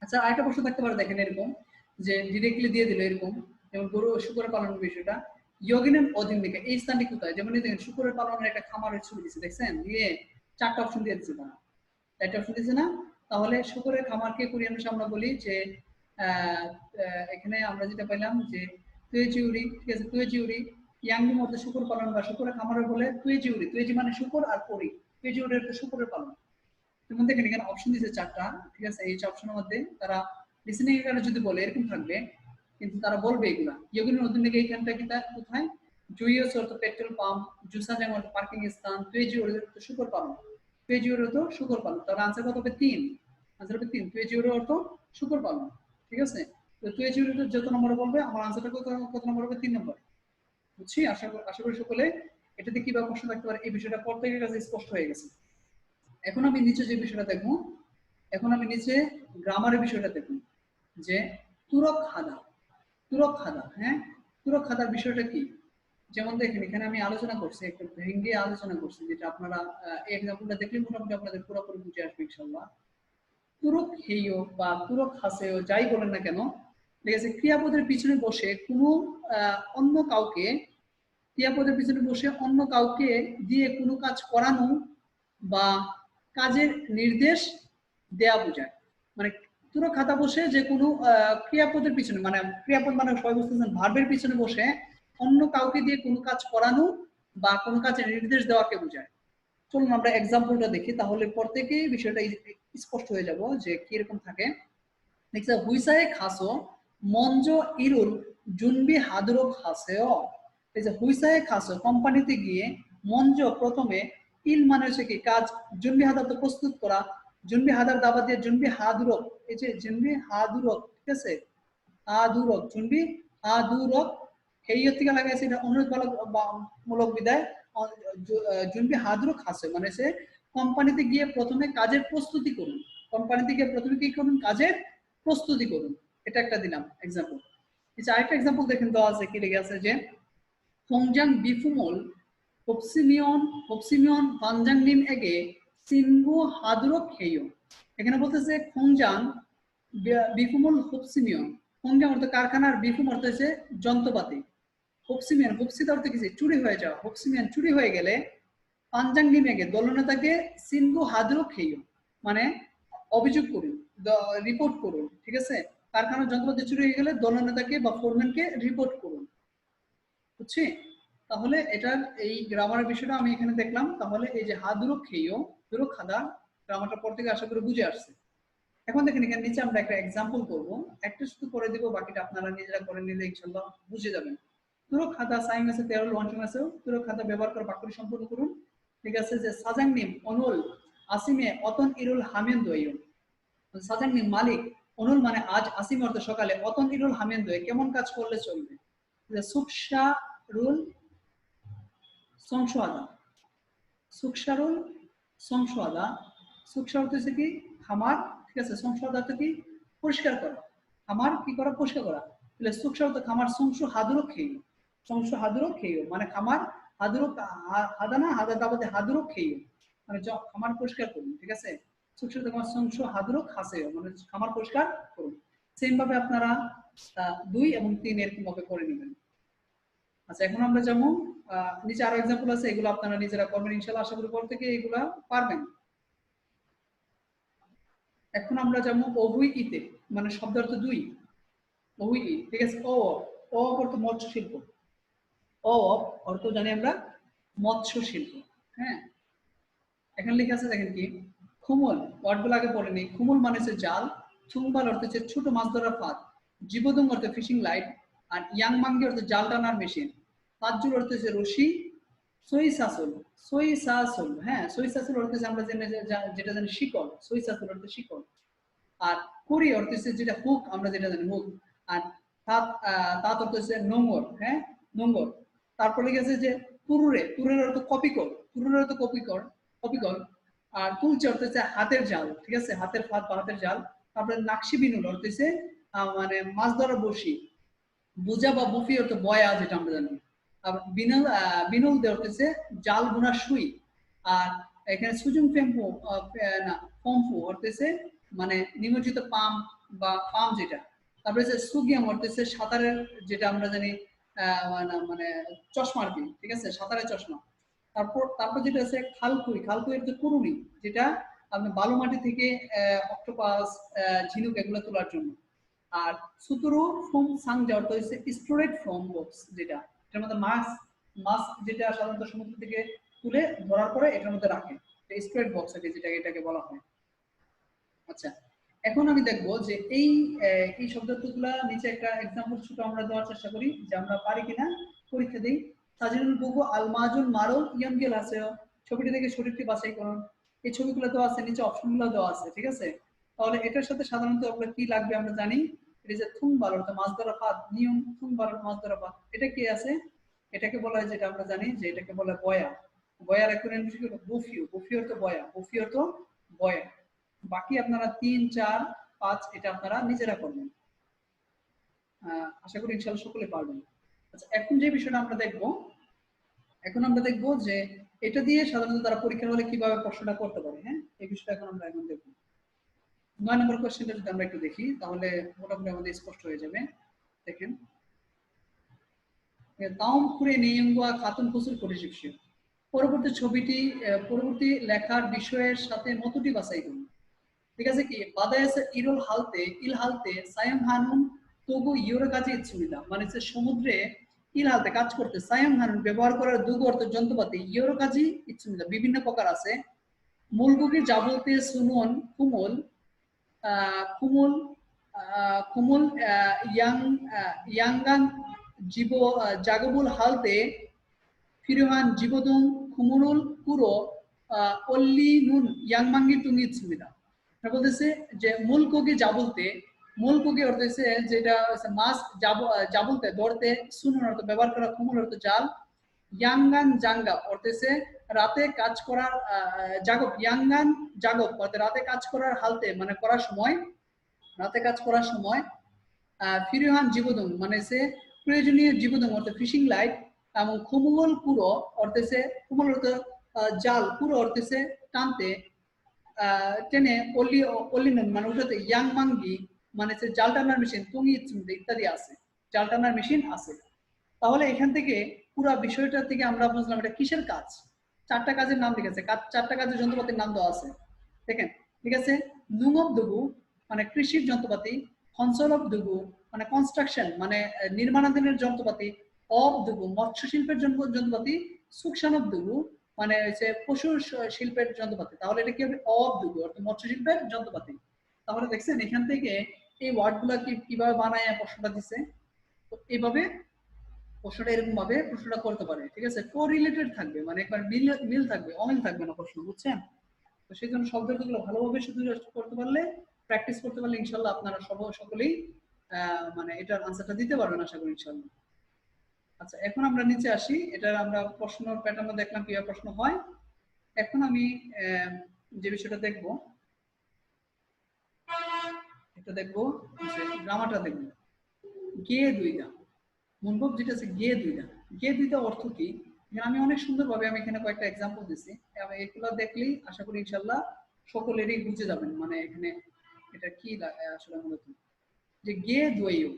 আচ্ছা, আরেকটা প্রশ্ন থাকতে পারে, দেখেন এরকম যে ডিরেক্টলি দিয়ে দিল এরকম, যেমন গরু শুকরের পালনের বিষয়টা, ইয়োগিনেন অদিনিকা, এই স্থানটি কোথায়, যেমন এই দেখেন শুকরের পালনের একটা খামারের ছবি দিচ্ছে, দেখছেন, দিয়ে চারটা অপশন দিয়ে দিচ্ছে তারা, চারটা অপশন দিচ্ছে না, তাহলে শুকরের খামারকে কোরিয়ান ভাষায় আমরা বলি যে এখানে আমরা যেটা পেলাম যে তুয়েজিউরি, ঠিক আছে, তুয়েজিউরি, ইয়াংনি মধ্যে শুকর পালন বা শুকরের খামারের বলে তুয়েজিউরি, তুয়েজি মানে শুকর আর পরি, তুয়েজিউরি হচ্ছে শুকরের পালন। যেমন দেখেন এখানে অপশন দিয়েছে চারটা, ঠিক আছে, এই অপশনের মধ্যে তারা লিসেনিং এর যদি বলে এরকম থাকবে, কিন্তু তারা বলবে এগুলা ইয়োগিনের অধীন থেকে এইখানটা কি কোথায়, জুইয়স অর্থ পেট্রোল পাম্প, জুসাজাং অর্থ পার্কিং স্থান, তুয়েজিউরি অর্থ শুকর পালন, তুয়েজিউরি অর্থ শুকর পালন, তাহলে আনসার কত হবে 3, আনসার হবে 3, তুয়েজিউরি অর্থ শুকর পালন, ঠিক আছে। তো তুয়েজিউরি যত নম্বরে বলবে আমার আনসারটা কত নম্বর হবে, 3 নম্বর। বুঝছি, আশা করি সকলে এটাতে কিভাবে প্রশ্ন থাকতে পারে এই বিষয়টা প্রত্যেকের কাছে স্পষ্ট হয়ে গেছে। এখন আমি নিচে যে বিষয়টা দেখবো, এখন আমি নিচে গ্রামারের বিষয়টা দেখব, যে তুরক খাদা, তুরক খাদা, হ্যাঁ, তুরক খাদার বিষয়টা কি, যেমন দেখেন এখানে আমি আলোচনা করছি, একটু ভেঙে আলোচনা করছি, যেটা আপনারা এই এক্সাম্পলটা দেখলে মোটামুটি আপনাদের পুরোপুরি বুঝে আসবে ইনশাআল্লাহ। তুরক হেয় বা তুরক হাসেও যাই বলেন না কেন, ঠিক আছে, ক্রিয়াপদের পিছনে বসে কোনো অন্য কাউকে, ক্রিয়াপদের পিছনে বসে অন্য কাউকে দিয়ে কোনো কাজ করানো বা কাজের নির্দেশ দেয়া বোঝায়, মানে পুরো খাতা বসে যে কোনো ক্রিয়াপদের পিছনে, মানে ক্রিয়াপদ মানে সবাই বুঝতেছেন ভার্বের পিছনে বসে অন্য কাউকে দিয়ে কোনো কাজ করানো বা কোনো কাজের নির্দেশ দেওয়াকে বোঝায়। চলুন আমরা এক্সাম্পলটা দেখি, তাহলে প্রত্যেকেই বিষয়টা স্পষ্ট হয়ে যাব যে কি রকম থাকে। দেখছে হুইসায়ে খাসো মঞ্জ ইরুল জুনবি হাদুরো খাসেও, এই যে হুইসায়ে খাসো কোম্পানিতে গিয়ে, মঞ্জ প্রথমে, ইল মানে হচ্ছে কি কাজ, জুনবি হাদার তো প্রস্তুত করা, জুনবি হাদার দাবা দিয়ে জুনবি হাদুরক, এই যে জুনবি হাদুরক, ঠিক আছে, হাদুরক, জুনবি হাদুরক, এই থেকে লাগাইছে এটা অনুরোধমূলক বিদায়, জুনবি হাদুরক খাসে মানে সে কোম্পানিতে গিয়ে প্রথমে কাজের প্রস্তুতি করুন, কোম্পানিতে গিয়ে প্রথমে কি করুন, কাজের প্রস্তুতি করুন, এটা একটা দিলাম এক্সাম্পল। এই যে আরেকটা এক্সাম্পল দেখেন দেওয়া আছে, কি লেগে আছে যে ফংজাং বিফুমল হপসিমিয়ন পানজাং নিম এগে সিনগু হাদুরক হেয়। এখানে বলতেছে খংজাং বিফুমল হপসিমিয়ন, খংজাং অর্থ কারখানার, বিফুম অর্থ হচ্ছে যন্ত্রপাতি, হপসিমিয়ান হপসিত অর্থ কিছু চুরি হয়ে যাওয়া, হপসিমিয়ান চুরি হয়ে গেলে পানজাং নিমেগে দলনেতাকে সিনগু হাদুরক হেয় মানে অভিযোগ করুন, রিপোর্ট করুন, ঠিক আছে। কারখানার যন্ত্রপাতি চুরি হয়ে গেলে দলনেতাকে বা ফোরম্যানকে রিপোর্ট করুন, বুঝছি। তাহলে এটার এই গ্রামারের বিষয়টা আমি এখানে দেখলাম। তাহলে এই যে হাদুরক খেয়েও দুরক খাদা গ্রামারটা পর থেকে আশা করি বুঝে আসছে। এখন দেখেন এখানে নিচে আমরা একটা এক্সাম্পল করব, একটা শুধু করে দিব, বাকিটা আপনারা নিজেরা করে নিলে ইনশাআল্লাহ বুঝে যাবেন। দুরক খাদা সাইং আছে তেরো লঞ্চং আছে, দুরক খাদা ব্যবহার করে বাক্যটি সম্পূর্ণ করুন। ঠিক আছে, যে সাজাং নিম অনুল আসিমে অতন ইরুল হামিন দইয়ুন। সাজাং নিম মালিক, অনুল মানে আজ, আসিম অর্থ সকালে, অতন ইরুল হামিন দই কেমন কাজ করলে চলবে। যে সুকসা রুল সংশোধা, সুকসারুল সংশোধা, সুকসা অর্থ হচ্ছে কি খামার, ঠিক আছে, সংশোধা অর্থ কি পরিষ্কার করা, খামার কি করা পরিষ্কার করা। তাহলে সুকসা অর্থ খামার, সংশো হাদুরক খেয়ে, সংশো হাদুরক খেয়ে মানে খামার, হাদুরক হাদানা হাদা দাবাতে হাদুরক খেয়ে মানে খামার পরিষ্কার করুন, ঠিক আছে। সুকসা তোমার সংশো হাদুরক হাসেও মানে খামার পরিষ্কার করুন। সেম ভাবে আপনারা 2 এবং 3 এরকম ভাবে করে নেবেন। আচ্ছা, এখন আমরা যেমন নিচে আরো এক্সাম্পল আছে, এগুলো আপনারা নিজেরা করবেন ইনশাআল্লাহ, আশা করি পর থেকে এগুলা পারবেন। এখন আমরা যেমন অহুই ইতে মানে শব্দ অর্থ 2, অহুই ই, ঠিক আছে। ও অর্থ মৎস্য শিল্প, অ অর্থ জানি আমরা মৎস্য শিল্প, হ্যাঁ। এখানে লেখা আছে দেখেন কি খুমল, ওয়ার্ডগুলো আগে পড়েনি। খুমল মানে হচ্ছে জাল, থুংবাল অর্থ হচ্ছে ছোট মাছ ধরার ফাঁদ, জীবদুং অর্থ ফিশিং লাইট, আর ইয়াং মাঙ্গি অর্থ জাল টানার মেশিন, পাঁচজুর অর্থ হচ্ছে রশি, সই সাসল, সই সাসল, হ্যাঁ সই সাসল অর্থ হচ্ছে আমরা যেটা জানি শিকল, সই সাসল অর্থ শিকল, আর কুড়ি অর্থ হচ্ছে যেটা হুক, আমরা যেটা জানি হুক, আর তাঁত তাঁত অর্থ হচ্ছে নোংর, হ্যাঁ নোংর। তারপরে গেছে যে তুরুরে, তুরের অর্থ কপিকল, তুরুরের অর্থ কপিকল, কপিকল, আর তুলছে অর্থ হচ্ছে হাতের জাল, ঠিক আছে, হাতের ফাঁদ বা হাতের জাল। তারপরে নাকশি বিনুল অর্থ হচ্ছে মানে মাছ ধরা বড়শি, বুজা বা বুফি অর্থ বয়া যেটা আমরা জানি, আর বিনুল বিনুল দে অর্থ হচ্ছে জাল বোনার সুই, আর এখানে সুজুং ফেম্পু না পম্পু অর্থ হচ্ছে মানে নিমজ্জিত পাম্প বা পাম্প যেটা। তারপরে হচ্ছে সুগিয়াম অর্থ হচ্ছে সাঁতারের যেটা আমরা জানি মানে চশমা আর কি, ঠিক আছে, সাঁতারের চশমা। তারপর যেটা আছে খালকুই, খালকুই হচ্ছে কুরুনি, যেটা আপনার বালু মাটি থেকে অক্টোপাস ঝিনুক এগুলো তোলার জন্য। আর সুতুরু ফোম সাংজা অর্থ হচ্ছে স্টোরেড ফোম বক্স, যেটা এটার মধ্যে মাছ মাছ যেটা সাধারণত সমুদ্র থেকে তুলে ধরার পরে এটার মধ্যে রাখে, স্টোরেড বক্স আর কি, যেটা এটাকে বলা হয়। আচ্ছা, এখন আমি দেখবো যে এই শব্দগুলা নিচে একটা এক্সাম্পল ছোট আমরা দেওয়ার চেষ্টা করি, যে আমরা পারি কিনা পরীক্ষা দিই। সাজিনুল বুকু আলমাজুল মারুল ইয়ামগেল আছে, ছবিটি থেকে সঠিকটি বাছাই করুন। এই ছবিগুলো দেওয়া আছে, নিচে অপশনগুলো দেওয়া আছে, ঠিক আছে। তাহলে এটার সাথে সাধারণত আমরা কি লাগবে আমরা জানি, এটা যে থুংবার অর্থাৎ মাছ ধরা ফাঁদ, নিয়ম থুংবার মাছ ধরা ফাঁদ, এটা কি আছে, এটাকে বলা হয় যেটা আমরা জানি যে এটাকে বলা বয়া, বয়ার অ্যাকুরেন্ট হলো বুফিও, বুফিও অর্থ বয়া, বুফিও অর্থ বয়া। বাকি আপনারা 3, 4, 5 এটা আপনারা নিজেরা করবেন, আশা করি ইনশাআল্লাহ সকলে পারবেন। আচ্ছা, এখন যে বিষয়টা আমরা দেখব, এখন আমরা দেখব যে এটা দিয়ে সাধারণত তারা পরীক্ষার হলে কিভাবে প্রশ্নটা করতে পারে, হ্যাঁ এই বিষয়টা এখন আমরা দেখব। 9 নম্বর কোশ্চেনটা যদি আমরা একটু দেখি তাহলে মোটামুটি আমাদের স্পষ্ট হয়ে যাবে। দেখেন, তাওম খুরে নিয়ঙ্গুয়া খাতুন ফুসুল পরিশিষ্য, পরবর্তী ছবিটি পরবর্তী লেখার বিষয়ের সাথে মতটি বাছাই করুন। ঠিক আছে, কি বাদায়াসে ইরুল হালতে ইল হালতে সায়ং হানুন তবু ইয়োর কাজে ইচ্ছুমিদা মানে হচ্ছে সমুদ্রে ইল হালতে কাজ করতে, সায়ং হানুন ব্যবহার করার দুগ অর্থ যন্ত্রপাতি, ইয়োর কাজে ইচ্ছুমিদা বিভিন্ন প্রকার আছে। মূলগুকি যা বলতে সুমন কুমল কুমল কুমল ইয়াঙ্গান জীব জাগবুল হালতে ফিরোহান জীবদুং কুমুরুল কুরো অল্লি নুন ইয়াংমাঙ্গি টুঙ্গি ইচ্ছুমিদা বলতেছে যে মূল কোকি জাবুলতে, মূল কোকি অর্থ হচ্ছে যেটা মাছ জাবুলতে ধরতে, সুনুন অর্থ ব্যবহার করা, কুমুল অর্থ জাল, ইয়াঙ্গান জাঙ্গা অর্থ হচ্ছে রাতে কাজ করার জাগব, ইয়াঙ্গান জাগব অর্থ রাতে কাজ করার হালতে মানে করার সময়, রাতে কাজ করার সময়, ফিরিহান জীবদং মানে হচ্ছে প্রয়োজনীয় জীবদং অর্থাৎ ফিশিং লাইট এবং খুমুল পুরো অর্থ হচ্ছে খুমুল অর্থ জাল পুরো অর্থ হচ্ছে টানতে টেনে অল্লিনন মানে ওটাতে ইয়াং মাঙ্গি মানে হচ্ছে জাল টানার মেশিন তুঙি ইত্যাদি আছে, জাল টানার মেশিন আছে। তাহলে এখান থেকে পুরো বিষয়টা থেকে আমরা বুঝলাম এটা কিসের কাজ। চারটা কাজের নাম লিখেছে, চারটা কাজের যন্ত্রপাতির নাম দেওয়া আছে দেখেন, ঠিক আছে। নুমব দুগু মানে কৃষির যন্ত্রপাতি, ফনসলব দুগু মানে কনস্ট্রাকশন মানে নির্মাণাধীনের যন্ত্রপাতি, অব দুগু মৎস্য শিল্পের যন্ত্রপাতি, সুকসানব দুগু মানে হচ্ছে পশু শিল্পের যন্ত্রপাতি। তাহলে এটা কি হবে অব দুগু অর্থাৎ মৎস্য শিল্পের যন্ত্রপাতি। তাহলে দেখছেন এখান থেকে এই ওয়ার্ডগুলা কিভাবে বানায় প্রশ্নটা দিচ্ছে। তো এইভাবে প্রশ্নটা এরকম ভাবে প্রশ্নটা করতে পারে, ঠিক আছে। কোরিলেটেড থাকবে মানে একবার মিল থাকবে, অমিল থাকবে না প্রশ্ন, বুঝছেন। তো সেই জন্য শব্দগুলো ভালোভাবে শুধু করতে পারলে, প্র্যাকটিস করতে পারলে ইনশাল্লাহ আপনারা সকলেই মানে এটার আনসারটা দিতে পারবেন আশা করি ইনশাল্লাহ। আচ্ছা এখন আমরা নিচে আসি, এটা আমরা প্রশ্ন প্যাটার্ন দেখলাম কিভাবে প্রশ্ন হয়। এখন আমি যে বিষয়টা দেখব এটা দেখবো যে গ্রামারটা দেখবো। গে দুইটা মনভব যেটা আছে গে দুইটা, গে দুইটা অর্থ কি আমি অনেক সুন্দরভাবে আমি এখানে কয়েকটা এক্সাম্পল দিচ্ছি, এগুলো দেখলেই আশা করি ইনশাল্লাহ সকলেরই বুঝে যাবেন মানে এখানে এটা কি আসলে মূলত যে গে দুইও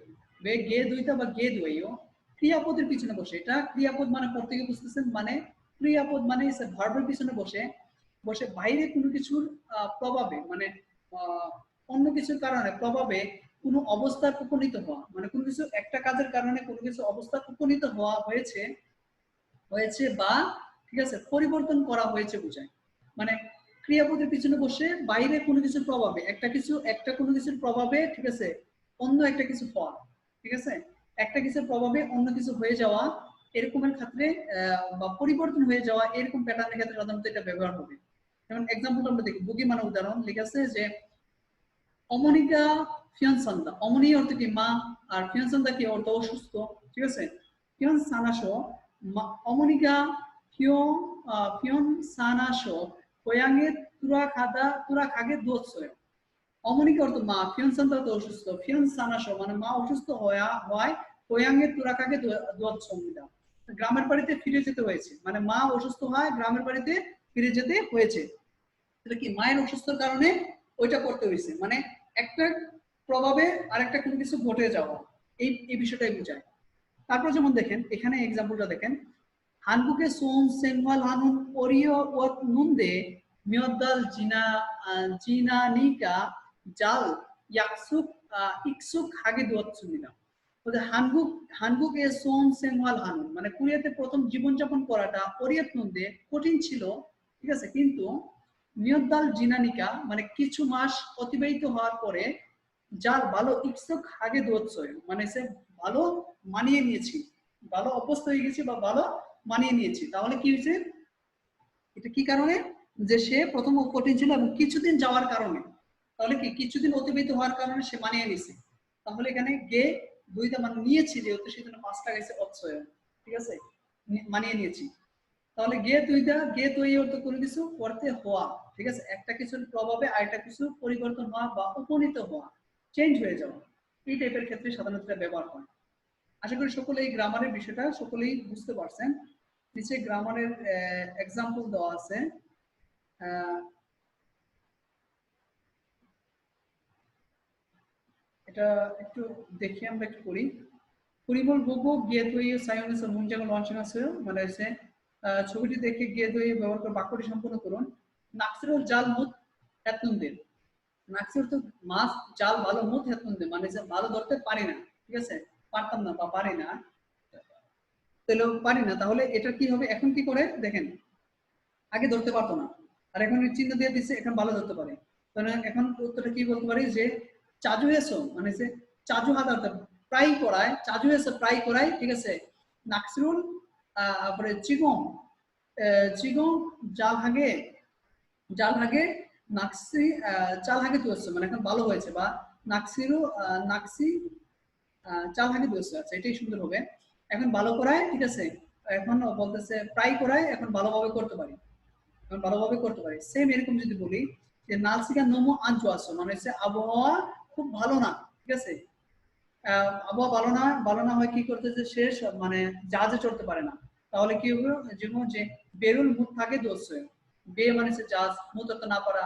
বে গে দুইটা বা গে দুইও ক্রিয়াপদের পিছনে বসে। এটা ক্রিয়াপদ মানে প্রত্যেকে বুঝতেছেন, মানে ক্রিয়াপদ মানে ভার্বের পিছনে বসে বসে বাইরে কোনো কিছুর প্রভাবে মানে অন্য কিছুর কারণে প্রভাবে কোনো অবস্থার উপনীত হওয়া, মানে কোনো কিছু একটা কাজের কারণে কোনো কিছু অবস্থার উপনীত হওয়া হয়েছে বা ঠিক আছে পরিবর্তন করা হয়েছে বোঝায়। মানে ক্রিয়াপদের পিছনে বসে বাইরে কোনো কিছুর প্রভাবে একটা কোনো কিছুর প্রভাবে ঠিক আছে অন্য একটা কিছু হওয়া, ঠিক আছে একটা কিছুর প্রভাবে অন্য কিছু হয়ে যাওয়া এরকমের ক্ষেত্রে বা পরিবর্তন হয়ে যাওয়া এরকম প্যাটার্নের ক্ষেত্রে সাধারণত এটা ব্যবহার হবে। যেমন এক্সাম্পল আমরা দেখি বুগি মানে উদাহরণ লিখেছে যে অমনিকা ফিয়নসান্দা, অমনি অর্থ কি মা আর ফিয়নসান্দা কি অর্থ অসুস্থ, ঠিক আছে। ফিয়ন সানাশো অমনিকা ফিয়ন সানাশো কোয়াঙ্গে তুরা খাগে দোৎসয়। অমনিকা অর্থ মা, ফিয়ন সান্দা অর্থ অসুস্থ, ফিয়ন সানাশো মানে মা অসুস্থ হয় কোয়াঙ্গে তুরা খাগে দোৎসমিদা গ্রামের বাড়িতে ফিরে যেতে হয়েছে, মানে মা অসুস্থ হয় গ্রামের বাড়িতে ফিরে যেতে হয়েছে। এটা কি মায়ের অসুস্থতার কারণে ওইটা করতে হয়েছে, মানে একটা প্রভাবে আরেকটা কোনো কিছু ঘটে যাওয়া এই বিষয়টাই বোঝায়। তারপর যেমন দেখেন এখানে এক্সাম্পলটা দেখেন 한국의 송 생활하는 어리어옷 문데 몇달 지나니까 잘 익숙하게 되었습니다. 한국의 송 생활하는 মানে কোরিয়াতে প্রথম জীবনযাপন করাটা অরিয়ত মধ্যে কঠিন ছিল, ঠিক আছে, কিন্তু মিয়দ্দাল জিনানিকা মানে কিছু মাস অতিবাহিত হওয়ার পরে যার ভালো ইকসুক আগে দোৎসয় মানে সে ভালো মানিয়ে নিয়েছি, ভালো অভ্যস্ত হয়ে গেছি বা ভালো মানিয়ে নিয়েছি। তাহলে কি হয়েছে এটা কি কারণে যে সে প্রথম কঠিন ছিল এবং কিছুদিন যাওয়ার কারণে, তাহলে কি কিছুদিন অতিবাহিত হওয়ার কারণে সে মানিয়ে নিয়েছে। তাহলে এখানে গে দুইটা মানে নিয়েছি যেহেতু সেজন্য পাঁচটা গেছে অৎসয়, ঠিক আছে মানিয়ে নিয়েছি। তাহলে গে দুই অর্থ কোনো কিছু করতে হওয়া, ঠিক আছে একটা কিছুর প্রভাবে আরেকটা কিছু পরিবর্তন হওয়া বা উপনীত হওয়া, চেঞ্জ হয়ে যাওয়া, এই টাইপের ক্ষেত্রে সাধারণত ব্যবহার হয়। আশা করি সকলে এই গ্রামারের বিষয়টা সকলেই বুঝতে পারছেন। নিচে গ্রামারের এক্সাম্পল দেওয়া আছে, এটা একটু দেখি আমরা একটু করি। পরিমল গোগো গিয়ে তৈ সাইনেস মুনজাগো লঞ্চিং আছে মানে হচ্ছে ছবিটি দেখে গিয়ে তৈ ব্যবহার করে বাক্যটি সম্পূর্ণ করুন। নাক্সিরুল জাল মুত হেতনুনদের, নাক্সির তো মাছ জাল ভালো মুত হেতনুনদের মানে যে ভালো ধরতে পারি না, ঠিক আছে পারতাম না বা পারি না, তাহলে পারি না। তাহলে এটা কি হবে এখন কি করে দেখেন আগে ধরতে পারতো না আর এখন চিহ্ন দিয়ে দিচ্ছে এখন ভালো ধরতে পারে। তাহলে এখন উত্তরটা কি বলতে পারি যে চাজু এসো মানে যে চাজু হাত প্রায় করায়, চাজু এসো প্রায় করায়, ঠিক আছে। নাক্সিরুল তারপরে চিগং জাল হাগে নাক্সি চাল হাগে তুয়েছে মানে এখন ভালো হয়েছে বা নাক্সি চাল হাগে তুয়েছে, আচ্ছা এটাই সুন্দর হবে। এখন ভালো করায়, ঠিক আছে এখন বলতেছে প্রায় করায় এখন ভালোভাবে করতে পারি, এখন ভালোভাবে করতে পারি। সেম এরকম যদি বলি যে নালসিকা নমো আঞ্চু আসো মানে হচ্ছে আবহাওয়া খুব ভালো না, ঠিক আছে আবহাওয়া ভালো না হয় কি করতেছে শেষ মানে জাহাজে চড়তে পারে না, তাহলে কি হবে যেমন যে বেরুল মুখ থাকে দোষে বে মানে সে জাহাজ মুততে না পারা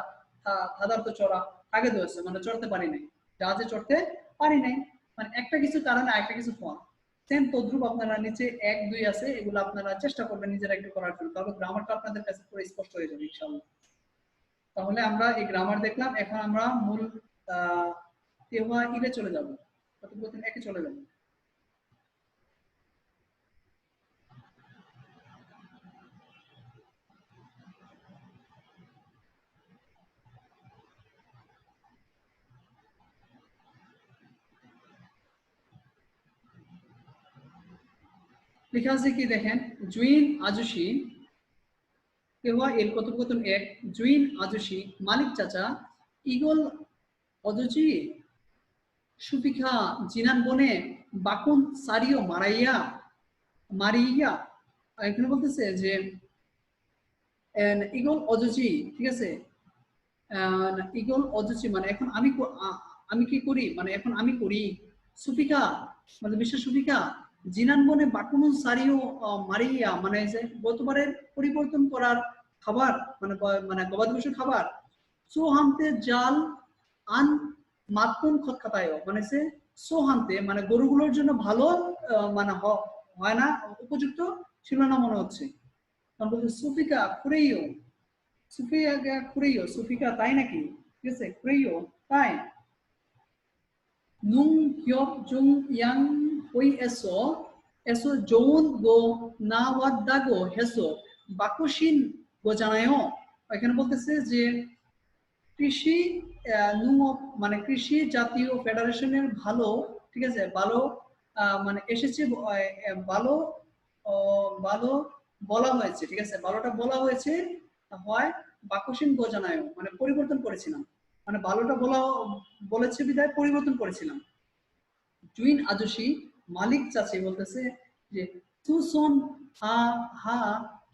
সাধারণত চড়া থাকে দোষে মানে চড়তে পারি নাই, জাহাজে চড়তে পারি নাই, মানে একটা কিছু কারণে আরেকটা কিছু ফল। সেম তদ্রুপ আপনারা নিচে 1 2 আছে, এগুলো আপনারা চেষ্টা করবেন নিজেরা একটু করার জন্য, তাহলে গ্রামারটা আপনাদের কাছে পুরো স্পষ্ট হয়ে যাবে ইনশাআল্লাহ। তাহলে আমরা এই গ্রামার দেখলাম, এখন আমরা মূল তেহওয়া ইলে চলে যাব, কথোপকথন একে চলে যাব। লেখা আছে কি দেখেন, জুইন আজুশি তেহওয়া এর কথোপকথন 1, জুইন আজুশি মালিক চাচা ইগল অজুচি সুফিখা জিনান বনে বাকুন সারিও মারিয়া। এখানে বলতেছে যে ইগল অজুচি, ঠিক আছে, ইগল অজুচি মানে এখন আমি কি করি, মানে এখন আমি করি, সুফিকা মানে বিশ্ব সুফিকা জিনান বনে বাকুনুন সারিও মারিয়া মানে যে গতবারের পরিবর্তন করার খাবার মানে মানে গবাদি পশুর খাবার, সো হামতে জাল আন মাতকুন খতখাতায় মানে সে সো হামতে মানে গরুগুলোর জন্য ভালো মানে হয় না, উপযুক্ত ছিল না মনে হচ্ছে, তখন বলছে সুফিকা খুরেইও, সুফিকা তাই নাকি, ঠিক আছে, খুরেইও তাই, নুং hyok jung yang hoi eso joun go na wadago heso bakushin go জানায়ও। এখানে বলতেছে যে কৃষি মানে কৃষি জাতীয় ফেডারেশনের ভালো, ঠিক আছে, ভালো মানে এসেছে ভালো ভালো বলা হয়েছে, ঠিক আছে, ভালোটা বলা হয়েছে হয় বাকুসিন গো জানায়ও মানে পরিবর্তন করেছিলাম, মানে ভালোটা বলেছে বিধায় পরিবর্তন করেছিলাম। জুইন আজুশি মালিক চাচি বলতেছে যে তুসন হা হা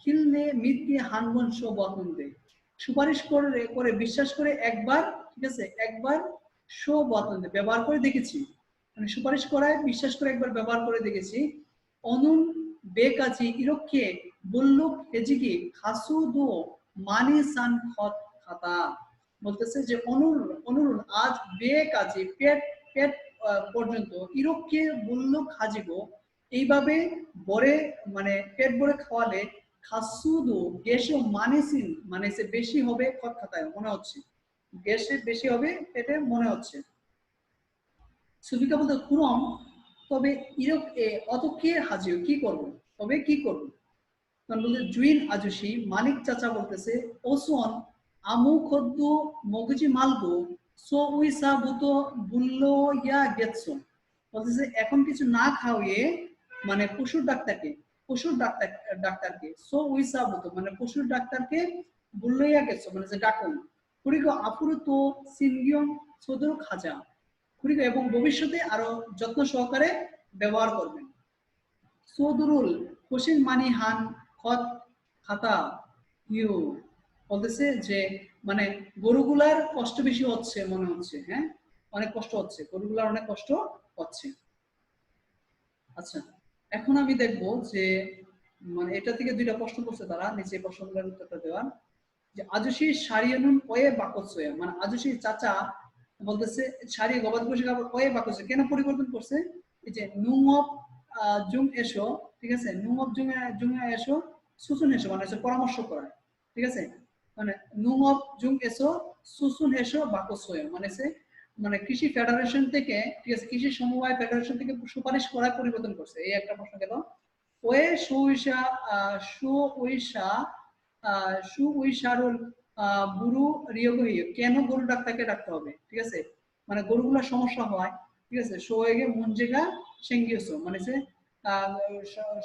খিলনে মিথ্যে হানবন শো বতন্দে, সুপারিশ করে বিশ্বাস করে একবার, ঠিক আছে, একবার শো বতন্দে ব্যবহার করে দেখেছি, মানে সুপারিশ করায় বিশ্বাস করে একবার ব্যবহার করে দেখেছি। অনুন বেকাজি ইরক্ষে বুল্লুক হেজিকি খাসু দো মানি সান খত খাতা, বলতেছে যে অনুরুল আজ বেকাজি পেট পেট পর্যন্ত ইরক্ষে বুল্লুক হাজিগো এইভাবে বরে মানে পেট ভরে খাওয়ালে খাসুদু গ্যাসও মানেসিন মানে সে বেশি হবে খত খাতায় মনে হচ্ছে, গ্যাসে বেশি হবে পেটে মনে হচ্ছে। সুফিকা বলতে কুরম তবে ইরক অত কে হাজিও কি করব, তবে কি করব, তখন বলতে জুইন আজুশি মালিক চাচা বলতেছে ওসন আমু খদ্দ মগজি মালগো সো উইসা বুতো বুল্লো ইয়া গেতসো, বলতেছে এখন কিছু না খাওয়িয়ে মানে পশুর ডাক্তারকে সো উইসা বুতো মানে পশুর ডাক্তারকে বুল্লো ইয়া গেতসো মানে যে ডাকুন কুড়িগো আপুরু তো সিনগিয়ম সদর খাজা কুড়িগো এবং ভবিষ্যতে আরো যত্ন সহকারে ব্যবহার করবেন। সদরুল কোশিন মানি হান খত খাতা ইউ, বলতেছে যে মানে গরুগুলার কষ্ট বেশি হচ্ছে মনে হচ্ছে, হ্যাঁ অনেক কষ্ট হচ্ছে, গরুগুলার অনেক কষ্ট হচ্ছে। আচ্ছা এখন আমি দেখবো যে মানে এটা থেকে দুইটা প্রশ্ন করছে তারা, নিচে প্রশ্নগুলোর উত্তরটা দেওয়ার, যে আজুশি সারিয়ানুন ওয়ে বাকসয়ে মানে আজুশি চাচা বলতেছে সারি গবাদি পশু খাবার ওয়ে বাকসয়ে কেন পরিবর্তন করছে, এই যে নুং অফ জুং এসো, ঠিক আছে, নুং অফ জুং এসো সুসুন এসো মানে হচ্ছে পরামর্শ করা, ঠিক আছে, মানে নুং অফ জুং এসো সুসুন এসো বাকসয়ে মানে মানে কৃষি ফেডারেশন থেকে, ঠিক আছে, কৃষি সমবায় ফেডারেশন থেকে সুপারিশ করা পরিবর্তন করছে, এই একটা প্রশ্ন গেল। ওয়ে সুইসা সুইসা সুইসারুল বুরু রিয়োগহিও কেন গরু ডাক্তারকে ডাকতে হবে, ঠিক আছে, মানে গরুগুলোর সমস্যা হয়, ঠিক আছে, সোয়েগে মুনজেগা সেঙ্গিয়েছো মানে সে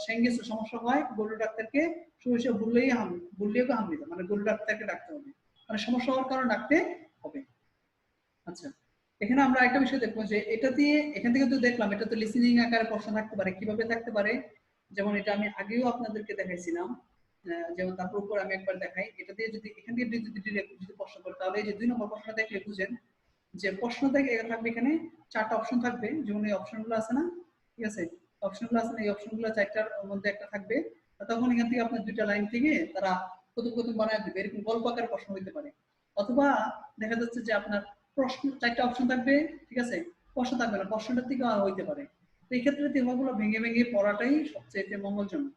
সেঙ্গিয়েছো সমস্যা হয় গরু ডাক্তারকে সুইসা বুল্লিয়েকে হামলিতে মানে গরু ডাক্তারকে ডাকতে হবে, মানে সমস্যা হওয়ার কারণে ডাকতে হবে। আচ্ছা এখানে আমরা একটা বিষয় দেখবো যে এটা দিয়ে এখান থেকে তো দেখলাম এটা তো লিসেনিং আকারে প্রশ্ন থাকতে পারে, কিভাবে থাকতে পারে, যেমন এটা আমি আগেও আপনাদেরকে দেখাইছিলাম, যেমন তারপর উপর আমি একবার দেখাই, এটা দিয়ে যদি এখান দিয়ে যদি প্রশ্ন করে তাহলে এই যে 2 নম্বর প্রশ্নটা দেখলে বুঝেন যে প্রশ্ন থেকে থাকবে এখানে 4টা অপশন থাকবে, যেমন এই অপশনগুলো আছে না, ঠিক আছে, অপশনগুলো আছে না, এই অপশনগুলো 4টার মধ্যে একটা থাকবে। তখন এখান থেকে আপনার 2টা লাইন থেকে তারা কথোপকথন বানায় দেবে, এরকম গল্প আকারে প্রশ্ন হইতে পারে। অথবা দেখা যাচ্ছে যে আপনার প্রশ্ন 4টা অপশন থাকবে, ঠিক আছে, প্রশ্ন থাকবে না, প্রশ্নটার থেকে হইতে পারে। তো এই ক্ষেত্রে তেমনগুলো ভেঙে ভেঙে পড়াটাই সবচেয়ে মঙ্গলজনক।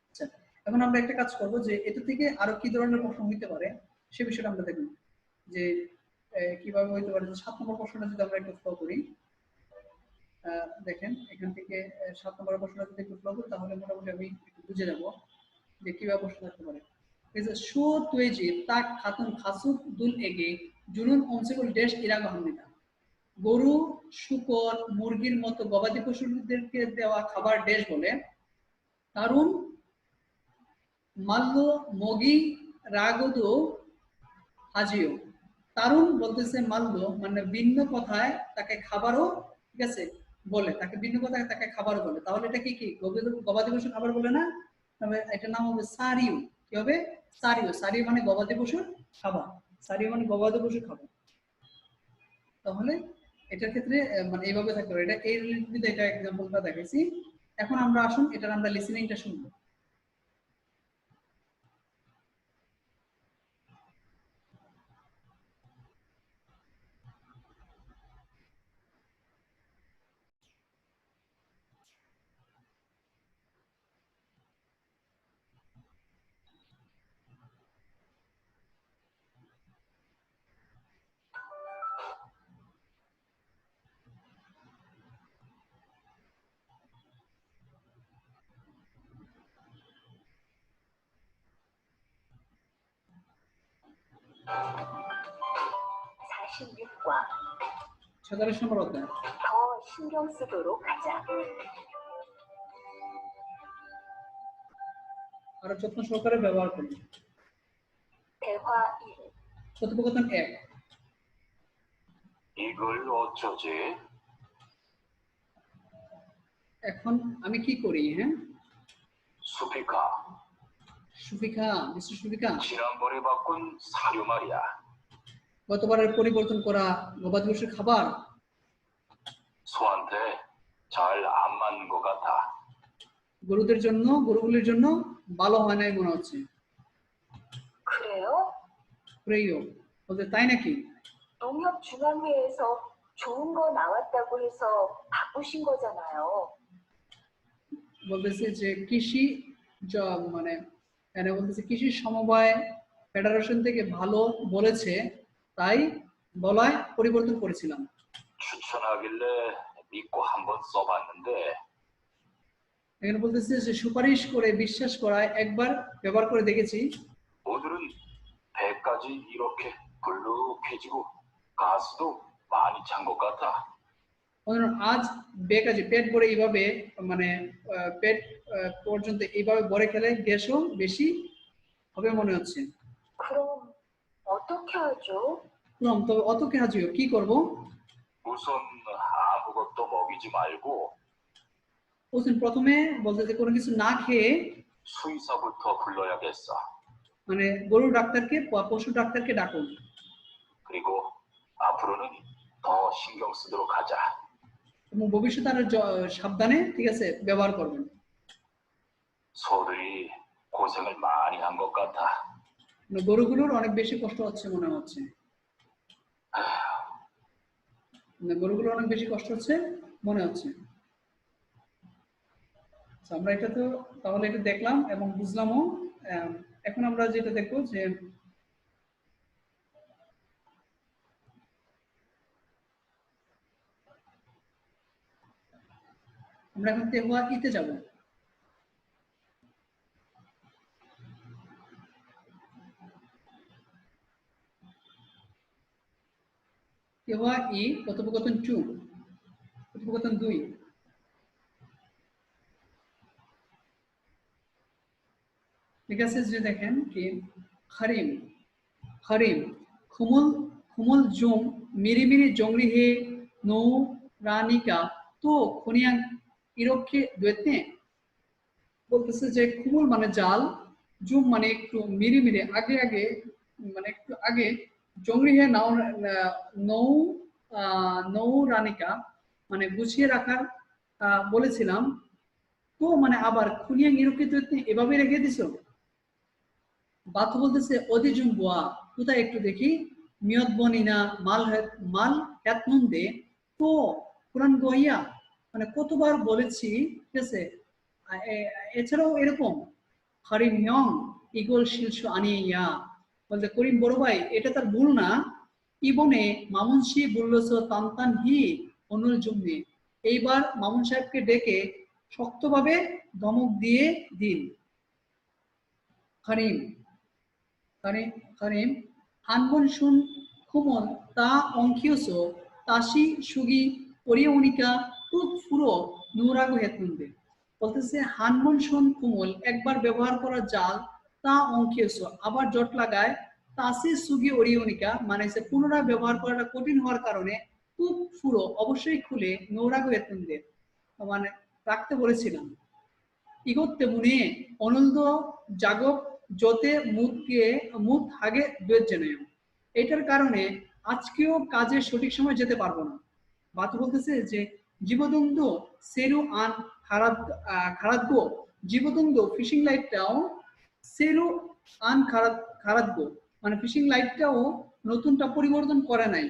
আচ্ছা, এখন আমরা একটা কাজ করব যে এটা থেকে আরো কি ধরনের প্রশ্ন হইতে পারে সে বিষয়টা আমরা দেখব, যে কিভাবে হইতে পারে। 7 নম্বর প্রশ্নটা যদি আমরা একটু ফলো করি, দেখেন এখান থেকে 7 নম্বর প্রশ্নটা যদি একটু ফলো করি তাহলে মোটামুটি আমি একটু বুঝে যাব যে কিভাবে প্রশ্ন থাকতে পারে। শো তুয়েজি তাক খাতুন খাসুক দুল এগে জুনুন অংশগুল ড্যাশ ইরাগা হামনিদা। গরু, শুকর, মুরগির মতো গবাদি পশুদেরকে দেওয়া খাবার ড্যাশ বলে। তারুণ মাল্য মগি রাগদো হাজিও। তারুণ বলতেছে মাল্য মানে ভিন্ন কথায় তাকে খাবারও, ঠিক আছে, বলে, তাকে ভিন্ন কথায় তাকে খাবারও বলে। তাহলে এটা কি কি গবাদি পশু খাবার বলে না, তবে এটার নাম হবে সারিও। কি হবে? সারিও। সারিও মানে গবাদি পশুর খাবার, সারিও মানে গবাদি পশুর খাবার। তাহলে এটার ক্ষেত্রে মানে এইভাবে থাকতে পারে। এটা এই রিলেটেড এটা এক্সাম্পলটা দেখাইছি। এখন আমরা আসুন এটার আমরা লিসেনিংটা শুনবো। সাধারণ নম্বর অধ্যায় 더 신경 쓰도록 하자. আরো যত্ন সহকারে ব্যবহার করুন। 대화 1. কথোপকথন 1। 이걸 어쩌지? এখন আমি কি করি? হ্যাঁ, 수피카, সুফিকা, মিস্টার সুফিকা, 지난번에 바꾼 사료 말이야. গতবারের পরিবর্তন করা গবাদি পশুর খাবার 소한테 잘 안 맞는 것 같아. গরুদের জন্য, গরুগুলির জন্য ভালো হয় নাই মনে হচ্ছে। 그래요? প্রিয় বলতে তাই নাকি? 농협중앙회에서 좋은 거 나왔다고 해서 바꾸신 거잖아요. বলতেছে যে কৃষি মানে এখানে বলতেছে কৃষি সমবায় ফেডারেশন থেকে ভালো বলেছে, তাই বলায় পরিবর্তন করেছিলাম। 추천하길래 믿고 한번 써봤는데 এখানে বলতেছে যে সুপারিশ করে বিশ্বাস করায় একবার ব্যবহার করে দেখেছি। 오늘은 배까지 이렇게 불룩해지고 가스도 많이 찬 것 같아. আজ বেকাজি পেট ভরে এইভাবে মানে পেট পর্যন্ত এইভাবে ভরে খেলে গ্যাসও বেশি হবে মনে হচ্ছে। 그럼 어떻게 하죠? 그럼 তবে অত কে হাজিও কি করব? 우선 아무것도 먹이지 말고 প্রথমে বলতে যে কোনো কিছু না খেয়ে 수의사부터 불러야겠어. মানে গরুর ডাক্তারকে পশু ডাক্তারকে ডাকুন। 그리고 앞으로는 더 신경 쓰도록 하자. এবং ভবিষ্যতে আরো সাবধানে, ঠিক আছে, ব্যবহার করবেন। 소들이 고생을 많이 한 것 같아. গরুগুলোর অনেক বেশি কষ্ট হচ্ছে মনে হচ্ছে। গরুগুলোর অনেক বেশি কষ্ট হচ্ছে মনে হচ্ছে। আমরা এটা তো তাহলে এটা দেখলাম এবং বুঝলামও। এখন আমরা যেটা দেখবো যে আমরা এখন তেহুয়া ইতে যাব। তেহুয়া ই কথোপকথন 2, কথোপকথন 2। ঠিক আছে, যে দেখেন কি খারিম খারিম খুমুল খুমুল জুম মিরিমিরি জংরি হে নৌ রানিকা তো খুনিয়াং ইরক্ষে দুয়েতে। বলতেছে যে খুমুল মানে জাল, জুম মানে একটু, মিরিমিরি আগে আগে মানে একটু আগে, জংরিহে নাও নৌ নৌরানিকা মানে গুছিয়ে রাখার বলেছিলাম, তো মানে আবার খুনিয়ে নিরুপিত এভাবে রেখে দিছো। বাতু বলতেছে অদিজুম বোয়া, কোথায় একটু দেখি, মিয়ত বনিনা মাল হেতনুন দে, তো কোরআন গোয়া মানে কতবার বলেছি, ঠিক আছে। এছাড়াও এরকম হারিম ইয়ং ইগল শীর্ষ আনিয়া বলতে, করিম বড় ভাই এটা তার ভুল না, ইবনে মামুনসি বললছ তান্তান হি অনুল জুমনি, এইবার মামুন সাহেবকে ডেকে শক্তভাবে ধমক দিয়ে দিন। হারিম Karim, Karim, Hanbon-shun Kumon, Ta Onkyoso, Tashi Shugi, Orionica, Tut Furo, Nurago Hetunde. বলতেছে হানবন শোন কুমল, একবার ব্যবহার করা জাল, তা অঙ্কিয়স আবার জট লাগায়, তাসি সুগি ওরিওনিকা মানে সে পুনরায় ব্যবহার করাটা কঠিন হওয়ার কারণে, তুপ ফুরো অবশ্যই খুলে, নৌরাগো এতুনদের মানে রাখতে বলেছিলাম। 이것 때문에 오늘도 작업 জোতে মুদ হাগে দুয়ের, এটার কারণে আজকেও কাজে সঠিক সময় যেতে পারবো না। বাতু বলতেছে যে জীবদন্দ সেরু আন খারাদগো, জীবদন্দ ফিশিং লাইটটাও সেরু আন খারাদগো মানে ফিশিং লাইটটাও নতুনটা পরিবর্তন করে নাই।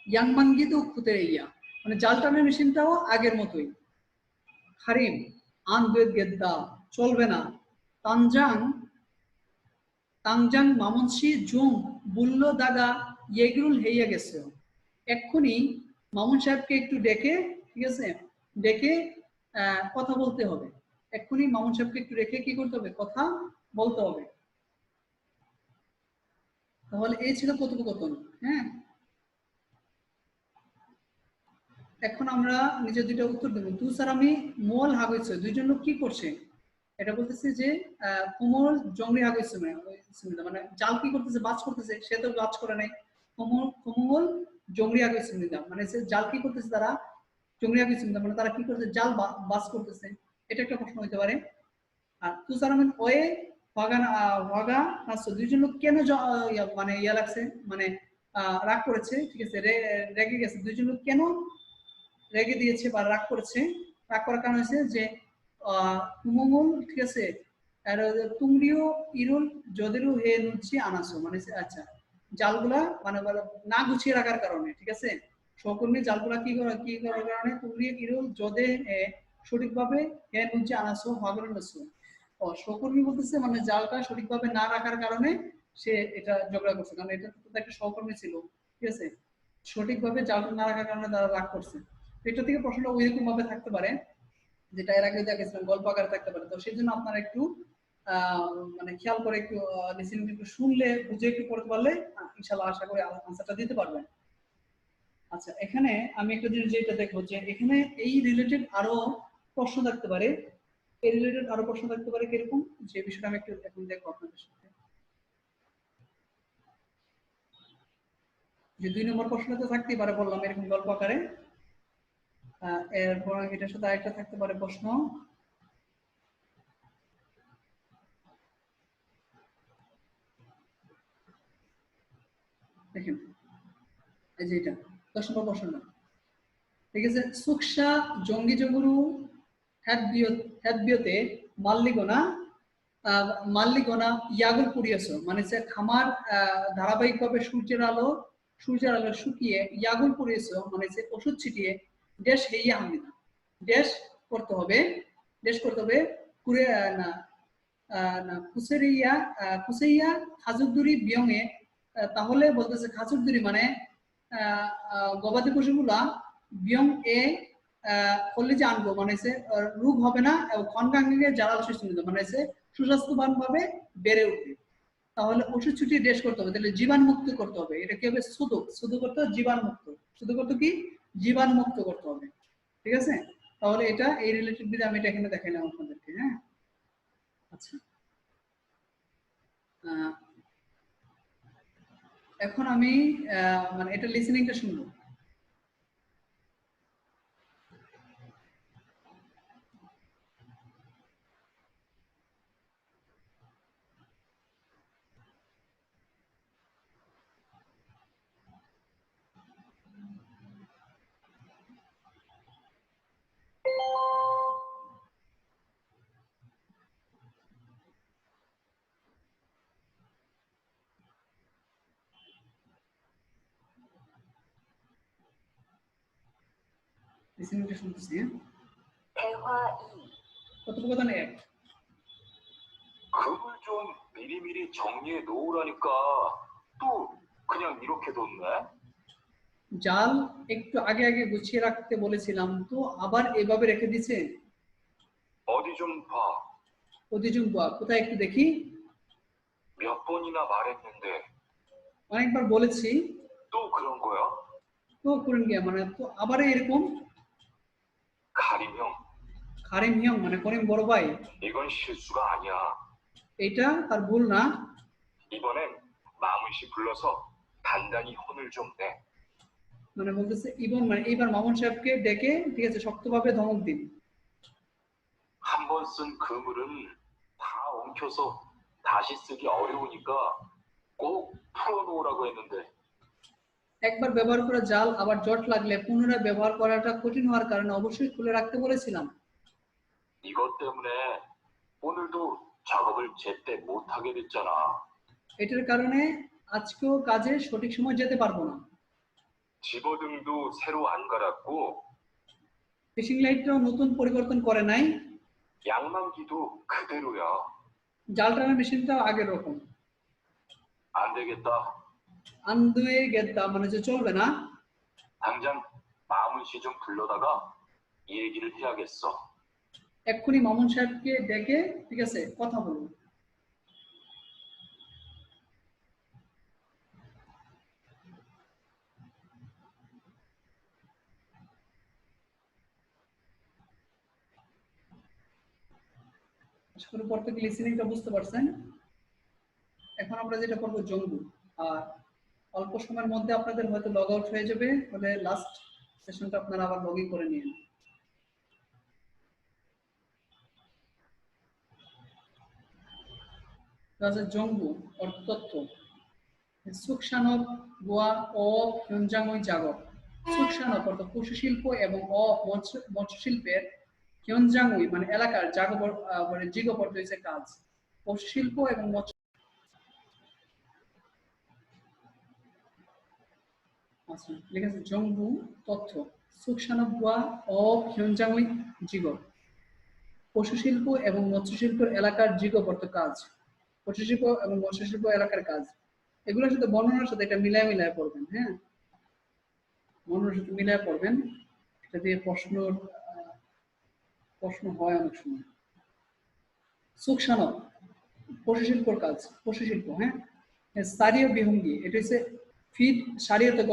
ইয়াংমানগিদু খুতে ইয়া মানে জাল টানের মেশিনটাও আগের মতোই। হারিম আন দুয়ের গেদ্দা চলবে না। তানজাং তাংজাং মামনসি জুং বুল্লো দাগা ইয়েগরুল হইয়া গেছে, এক্ষুনি মামুন সাহেবকে একটু ডেকে, ঠিক আছে, ডেকে কথা বলতে হবে। এক্ষুনি মামুন সাহেবকে একটু রেখে কি করতে হবে, কথা বলতে হবে। তাহলে এই ছিল কথোপকথন। হ্যাঁ, এখন আমরা নিজের দুইটা উত্তর দেবো। তু স্যার আমি মোল হাগইছে, দুইজন লোক কি করছে, এটা বলতেছে যে কোমল জংরি হাগইছে মানে জাল কি করতেছে, বাজ করতেছে, সে তো বাজ করে নাই। কোমল জংরি হাগইছে মানে সে জাল কি করতেছে, তারা জংরি হাগইছে মানে তারা কি করতেছে, জাল বাজ করতেছে। এটা একটা প্রশ্ন হতে পারে। আর তু স্যার আমি ওয়ে ভাগা নাচছো, দুইজন লোক কেন মানে ইয়া লাগছে মানে রাগ করেছে, ঠিক আছে, রেগে গেছে, দুইজন লোক কেন রেগে দিয়েছে বা রাগ করেছে, রাগ করার কারণ হচ্ছে যে তুমুল, ঠিক আছে, আর তুমরিও ইরুল যদেরও হে নুচি আনাসো মানে আচ্ছা জালগুলা মানে না গুছিয়ে রাখার কারণে, ঠিক আছে, সহকর্মী জালগুলা কি করার কারণে তুমরিও ইরুল যদে সঠিকভাবে হে নুচি আনাসো ভাগর নাসো, সহকর্মী বলতেছে মানে জালটা সঠিকভাবে না রাখার কারণে সে এটা ঝগড়া করছে, কারণ এটা তো একটা সহকর্মী ছিল, ঠিক আছে, সঠিকভাবে জালটা না রাখার কারণে তারা রাগ করছে। এটা থেকে প্রশ্নটা ওইরকম ভাবে থাকতে পারে, যেটা এর আগে দেখেছিলাম গল্প আকারে থাকতে পারে। তো সেই জন্য আপনারা একটু মানে খেয়াল করে একটু লিসেনিং একটু শুনলে বুঝে একটু পড়তে পারলে ইনশাআল্লাহ আশা করি আনসারটা দিতে পারবেন। আচ্ছা, এখানে আমি একটা জিনিস যেটা দেখবো যে এখানে এই রিলেটেড আরো প্রশ্ন থাকতে পারে, এই রিলেটেড আরো প্রশ্ন থাকতে পারে কিরকম, যে বিষয়টা আমি একটু এখন দেখবো আপনাদের সাথে। যে 2 নম্বর প্রশ্নটা থাকতেই পারে, বললাম এরকম গল্প আকারে। এরপর এটার সাথে আরেকটা থাকতে পারে প্রশ্ন, দেখেন এই যে এটা 10 নম্বর প্রশ্নটা, ঠিক আছে, সুকসা জঙ্গি জগুরু হ্যাদবিয়তে মাল্লিগোনা মাল্লিগোনা ইয়াগুল পুরিয়াস মানে যে খামার ধারাবাহিকভাবে সূর্যের আলো শুকিয়ে ইয়াগুল পুরিয়াস মানে যে ওষুধ ছিটিয়ে ড্যাশ হেইয়া হামিনা, ড্যাশ করতে হবে, ড্যাশ করতে হবে কুরে না না কুসেরিয়া কুসেইয়া খাজুরদুরি বিয়ঙে, তাহলে বলতেছে খাজুরদুরি মানে গবাদি পশুগুলা বিয়ং এ কলেজে আনবো মানে রোগ হবে না এবং কনকাঙ্গে জ্বালাল সুস্থ মানে সুস্বাস্থ্যবান ভাবে বেড়ে উঠবে। তাহলে ওষুধ ছুটিয়ে ড্রেস করতে হবে, তাহলে জীবাণু মুক্ত করতে হবে, এটা কি হবে, শুধু শুধু করতে হবে জীবাণু মুক্ত, শুধু করতে কি জীবাণু মুক্ত করতে হবে, ঠিক আছে। তাহলে এটা এই রিলেটেড ভিডিও আমি এটা এখানে দেখাইলাম আপনাদেরকে। হ্যাঁ, আচ্ছা, এখন আমি মানে এটা লিসেনিংটা শুনবো। লিসেনিংটা শুনতেছি। 대화 2. কথোপকথন 1। 금을 좀 미리미리 정리해 놓으라니까 또 그냥 이렇게 뒀네. জাল একটু আগে আগে গুছিয়ে রাখতে বলেছিলাম, তো আবার এভাবে রেখে দিছে। 어디 좀 봐. অধিজুম বা কোথায় একটু দেখি। 몇 번이나 말했는데 অনেকবার বলেছি, 또 그런 거야? তো করেন গিয়া মানে তো আবার এরকম। 가림 형, খারিম হিয়ং মানে করিম বড় ভাই, 이건 실수가 아니야. এটা তার ভুল না। 이번엔 마문 씨 불러서 단단히 혼을 좀 내. মানে বলতেছে ইবন মানে এইবার মামুন সাহেবকে ডেকে ঠিক আছে শক্তভাবে ধমক দিন। 한 번 쓴 그물은 다 엉켜서 다시 쓰기 어려우니까 꼭 풀어놓으라고 했는데 একবার ব্যবহার করা জাল আবার জট লাগলে পুনরায় ব্যবহার করাটা কঠিন হওয়ার কারণে অবশ্যই খুলে রাখতে বলেছিলাম। 이것 때문에 오늘도 작업을 제때 못하게 됐잖아. এটার কারণে আজকেও কাজে সঠিক সময় যেতে পারবো না। 집어등도 새로 안 갈았고 ফিশিং লাইটটাও নতুন পরিবর্তন করে নাই। 양만기도 그대로야. জাল টানার মেশিনটাও আগের রকম। 안 되겠다. আন্দুয়ে গেদ্দা মানে যে চলবে না। 당장 마문 씨 좀 불러다가 이 얘기를 해야겠어. এক্ষুনি মামুন সাহেবকে ডেকে ঠিক আছে কথা বলুন। আশা করি পর থেকে লিসেনিংটা বুঝতে পারছেন। এখন আমরা যেটা করবো জঙ্গু, আর অল্প সময়ের মধ্যে আপনাদের হয়তো লগ আউট হয়ে যাবে, তাহলে লাস্ট সেশনটা আপনারা আবার লগ ইন করে নিন। জঙ্গু অর্থ তথ্য। সুকসানব গোয়া ও হিয়নজাংই জাগর। সুকসানব অর্থ পশু শিল্প এবং মৎস্য শিল্পের, হিয়নজাংই মানে এলাকার, জাগর মানে জিগপ অর্থ হচ্ছে কাজ। পশু শিল্প এবং মৎস্য আচ্ছা ঠিক আছে। জঙ্গু তথ্য, সুকসানব গোয়া ও হিয়নজাংই জিগপ। পশু শিল্প এবং মৎস্য শিল্পের এলাকার জিগপ অর্থ কাজ। পশু শিল্প এবং মৎস্য শিল্প এলাকার কাজ, এগুলোর সাথে বর্ণনার সাথে এটা মিলায় পড়বেন। হ্যাঁ, বর্ণনার সাথে মিলায় পড়বেন, এটা দিয়ে প্রশ্ন হয় অনেক সময়। সুকসানব পশু শিল্পর কাজ, পশু শিল্প। হ্যাঁ, সারিয়া বিহঙ্গি এটা হচ্ছে ফিড, সারিয়া তো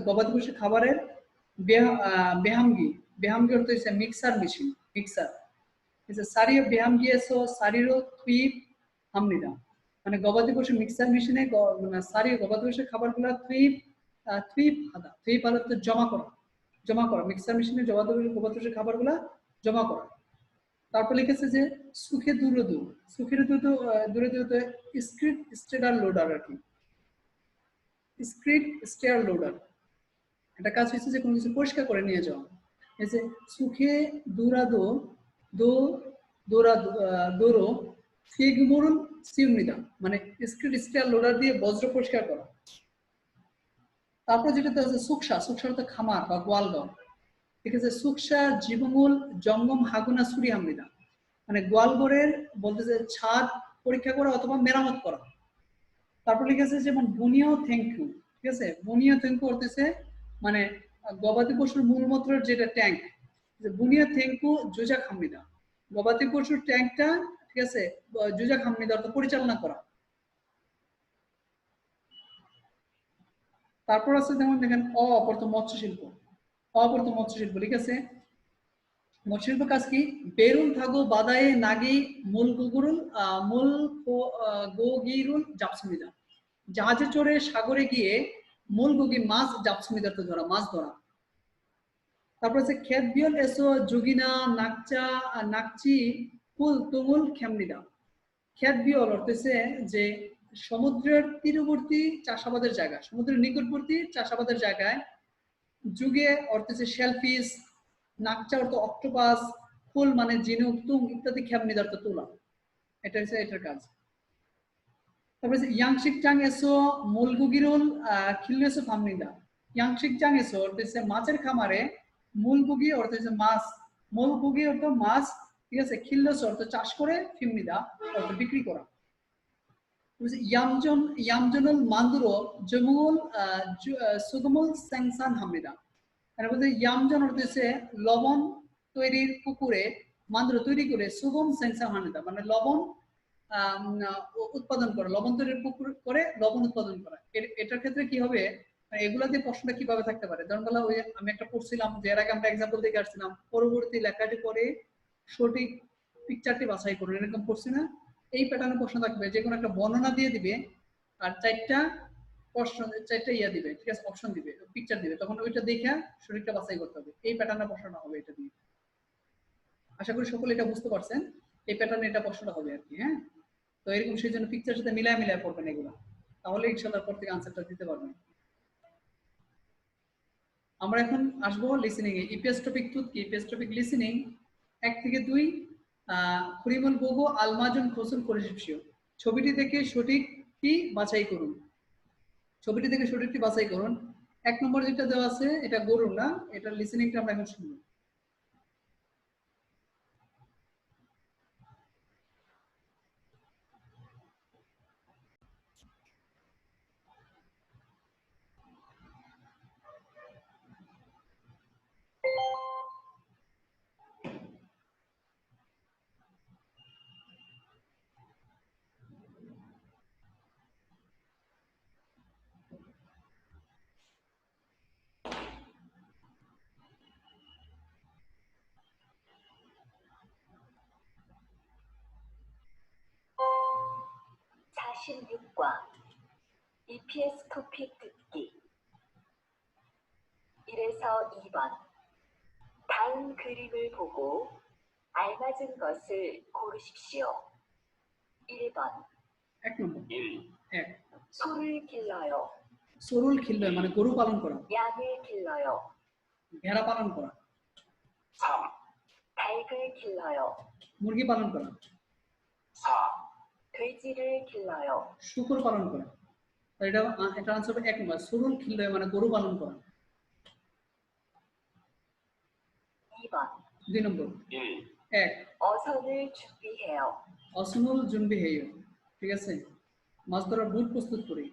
গবাদি পশু খাবারের, বেহামগি, বেহামগি অর্থ হচ্ছে মিক্সার মেশিন, মিক্সার। সারিয়া বেহামগি এসো সারিরো থুইপ হামনিদা মানে গবাদি পশু মিক্সার মেশিনে মানে সারিয়া গবাদি পশুর খাবারগুলো থুইপ আদা, থুইপ আদা তো জমা করা মিক্সার মেশিনে গবাদি পশুর খাবারগুলো জমা করা। তারপর লিখেছে যে সুখে দূরদূর, সুখের দূরে দূরে স্ক্রিট স্টেডার লোডার আর কি, স্ক্রিট স্টেয়ার লোডার। এটা কাজ হচ্ছে যে কোনো কিছু পরিষ্কার করে নিয়ে যাওয়া। এই যে সুখে দূরাদো দোরো ফিগমুরুন সিউনিদা মানে স্ক্রিট স্টেয়ার লোডার দিয়ে বজ্র পরিষ্কার করা। তারপর যেটাতে আছে সুকসা, সুকসা অর্থ খামার বা গোয়ালঘর। ঠিক আছে, সুকসা জীবমূল জঙ্গম হাগুনা সুরি হামলিদা মানে গোয়ালঘরের বলতেছে ছাদ পরীক্ষা করা অথবা মেরামত করা। তারপর লিখেছে যেমন বুনিয়া থ্যাংকু, ঠিক আছে, বুনিয়া থ্যাংকু করতেছে মানে গবাদি পশুর মূলমূত্রের যেটা ট্যাঙ্ক, বুনিয়া থ্যাংকু জুজা খামনিদা গবাদি পশুর ট্যাঙ্কটা ঠিক আছে জুজা খামনিদা অর্থ পরিচালনা করা। তারপর আছে যেমন দেখেন অপরত মৎস্য শিল্প, অপরত মৎস্য শিল্প লিখেছে মৎস্য শিল্প কাজ কি বেরুন থাগো বাদায়ে নাগি মূল গোগিরুল জাপসমিদা জাহাজে চড়ে সাগরে গিয়ে মূল গোগি মাছ জাপসমিদাতে ধরা, মাছ ধরা। তারপর আছে ক্ষেত বিয়ল এসো যোগিনা নাকচি কুল তুমুল খেমনিদা। ক্ষেত বিয়ল অর্থ হচ্ছে যে সমুদ্রের তীরবর্তী চাষাবাদের জায়গা, সমুদ্রের নিকটবর্তী চাষাবাদের জায়গায়। যুগে অর্থ হচ্ছে শেলফিশ, নাকচা অর্থ অক্টোপাস, ফুল মানে ঝিনুক, তুম ইত্যাদি খেমনিদা অর্থ তুলা। এটা হচ্ছে এটার কাজ। তারপরে ইয়াংশিক চাং এসো মূলগুগিরুল খিলনেসো ফামনিদা। ইয়াংশিক চাং এসো অর্থ হচ্ছে মাছের খামারে মূলভোগী অর্থ হচ্ছে মাছ, মূলভোগী অর্থ মাছ, ঠিক আছে। খিল্লস অর্থ চাষ করে, ফিমনিদা অর্থ বিক্রি করা। ইয়ামজনুল মান্দুরো জমুল সুগমুল স্যাংসান হামিদা। মানে বলতে ইয়ামজন অর্থ হচ্ছে লবণ তৈরির পুকুরে মান্দুরো তৈরি করে সুগম স্যাংসান হামিদা, মানে লবণ উৎপাদন করা, লবণ তৈরির পুকুর করে লবণ উৎপাদন করা। এটার ক্ষেত্রে কি হবে, এগুলা দিয়ে প্রশ্নটা কিভাবে থাকতে পারে? ধরুন বলা ওই আমি একটা পড়ছিলাম যে এর আগে আমরা এক্সাম্পল দেখে আসছিলাম, পরবর্তী লেখাটি পরে সঠিক পিকচারটি বাছাই করুন, এরকম পড়ছি না? এই প্যাটার্নে প্রশ্ন থাকবে, যে কোনো একটা বর্ণনা দিয়ে দিবে আর চারটা প্রশ্ন, চারটা ইয়া দিবে, ঠিক আছে, অপশন দিবে, পিকচার দিবে, তখন ওইটা দেখে সঠিকটা বাছাই করতে হবে। এই প্যাটার্নে প্রশ্নটা হবে এটা দিয়ে। আশা করি সকলে এটা বুঝতে পারছেন, এই প্যাটার্নে এটা প্রশ্নটা হবে আর কি। হ্যাঁ, তো এরকম সেই জন্য পিকচারের সাথে মিলায় মিলায় পড়বেন এগুলো, তাহলে ইনশাআল্লাহ পর থেকে আনসারটা দিতে পারবেন। আমরা এখন আসবো লিসেনিং এ। ইপিএস টপিক টু কি? ইপিএস টপিক লিসেনিং 1 থেকে 2 খুরিমুল বোগো আলমাজুন খোসুল করিশিপশিও। ছবিটি থেকে সঠিকটি বাছাই করুন। ছবিটি থেকে সঠিকটি বাছাই করুন। 1 নম্বর যেটা দেওয়া আছে এটা গরু না, এটা লিসেনিংটা আমরা এখন শুনবো। EPS 토픽 듣기 1에서 2번. 다음 그림을 보고 알맞은 것을 고르십시오. 1번. 1 নম্বর 1. 1 소를 길러요. সরুল খিল্লয় মানে গরু পালন করা, 양을 길러요. ভেড়া পালন করা। 3. 닭을 길러요. মুরগি পালন করা। 4. 돼지를 길러요. শুকর পালন করা। এটা এটা আনসার হবে 1 নম্বর, সরুল খিল্লয় মানে গরু পালন করা। 2번. 2 নম্বর 1. 1 어선을 준비해요. অসনুল জুনবি হেয়, ঠিক আছে, মাছ ধরার বুট প্রস্তুত করি।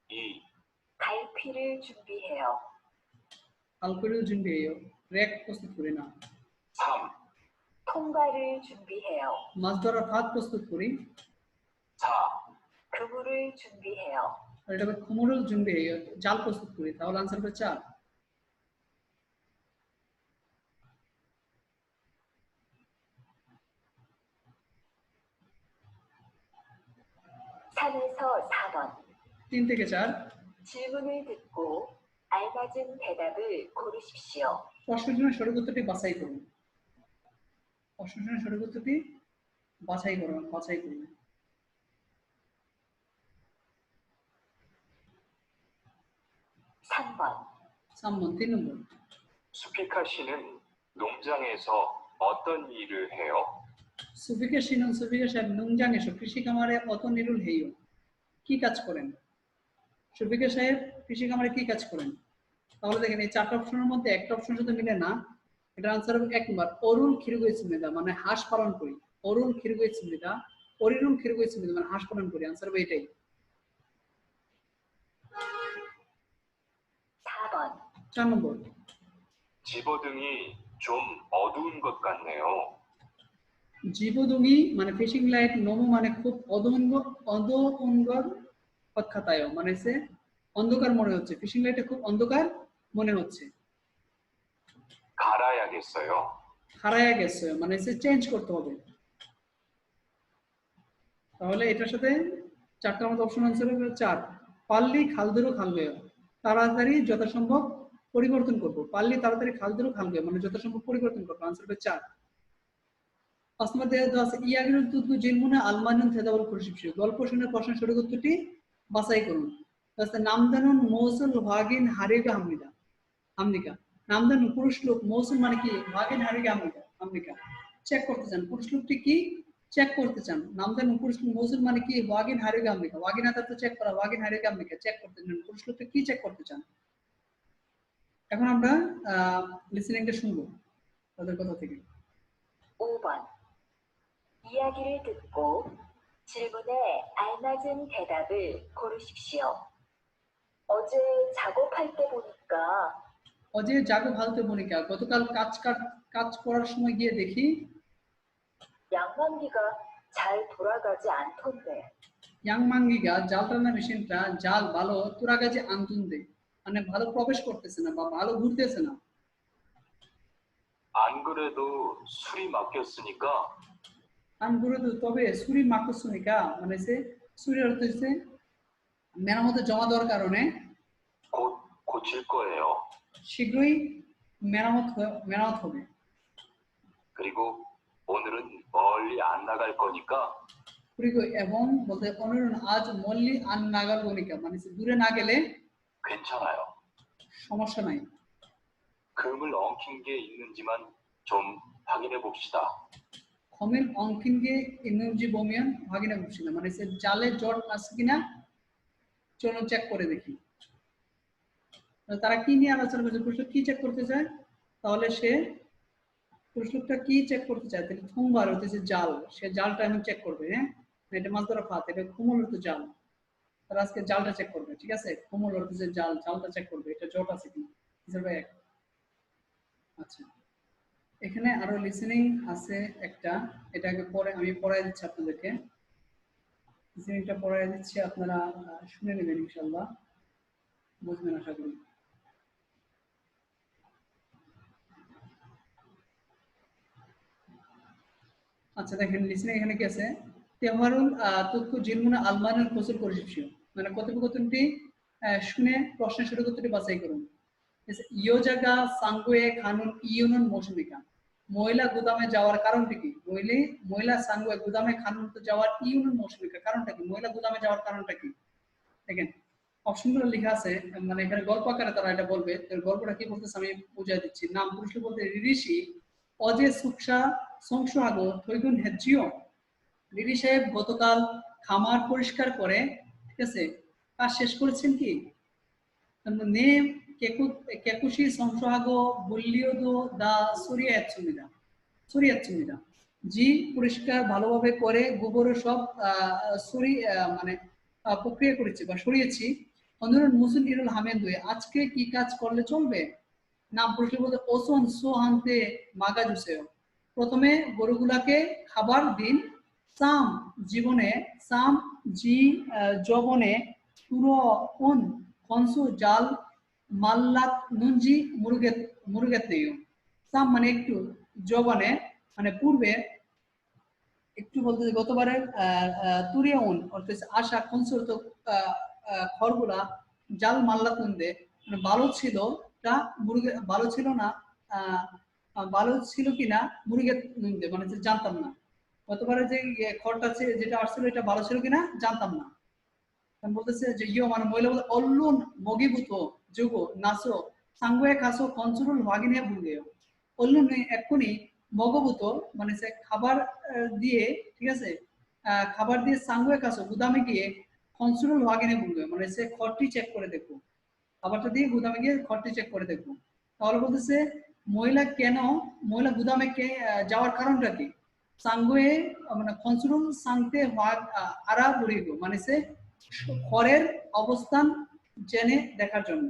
2. 갈피를 준비해요. আলকোরিল জুনবি হেয়, র্যাক প্রস্তুত করি না। 3. 통과를 준비해요. মাছ ধরার ফাঁদ প্রস্তুত করি। 4. 그물을 준비해요. আর এটা হবে খুমরুল জুনবি হেয়, জাল প্রস্তুত করি। তাহলে আনসার হবে 4। 산에서 4번. 3 থেকে 4 질문을 듣고 알맞은 대답을 고르십시오. প্রশ্নের সঠিক উত্তরটি বাছাই করুন। প্রশ্নের সঠিক উত্তরটি বাছাই করুন। 3번. 3 নম্বর 수피카 씨는 농장에서 어떤 일을 해요? সুফিকা সাহেব নুংজাং এসো কৃষি খামারে অত নিরুল হেয়, কি কাজ করেন? সুফিকা সাহেব কৃষি খামারে কি কাজ করেন? তাহলে দেখেন এই 4টা অপশনের মধ্যে একটা অপশনের সাথে মিলে না। এটা আনসার হবে 1 নম্বর, অরুল খিরগুইসমিদা মানে হাঁস পালন করি। অরুল খিরগুইসমিদা, অরিরুল খিরগুইসমিদা মানে হাঁস পালন করি। আনসার হবে এটাই। 4번. 4 নম্বর 집어등이 좀 어두운 것 같네요. জীবদুঙ্গি মানে ফিশিং লাইট, নমু মানে খুব অন্ধকার পক্ষাতায় মানে হচ্ছে অন্ধকার মনে হচ্ছে, ফিশিং লাইটে খুব অন্ধকার মনে হচ্ছে। 갈아야겠어요. হারায়া গেছে মানে হচ্ছে চেঞ্জ করতে হবে। তাহলে এটার সাথে 4টার মতো অপশন আনসার হবে 4। পাল্লি খালদুরু খালবে, তাড়াতাড়ি যথাসম্ভব পরিবর্তন করব। পাল্লি তাড়াতাড়ি খালদুরু খালবে মানে যথাসম্ভব পরিবর্তন করব। আনসার হবে 4। আসমাদ দেওয়া আছে ইয়াগিরুল তুতু জিলমুনা আলমানুন তেদাউল কুরশিবশিও। গল্প শুনে প্রশ্নের সঠিক উত্তরটি বাছাই করুন। তাহলে নামদানুন মৌসুল ওয়াগিন হারিগা হামনিকা। নামদানুন পুরুষ লোক, মৌসুল মানে কি, ওয়াগিন হারিগা হামনিকা। চেক করতে চান পুরুষ লোকটি কি, চেক করতে চান। নামদানুন পুরুষ লোক, মৌসুল মানে কি, ওয়াগিন হারিগা হামনিকা। ওয়াগিন আতা তো চেক করা, ওয়াগিন হারিগা হামনিকা চেক করতে চান, পুরুষ লোকটি কি চেক করতে চান? এখন আমরা লিসেনিংটা শুনবো তাদের কথা থেকে। 5번. 이야기를 듣고 질문에 알맞은 대답을 고르십시오. 어제 작업할 때 보니까 অজে জাগো ভালতে বনিকা, গতকাল কাজ করার সময় গিয়ে দেখি 양만기가 잘 돌아가지 않던데. ইয়াংমাঙ্গিগা জাল টানা মেশিনটা জাল ভালো তুরাগাজে আনতুন্দে, মানে ভালো প্রবেশ করতেছে না বা ভালো ঘুরতেছে না। 안 그래도 술이 막혔으니까 আনগুরুদু তবে সুরি মাকুসুনিকা, মানে সে সুরির অর্থ হচ্ছে মেরামতে জমা দেওয়ার কারণে 곧 고칠 거예요. শীঘ্রই মেরামত হবে। 그리고 오늘은 멀리 안 나갈 거니까 এবং বলতে অনুরণ আজ মল্লি আন নাগাল গণিকা, মানে সে দূরে না গেলে 괜찮아요. সমস্যা নাই। 금을 엉킨 게 있는지만 좀 확인해 봅시다. খমিল অঙ্কিনকে ইনজি বমিয়ান ভাগিনা বুঝছি না, মানে সে জালে জট আছে কিনা চলো চেক করে দেখি। তারা কি নিয়ে আলোচনা করছে, প্রশ্ন কি চেক করতে চায়, তাহলে সে প্রশ্নটা কি চেক করতে চায়, তাহলে থুমবার হচ্ছে জাল, সে জালটা এখন চেক করবে। হ্যাঁ, এটা মাছ ধরা ফাত, এটা কুমল হচ্ছে জাল, তারা আজকে জালটা চেক করবে। ঠিক আছে, কুমল হচ্ছে জাল, জালটা চেক করবে এটা জট আছে কিনা। আচ্ছা, এখানে আরো লিসেনিং আছে একটা, এটাকে পরে আমি পড়াই দিচ্ছি আপনাদেরকে। লিসেনিংটা পড়াই দিচ্ছি, আপনারা শুনে নেবেন, ইনশাআল্লাহ বুঝবেন আশা করি। আচ্ছা দেখেন লিসেনিং এখানে কি আছে, তেওহারুল তুকু জিলমুনা আলমানের কোসল করিসিও, মানে কথোপকথনটি শুনে প্রশ্নের সঠিক উত্তরটি বাছাই করুন। ইয়ো জায়গা সাঙ্গুয়ে খানুন ইউনুন মৌসুমিকা, মহিলা গুদামে যাওয়ার কারণটি কি, মহিলা সাঙ্গুয়ে গুদামে খানুন যাওয়ার ইউনুন মৌসুমিকা কারণটা কি, মহিলা গুদামে যাওয়ার কারণটা কি। দেখেন অপশনগুলো লেখা আছে, মানে এখানে গল্প আকারে তারা এটা বলবে। গল্পটা কি বলতেছে আমি বুঝাই দিচ্ছি। নাম পুরুষ বলতে রিরিশি অজে সুকসা সংসহাগো থৈগুন হেজিও, রিরি সাহেব গতকাল খামার পরিষ্কার করে, ঠিক আছে, কাজ শেষ করেছেন কি। নে কেকুশি সংসহাগো বুল্লিওদো দা সরিয়াচ্ছুমিদা, জি পরিষ্কার ভালোভাবে করে, গোবরও সব মানে প্রক্রিয়া করেছি বা সরিয়েছি। অনুরণ মুসুল ইরুল হামেদুয়ে, আজকে কি কাজ করলে চলবে। নাম পুরুষ বলতে ওসন সোহান্তে মাগাজুসেও, প্রথমে গরুগুলাকে খাবার দিন। সাম জীবনে, সাম জি যবনে, তুরো কোন খনসু জাল মাল্লাত নুনজি মুরগেত নেই। সাম মানে একটু, যবনে মানে পূর্বে, একটু বলতে গতবারে তুরিয়াউন অর্থাৎ আশা খনসু তো খড়গুলা, জাল মাল্লাত নুনদে মানে ভালো ছিল, তা মুরগে ভালো ছিল না, ভালো ছিল কিনা মুরগে নুনদে মানে জানতাম না। গতবারে যে খড়টা যেটা আসছিল এটা ভালো ছিল কিনা জানতাম না। বলতেছে যে ইয়ো মানে মহিলা বলতে অল্লুন মগিবুতো যুগো নাসো সাঙ্গুয়ে খাসো কনসুরুল ওয়াগিনিয়া ভুলগেও, অল্লুন এক্ষুনি মগবুতো মানে সে খাবার দিয়ে, ঠিক আছে, খাবার দিয়ে সাঙ্গুয়ে খাসো গুদামে গিয়ে কনসুরুল ওয়াগিনিয়া ভুলগেও, মানে সে খড়টি চেক করে দেখো, খাবারটা দিয়ে গুদামে গিয়ে খড়টি চেক করে দেখো। তাহলে বলতেছে মহিলা গুদামে যাওয়ার কারণটা কি, সাঙ্গুয়ে মানে কনসুরুল সাংতে আরা বুড়িগো, মানে সে খড়ের অবস্থান জেনে দেখার জন্য।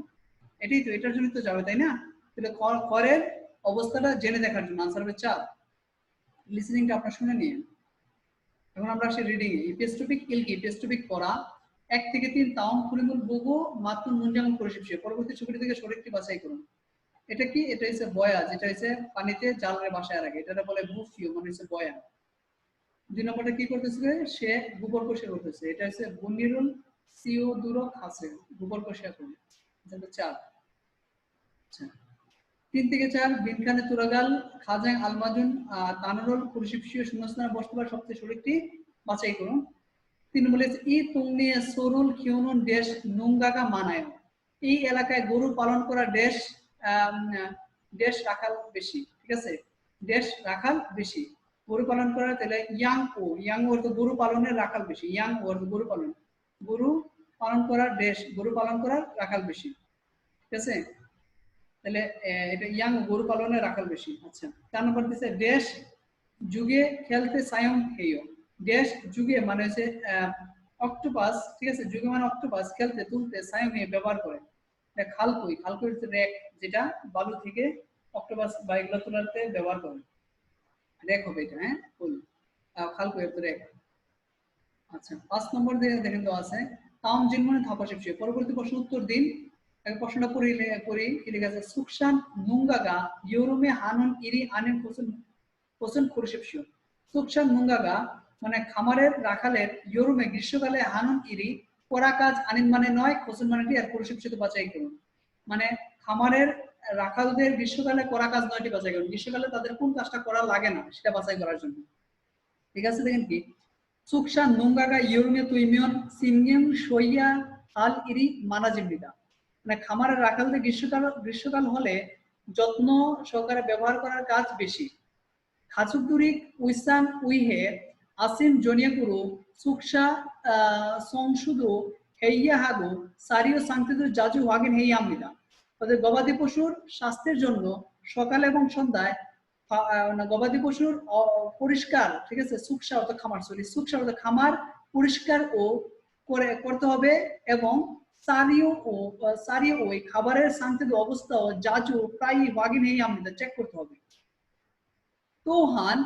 এটাই তো, এটার জন্য তো যাবে তাই না, তাহলে খড়ের অবস্থাটা জেনে দেখার জন্য। আনসার হবে 4। লিসেনিংটা আপনারা শুনে নিন। এখন আমরা আসি রিডিং এ। ইপেস্টোপিক ইলকি, ইপেস্টোপিক পড়া 1 থেকে 3 তাওম কুলিমুল বুগো মাতুন মুনজামন পরিশিপশে, পরবর্তী ছবিটি থেকে সঠিকটি বাছাই করুন। এটা কি, এটা হচ্ছে বয়া, যেটা হচ্ছে পানিতে জালের বাসায় রাখে, এটা বলে বুফিও, মানে হচ্ছে বয়া। 2 নম্বরটা কি করতেছে, সে গোবর পরিষ্কার করতেছে, এটা হচ্ছে বুনিরুল সিও দুরো খাসে, গোবর পরিষ্কার করে। 4। আচ্ছা 3 থেকে 4 বিনখানে তুরাগাল খাজাং আলমাজুন তানুরুল পরিশিপশীয় শূন্যস্থানে বসবার সবচেয়ে সঠিকটি বাছাই করুন। 3 নম্বরে ই তুমনি সরুল কিউনুন দেশ নুঙ্গাগা মানায়, এই এলাকায় গরু পালন করা দেশ রাখাল বেশি, ঠিক আছে, দেশ রাখাল বেশি। গরু পালন করার তাহলে ইয়াং অর্থ গরু পালনের রাখাল বেশি, ইয়াং অর্থ গরু পালন করার দেশ, গরু পালন করার রাখাল বেশি, ঠিক আছে। তাহলে এটা ইয়াং গরু পালনে রাখাল বেশি। আচ্ছা 4 নম্বর দিছে দেশ যুগে খেলতে সায়ং হেয়। দেশ যুগে মানে হচ্ছে অক্টোপাস, ঠিক আছে, যুগে মানে অক্টোপাস, খেলতে তুলতে সায়ং হেয় ব্যবহার করে। খালকুই, খালকুই হচ্ছে রেক, যেটা বালু থেকে অক্টোপাস বা এগুলো তোলাতে ব্যবহার করে, রেক হবে এটা। হ্যাঁ ফুল খালকুই হচ্ছে রেক। আচ্ছা 5 নম্বর দেখেন তো আছে তাম জিনমনে থাপা শিবশিব। পরবর্তী প্রশ্ন উত্তর দিন। এই প্রশ্নটা পড়ি কি লেখা আছে সুকসান নুঙ্গাগা ইউরোমে হানুন ইরি আনেন কোসন কোসন খুরশিবশিব। সুকসান নুঙ্গাগা মানে খামারের রাখালের ইউরোমে গ্রীষ্মকালে হানুন ইরি করা কাজ আনিন মানে নয়, কোসন মানে কি আর খুরশিবশিব বাছাই করুন। মানে খামারের রাখালদের গ্রীষ্মকালে করা কাজ 9টি বাছাই করুন। গ্রীষ্মকালে তাদের কোন কাজটা করা লাগে না সেটা বাছাই করার জন্য। ঠিক আছে দেখেন কি সুকসা নুঙ্গাগা ইউরমে তুইমিয়ন সিনগেম সইয়া হাল ইরি মানাজিমনিদা। মানে খামারের রাখালদের গ্রীষ্মকাল হলে যত্ন সহকারে ব্যবহার করার কাজ বেশি। খাচুকদুরিক উইসান উইহে আসিম জনিয়াকুরু সুকসা সংশুদু হেইয়া হাগু সারিও সাংতিদু জাজু ওয়াগেন হেই আমনিদা। তাদের গবাদি পশুর স্বাস্থ্যের জন্য সকাল এবং সন্ধ্যায় গবাদি পশুর পরিষ্কার, ঠিক আছে, সুকসা অর্থাৎ খামার, সরি সুকসা অর্থাৎ খামার পরিষ্কার ও করতে হবে এবং সারিও ওই খাবারের শান্তির অবস্থা ও জাজু প্রায় ওয়াগিন হেই আমনিদা চেক করতে হবে। 또한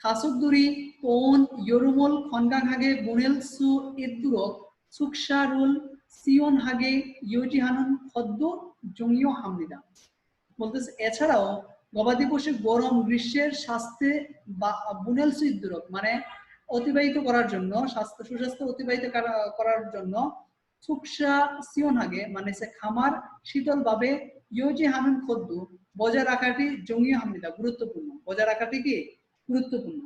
가족들이 온 여름을 건강하게 보낼 수 있도록 숙사를 시원하게 유지하는 것도 중요합니다. বলতেছে এছাড়াও গবাদি পশু গরম গ্রীষ্মের স্বাস্থ্যে বা বুনেল সুইদ্দুরক মানে অতিবাহিত করার জন্য, সুস্বাস্থ্য অতিবাহিত করার জন্য সুকসা সিওনহাগে মানে সে খামার শীতল ভাবে ইয়োজি হানুন খদ্দু বজায় রাখাটি জঙ্গি হামনিদা গুরুত্বপূর্ণ। বজায় রাখাটি কি গুরুত্বপূর্ণ।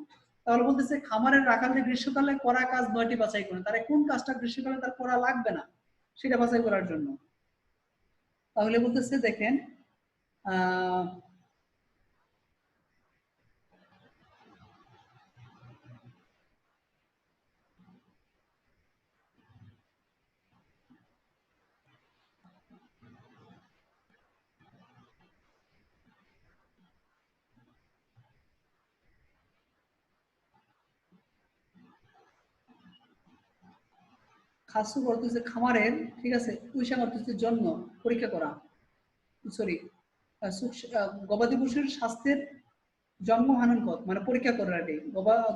তাহলে বলতেছে খামারের রাখালদের গ্রীষ্মকালে করা কাজ 9টি বাছাই করুন। তারা কোন কাজটা গ্রীষ্মকালে তার করা লাগবে না সেটা বাছাই করার জন্য। তাহলে বলতেছে দেখেন খাসু করতেছে খামারের, ঠিক আছে, উইসা করতেছে জন্য পরীক্ষা করা, সরি গবাদি পশুর স্বাস্থ্যের জন্ম হানন পথ মানে পরীক্ষা করাটি,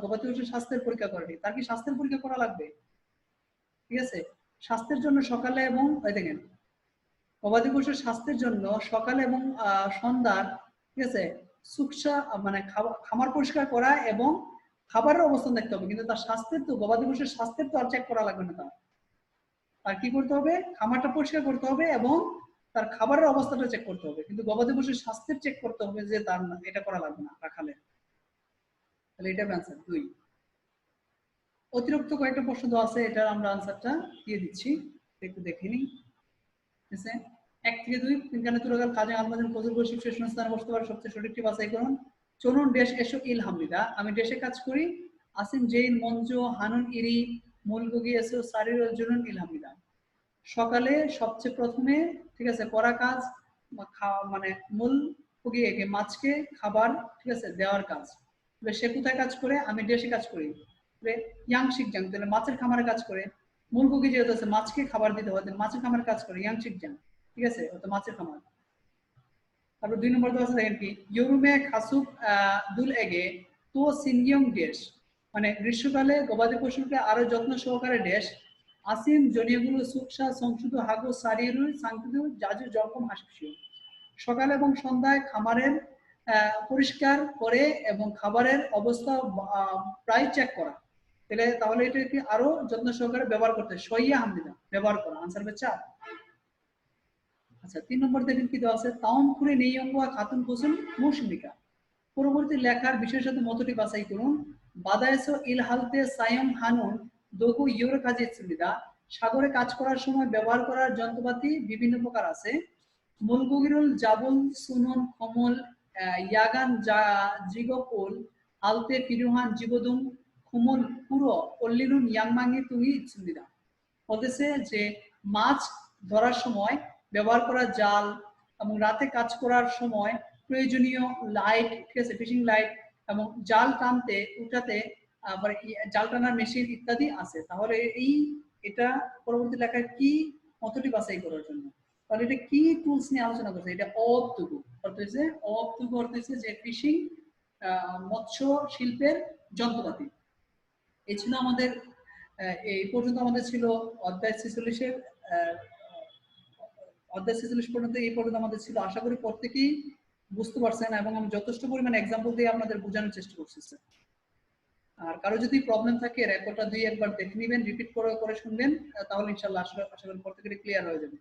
গবাদি পশুর স্বাস্থ্যের পরীক্ষা করাটি। তার কি স্বাস্থ্যের পরীক্ষা করা লাগবে? ঠিক আছে, স্বাস্থ্যের জন্য সকালে এবং দেখেন গবাদি পশুর স্বাস্থ্যের জন্য সকালে এবং সন্ধ্যার, ঠিক আছে, সুকসা মানে খামার পরিষ্কার করা এবং খাবারের অবস্থান দেখতে হবে। কিন্তু তার স্বাস্থ্যের তো গবাদি পশুর স্বাস্থ্যের তো আর চেক করা লাগবে না। তার কি করতে হবে? খামারটা পরিষ্কার করতে হবে এবং তার খাবারের অবস্থাটা চেক করতে হবে। কিন্তু গবাদি পশুর স্বাস্থ্যের চেক করতে হবে যে তার এটা করা লাগবে না রাখালে। তাহলে এটা অ্যান্সার 2। অতিরিক্ত কয়েকটা প্রশ্ন তো আছে, এটার আমরা আনসারটা দিয়ে দিচ্ছি, একটু দেখে নিই। ঠিক আছে 1 থেকে 2 তিনখানে তুলাগাল কাজে আলমাদিন ফজল বসিব শেষ স্থানে বসতে পারে সবচেয়ে সঠিকটি বাছাই করুন। চলুন দেশ এসো ইল হামদিদা আমি দেশে কাজ করি। আসিম জেইন মঞ্জু হানুন ইরি মূলগুগি এসো সারির জুনুন ইল হামদিদা। সকালে সবচেয়ে প্রথমে, ঠিক আছে, করা কাজ মানে মূল পুগিয়ে মাছকে খাবার, ঠিক আছে, দেওয়ার কাজ। সে কোথায় কাজ করে? আমি দেশে কাজ করি। ইয়াং শিখজাং তাহলে মাছের খামারে কাজ করে। মূল পুগি যেহেতু আছে মাছকে খাবার দিতে হয়, মাছের খামারে কাজ করে ইয়াং শিখজাং, ঠিক আছে, তো মাছের খামার। তারপর 2 নম্বর তো আছে দেখেন কি ইউরুমে খাসুক দুল এগে তো সিনগিয়ং দেশ মানে গ্রীষ্মকালে গবাদি পশুকে আরো যত্ন সহকারে দেশ আসিম জনিয়াগুলো সুকসা সংশুদ্ধ হাগো সারিরু সাংকুদু জাজু জলকম হাসিও। সকাল এবং সন্ধ্যায় খামারের পরিষ্কার করে এবং খাবারের অবস্থা প্রায় চেক করা। তাহলে এটা কি আরো যত্ন সহকারে ব্যবহার করতে সইয়া হামদিনা ব্যবহার করা। আনসার হবে 4। আচ্ছা 3 নম্বর দেখেন কি দেওয়া আছে তাউন খুরে নেইয়ঙ্গুয়া খাতুন হোসেন মৌসুমিকা। পরবর্তী লেখার বিষয়ের সাথে মতটি বাছাই করুন। বাদায়সো ইল হালতে সায়ং হানুন দগু ইউর কাজে সুবিধা। সাগরে কাজ করার সময় ব্যবহার করার যন্ত্রপাতি বিভিন্ন প্রকার আছে। মুলগুগিরুল জাবুল সুনুন কমল ইয়াগান জিগোপুল আলতে ফিরুহান জিগোদুম খুমুল পুরো অল্লিনুন ইয়াংমাঙ্গি তুই সুবিধা। বলতেছে যে মাছ ধরার সময় ব্যবহার করা জাল, এবং রাতে কাজ করার সময় প্রয়োজনীয় লাইট, ঠিক আছে, ফিশিং লাইট এবং জাল টানতে উঠাতে আবার জাল টানার মেশিন ইত্যাদি আছে। তাহলে এটা পরবর্তী লেখায় কি মতটি বাছাই করার জন্য, তাহলে এটা কি টুলস নিয়ে আলোচনা করছে? এটা অবটুকু অর্থ হচ্ছে, অবটুকু অর্থ হচ্ছে যে ফিশিং মৎস্য শিল্পের যন্ত্রপাতি। এই ছিল আমাদের এই পর্যন্ত আমাদের ছিল অধ্যায় 46-এর অধ্যায় 46 পর্যন্ত এই পর্যন্ত আমাদের ছিল। আশা করি প্রত্যেকেই বুঝতে পারছেন এবং আমি যথেষ্ট পরিমাণে এক্সাম্পল দিয়ে আপনাদের বোঝানোর চেষ্টা করছি। আর কারো যদি প্রবলেম থাকে রেকর্ডটা 2-1 বার দেখে নেবেন, রিপিট করে শুনবেন, তাহলে ইনশাআল্লাহ আশা করি প্রত্যেকেরই ক্লিয়ার হয়ে যাবে।